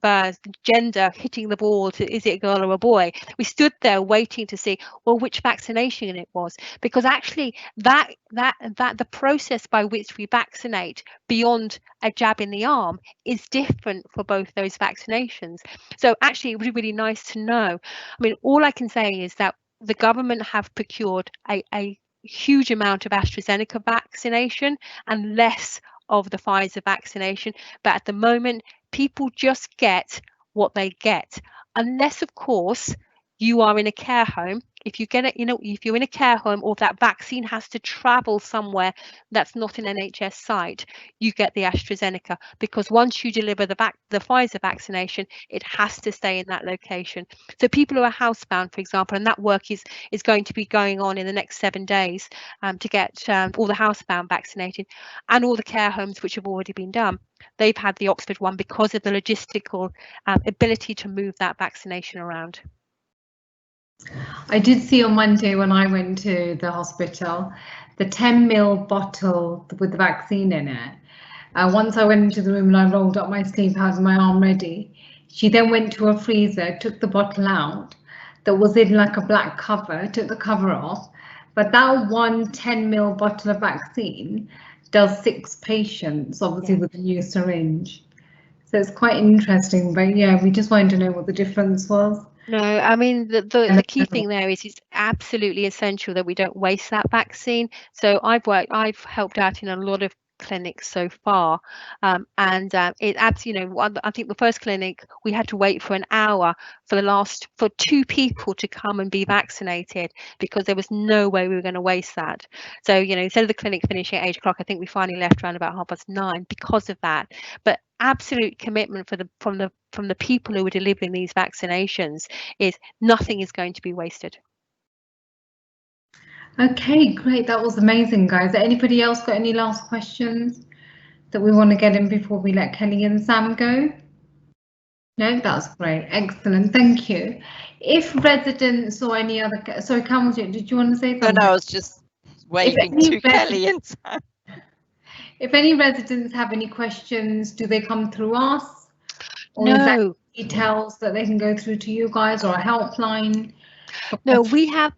gender hitting the ball to, is it a girl or a boy? We stood there waiting to see, well, which vaccination it was, because actually that the process by which we vaccinate beyond a jab in the arm is different for both those vaccinations. So actually it would be really nice to know. I mean, all I can say is that the government have procured a huge amount of AstraZeneca vaccination and less of the Pfizer vaccination, but at the moment people just get what they get, unless of course you are in a care home. If you get it, if you're in a care home, or if that vaccine has to travel somewhere that's not an NHS site, you get the AstraZeneca, because once you deliver the Pfizer vaccination, it has to stay in that location. So people who are housebound, for example, and that work is going to be going on in the next 7 days to get all the housebound vaccinated, and all the care homes which have already been done. They've had the Oxford one because of the logistical ability to move that vaccination around. I did see on Monday when I went to the hospital, the 10 ml bottle with the vaccine in it. Once I went into the room and I rolled up my sleeve, had my arm ready. She then went to a freezer, took the bottle out that was in like a black cover, took the cover off. But that one 10 ml bottle of vaccine does 6 patients, obviously, with a new syringe. So it's quite interesting, but yeah, we just wanted to know what the difference was. No, I mean, the key thing there is it's absolutely essential that we don't waste that vaccine. So I've helped out in a lot of clinics so far, and it adds, I think the first clinic we had to wait for an hour for 2 people to come and be vaccinated, because there was no way we were going to waste that. So instead of the clinic finishing at 8 o'clock, I think we finally left around about 9:30 because of that. But absolute commitment from the people who are delivering these vaccinations is nothing is going to be wasted. Okay, great. That was amazing, guys. Anybody else got any last questions that we want to get in before we let Kelly and Sam go? No, that's great. Excellent. Thank you. If residents or any other, sorry, Kamal, did you want to say something? No, I was just waving to Kelly and Sam. If any residents have any questions, do they come through us? Or No. is that details that they can go through to you guys, or a helpline? No, we have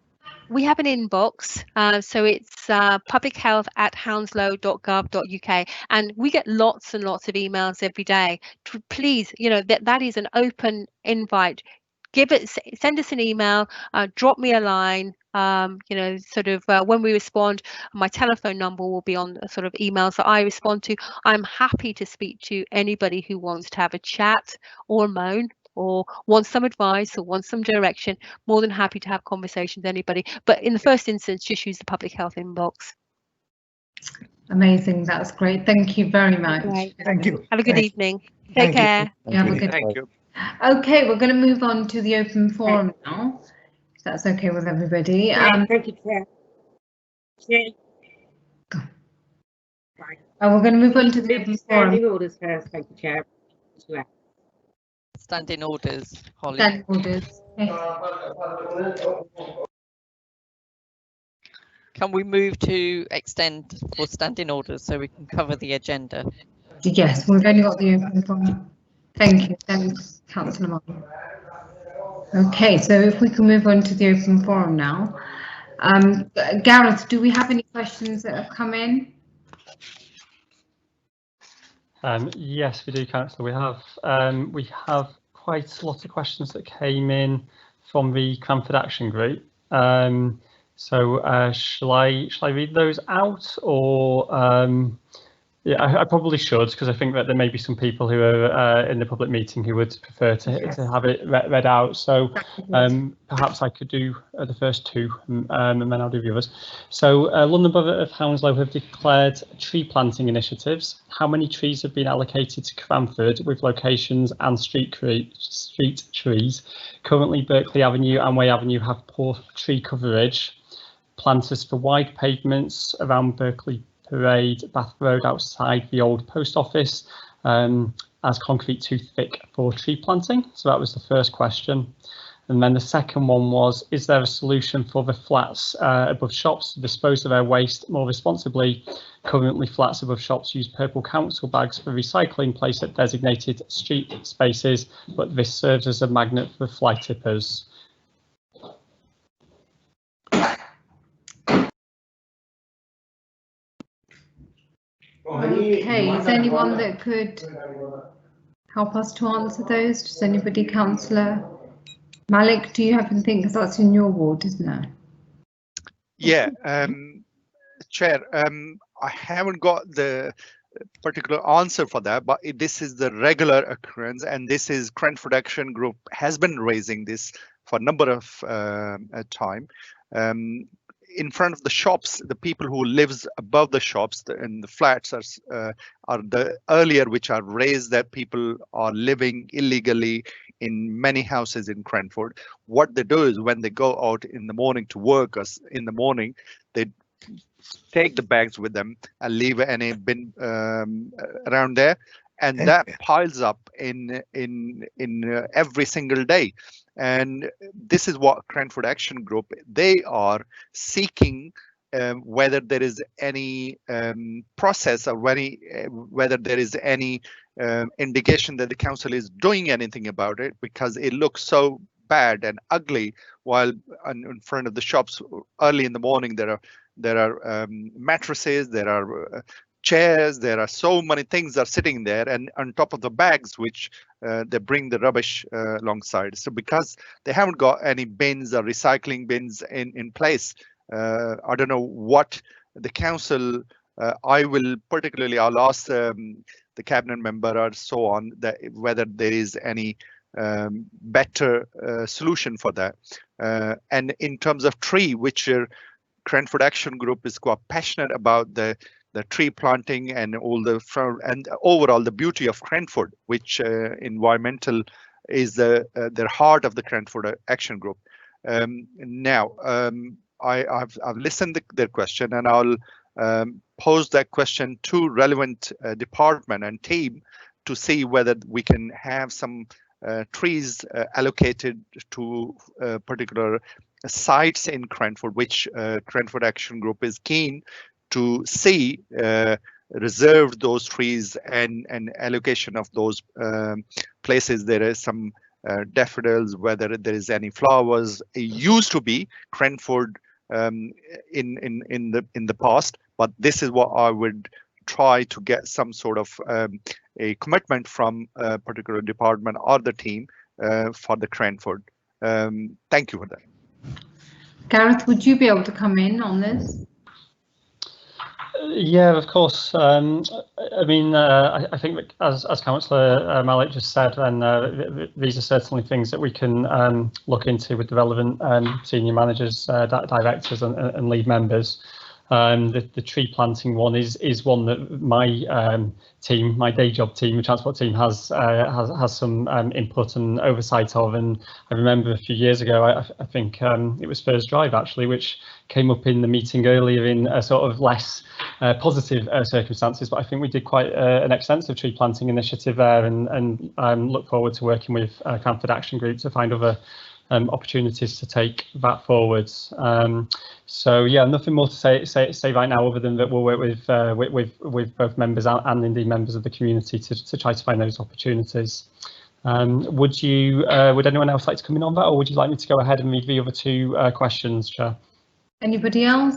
an inbox, so it's publichealth@hounslow.gov.uk, and we get lots and lots of emails every day. Please, that is an open invite. Send us an email, drop me a line. When we respond, my telephone number will be on sort of emails that I respond to. I'm happy to speak to anybody who wants to have a chat or moan, or wants some advice or wants some direction. More than happy to have conversations with anybody. But in the first instance, just use the public health inbox. Amazing. That's great. Thank you very much. Great. Thank you. Have a good evening. Take care. Have a good day. Okay, we're going to move on to the open forum now, if that's okay with everybody. Thank you, Chair. We're going to move on to the open forum. Standing orders first, thank you, Chair. Standing orders, Holly. Standing orders. Yes. Can we move to extend for standing orders so we can cover the agenda? Yes, we've only got the open forum. Thank you. Thanks, Councillor Martin. Okay, so if we can move on to the open forum now. Gareth, do we have any questions that have come in? Yes, we do, Councillor. We have quite a lot of questions that came in from the Cranford Action Group. Shall I read those out, or yeah, I probably should, because I think that there may be some people who are in the public meeting who would prefer to have it read out. So perhaps I could do the first 2 and then I'll do the others. So London Borough of Hounslow have declared tree planting initiatives. How many trees have been allocated to Cranford with locations and street trees? Currently, Berkeley Avenue and Way Avenue have poor tree coverage. Planters for wide pavements around Berkeley Parade, Bath Road outside the old post office, as concrete too thick for tree planting. So that was the first question. And then the second one was, is there a solution for the flats above shops to dispose of their waste more responsibly? Currently, flats above shops use purple council bags for recycling placed at designated street spaces, but this serves as a magnet for fly tippers. Okay, is there anyone that could help us to answer those? Does anybody? Councillor Malik, do you happen to think, because that's in your ward, isn't it? Yeah, Chair, I haven't got the particular answer for that, but this is the regular occurrence, and this is Cranford Action Group has been raising this for a number of time. In front of the shops, the people who lives above the shops in the flats are the earlier which are raised that people are living illegally in many houses in Cranford. What they do is when they go out in the morning to work, in the morning, they take the bags with them and leave any bin around there, and that piles up in every single day. And this is what Cranford Action Group, they are seeking whether there is any process or whether there is any indication that the council is doing anything about it, because it looks so bad and ugly. While in front of the shops early in the morning, there are mattresses, there are chairs, there are so many things are sitting there, and on top of the bags which they bring the rubbish alongside. So because they haven't got any bins or recycling bins in place, I don't know what the council I'll ask the cabinet member or so on that whether there is any better solution for that. And in terms of tree, which Cranford Action Group is quite passionate about the tree planting and all the and overall the beauty of Cranford, which environmental is their heart of the Cranford Action Group. Now I've listened to their question, and I'll pose that question to relevant department and team to see whether we can have some trees allocated to particular sites in Cranford, which Cranford Action Group is keen to see reserve those trees and allocation of those places. There is some daffodils, whether there is any flowers. It used to be Cranford in the past, but this is what I would try to get some sort of a commitment from a particular department or the team for the Cranford. Thank you for that. Gareth, would you be able to come in on this? Yeah, of course. I mean, I think that as Councillor Malik just said, then these are certainly things that we can look into with the relevant senior managers, directors, and lead members. The tree planting one is one that my team, my day job team, the transport team, has some input and oversight of. And I remember a few years ago, I think it was Spurs Drive actually, which came up in the meeting earlier in a sort of less positive circumstances, but I think we did quite an extensive tree planting initiative there, and look forward to working with Cranford Action Group to find other opportunities to take that forwards. So yeah, nothing more to say right now, other than that we'll work with both members and indeed members of the community to try to find those opportunities. Would anyone else like to come in on that, or would you like me to go ahead and read the other two questions, Chair? Anybody else?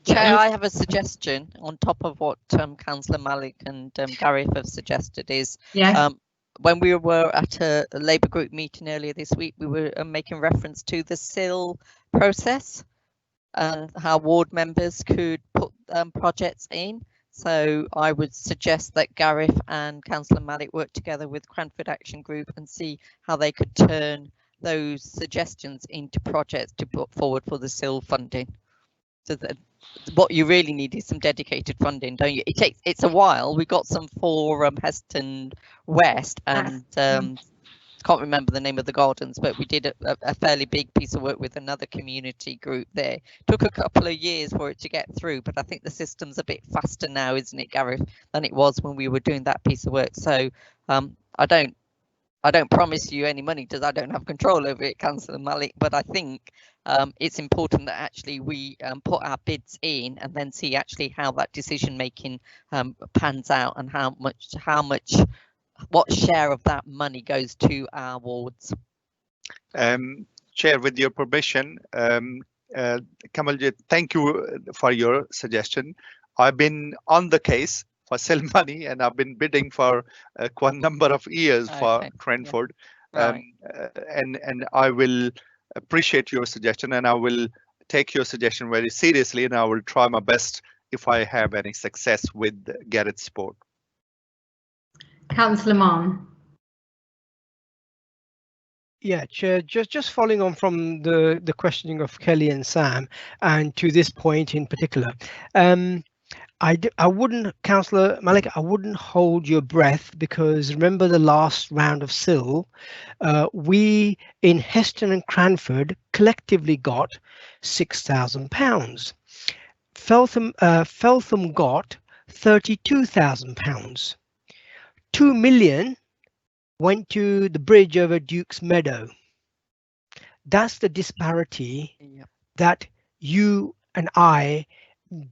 Chair, I have a suggestion on top of what Councillor Malik and Gareth have suggested is, yes. When we were at a Labour group meeting earlier this week, we were making reference to the Cllr process and how ward members could put projects in. So I would suggest that Gareth and Councillor Malik work together with Cranford Action Group and see how they could turn those suggestions into projects to put forward for the Cllr funding. So that what you really need is some dedicated funding, don't you? It's a while. We got some for Heston West, and can't remember the name of the gardens, but we did a fairly big piece of work with another community group there. Took a couple of years for it to get through, but I think the system's a bit faster now, isn't it, Gareth, than it was when we were doing that piece of work. So I don't promise you any money because I don't have control over it, Councillor Malik, but I think it's important that actually we put our bids in and then see actually how that decision making pans out, and what share of that money goes to our wards. Chair, with your permission, Kamalji, thank you for your suggestion. I've been on the case for Cllr money, and I've been bidding for quite a number of years for Cranford. Yeah. Right. And I will appreciate your suggestion, and I will take your suggestion very seriously, and I will try my best if I have any success with Gareth's support. Councillor Mann. Yeah, Chair, just following on from the questioning of Kelly and Sam, and to this point in particular, I wouldn't, Councillor Malik, I wouldn't hold your breath, because remember the last round of Cllr, we in Heston and Cranford collectively got £6,000. Feltham got £32,000. 2 million went to the bridge over Duke's Meadow. That's the disparity. Yep. That you and I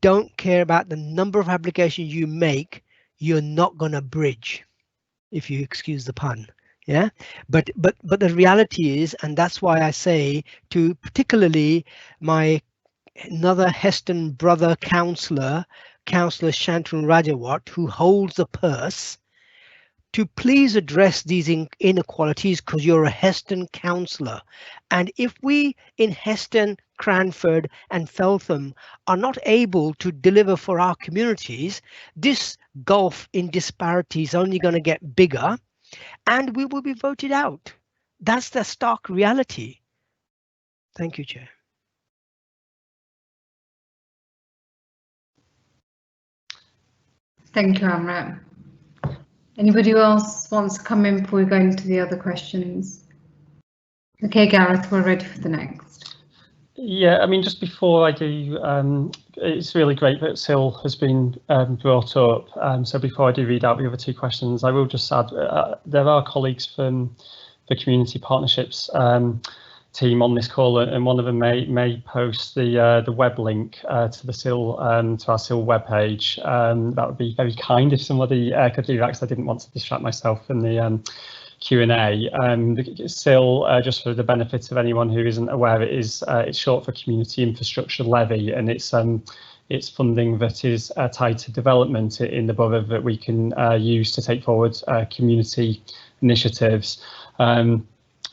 don't care about the number of applications you make, you're not going to bridge, if you excuse the pun. Yeah, but the reality is, and that's why I say to particularly my another Heston brother councillor Shantanu Rajawat, who holds the purse, to please address these inequalities because you're a Heston councillor. And if we in Heston, Cranford and Feltham are not able to deliver for our communities, this gulf in disparity is only going to get bigger and we will be voted out. That's the stark reality. Thank you, Chair. Thank you, Amrit. Anybody else wants to come in before we go into the other questions? Okay, Gareth, we're ready for the next. Yeah, I mean, just before I do, it's really great that Cllr has been brought up. So before I do read out the other two questions, I will just add there are colleagues from the community partnerships team on this call, and one of them may post the web link to the Cllr to our Cllr webpage. That would be very kind if somebody could do that, because I didn't want to distract myself from the Q&A. Cllr, just for the benefit of anyone who isn't aware, it's short for Community Infrastructure Levy, and it's funding that is tied to development in the borough that we can use to take forward community initiatives.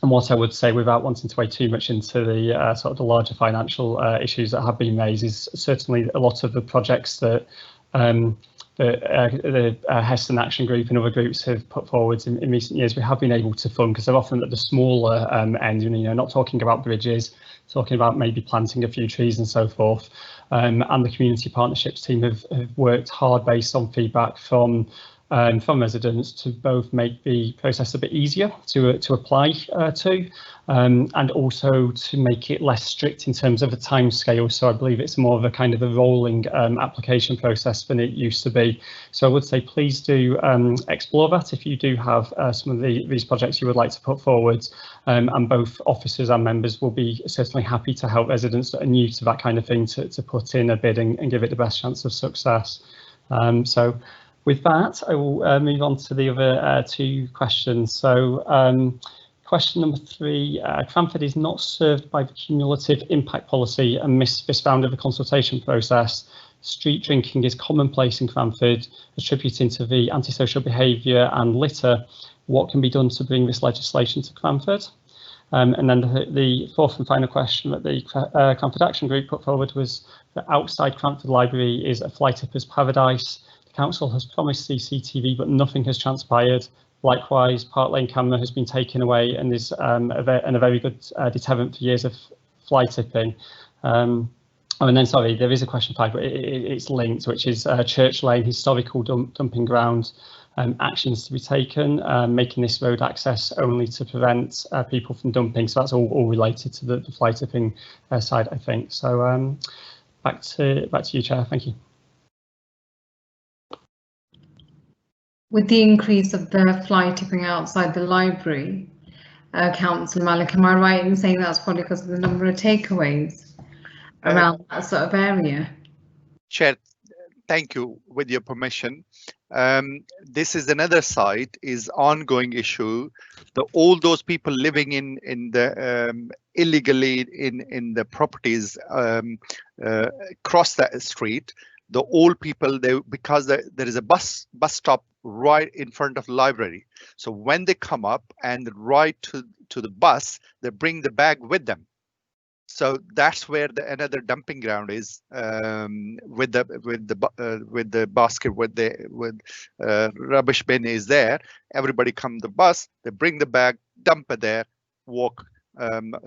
And what I would say, without wanting to wade too much into the sort of the larger financial issues that have been raised, is certainly a lot of the projects that the Heston Action Group and other groups have put forward in recent years, we have been able to fund, because they're often at the smaller end, you know, not talking about bridges, talking about maybe planting a few trees and so forth. And the community partnerships team have worked hard based on feedback from residents to both make the process a bit easier to apply to, and also to make it less strict in terms of a time scale. So I believe it's more of a kind of a rolling application process than it used to be. So I would say please do explore that if you do have some of these projects you would like to put forward, and both officers and members will be certainly happy to help residents that are new to that kind of thing to put in a bid and give it the best chance of success. So with that, I will move on to the other two questions. So question number 3, Cranford is not served by the cumulative impact policy and missed this round of the consultation process. Street drinking is commonplace in Cranford, attributing to the antisocial behaviour and litter. What can be done to bring this legislation to Cranford? And then the fourth and final question that the Cranford Action Group put forward was that outside Cranford Library is a fly tipper's paradise. Council has promised CCTV, but nothing has transpired. Likewise, Park Lane camera has been taken away and is a very good deterrent for years of fly tipping. And then, sorry, there is a question 5, but it's linked, which is Church Lane, historical dumping ground, actions to be taken, making this road access only to prevent people from dumping. So that's all related to the fly tipping side, I think. So back to you, Chair. Thank you. With the increase of the fly tipping outside the library, Councillor Malik, am I right in saying that's probably because of the number of takeaways around that sort of area? Chair, thank you. With your permission, this is another site, is ongoing issue. All those people living in the illegally in the properties across that street, the old people, because there is a bus stop right in front of the library. So when they come up and ride to the bus, they bring the bag with them. So that's where another dumping ground is, with the basket, with rubbish bin is there. Everybody come the bus, they bring the bag, dump it there, walk,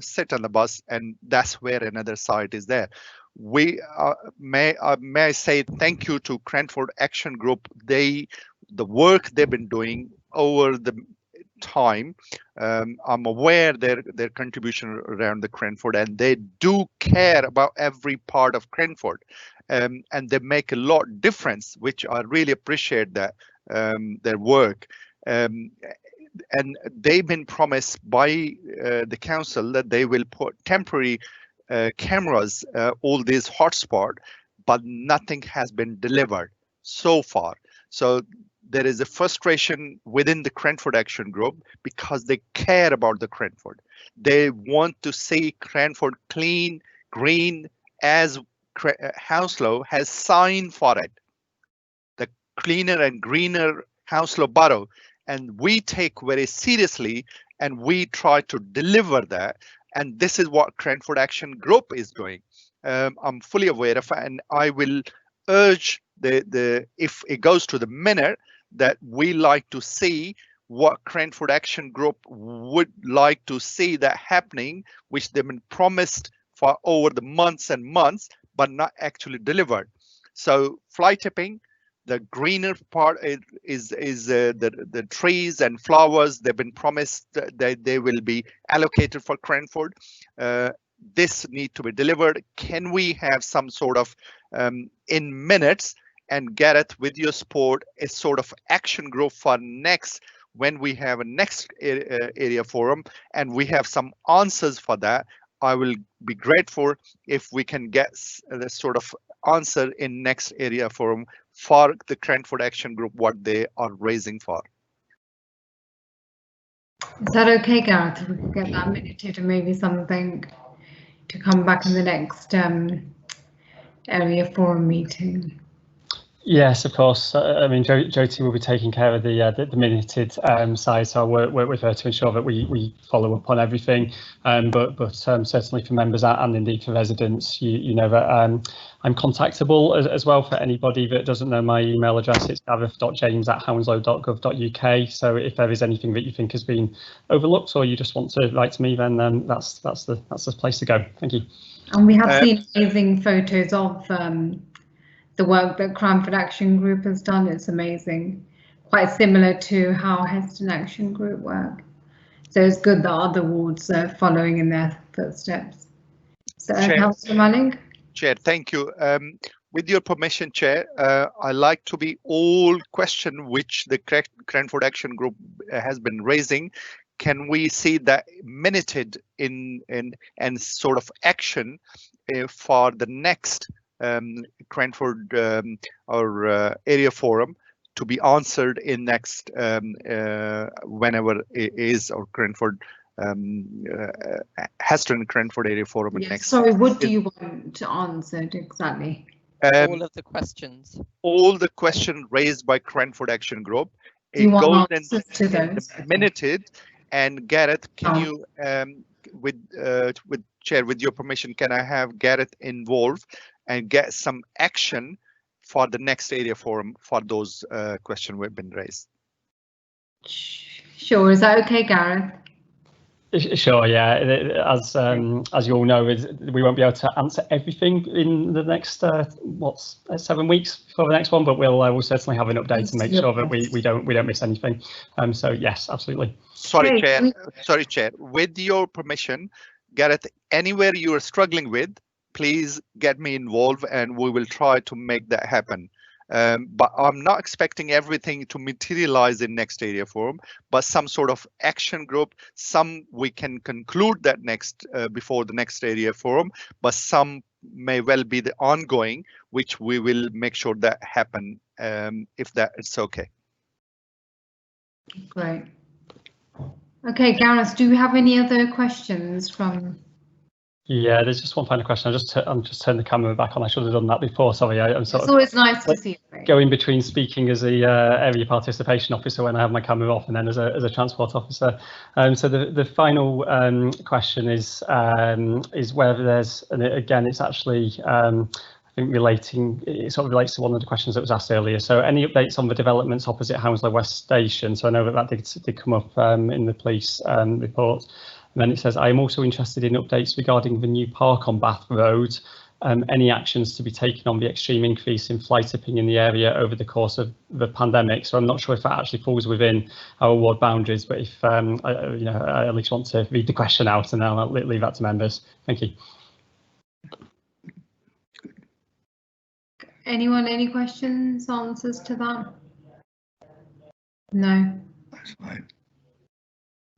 sit on the bus, and that's where another site is there. We may I say thank you to Cranford Action Group. The work they've been doing over the time. I'm aware their contribution around the Cranford, and they do care about every part of Cranford, and they make a lot of difference, which I really appreciate that their work. And they've been promised by the council that they will put temporary cameras, all these hotspots, but nothing has been delivered so far. So there is a frustration within the Cranford Action Group because they care about the Cranford. They want to see Cranford clean, green, as Hounslow has signed for it. The cleaner and greener Hounslow Borough, and we take very seriously, and we try to deliver that. And this is what Cranford Action Group is doing. I'm fully aware of, and I will urge if it goes to the minute, that we like to see what Cranford Action Group would like to see that happening, which they've been promised for over the months and months, but not actually delivered. So fly tipping, the greener part is the trees and flowers. They've been promised that they will be allocated for Cranford. This need to be delivered. Can we have some sort of in minutes, and Gareth, with your support, a sort of action group for next, when we have a next area forum and we have some answers for that? I will be grateful if we can get the sort of answer in next area forum for the Cranford Action Group, what they are raising for. Is that okay, Gareth? If we could get that minuted and maybe something to come back in the next area forum meeting? Yes, of course. I mean, Jyoti will be taking care of the minuted side, so I'll work with her to ensure that we follow up on everything. But certainly for members and indeed for residents, you know that I'm contactable as well. For anybody that doesn't know my email address, it's gareth.james@hounslow.gov.uk. So if there is anything that you think has been overlooked or you just want to write to me, then that's the place to go. Thank you. And we have seen amazing photos of the work that Cranford Action Group has done. It's amazing, quite similar to how Heston Action Group work. So it's good that other wards are following in their footsteps. So, Councillor Manning. Chair, thank you. With your permission, Chair, I like to be all question which the Cranford Action Group has been raising. Can we see that minuted in and sort of action for the next Cranford or area forum to be answered in next whenever it is, or Cranford Heston Cranford area forum. Yes, next. sorry, what do you want answered exactly? All of the questions. All the questions raised by Cranford Action Group. Do you want goes answers to those? Minuted. And Gareth, can you, with Chair, with your permission, can I have Gareth involved and get some action for the next area forum for those questions we've been raised? Sure, is that okay, Gareth? Sure, yeah. As you all know, we won't be able to answer everything in the next 7 weeks before the next one, but we'll certainly have an update to make sure that we don't miss anything. So yes, absolutely. Sorry, Chair. With your permission, Gareth, anywhere you are struggling with, please get me involved, and we will try to make that happen. But I'm not expecting everything to materialize in next area forum, but some sort of action group, some we can conclude that next before the next area forum, but some may well be the ongoing, which we will make sure that happen, if that it's okay. Great. Okay, Gareth, do you have any other questions from? Yeah, there's just one final question. I'm just turning the camera back on. I should have done that before. Sorry, I'm sort of. It's always nice to see you. Going between speaking as a area participation officer when I have my camera off, and then as a transport officer. So the final question is whether there's, and again, it's actually I think it sort of relates to one of the questions that was asked earlier. So any updates on the developments opposite Hounslow West Station? So I know that did come up in the police report. And then it says, I am also interested in updates regarding the new park on Bath Road. Any actions to be taken on the extreme increase in fly tipping in the area over the course of the pandemic? So I'm not sure if that actually falls within our ward boundaries, but if I at least want to read the question out, and then I'll leave that to members. Thank you. Anyone, any questions, answers to that? No. That's fine.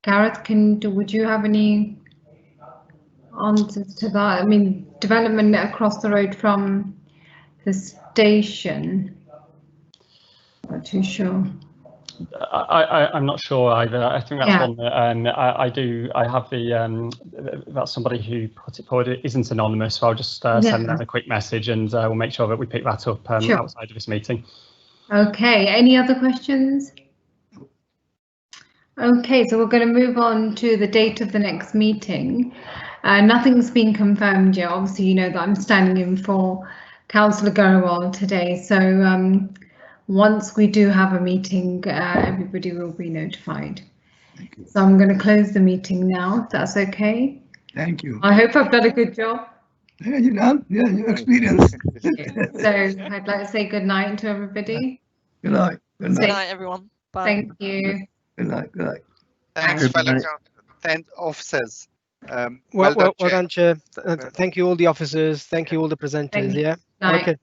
Gareth, would you have any answers to that? I mean, development across the road from the station. Not too sure. I'm not sure either. I think that's one that I have the that's somebody who put it forward. It isn't anonymous, so I'll just send them a quick message, and we'll make sure that we pick that up outside of this meeting. Okay. Any other questions? Okay, so we're going to move on to the date of the next meeting. Nothing's been confirmed yet. Obviously, you know that I'm standing in for Councillor Grewal today. So once we do have a meeting, everybody will be notified. So I'm going to close the meeting now, if that's okay. Thank you. I hope I've done a good job. Yeah, you done. Yeah, your experience. So I'd like to say good night to everybody. Good night. Good night. Good night, everyone. Bye. Thank you. Good night. Good night. Thanks, fellow councillors. Thank officers. Well Chair. done, Chair. Thank you all the officers. Thank you all the presenters. Thank you. Yeah. Night. Okay.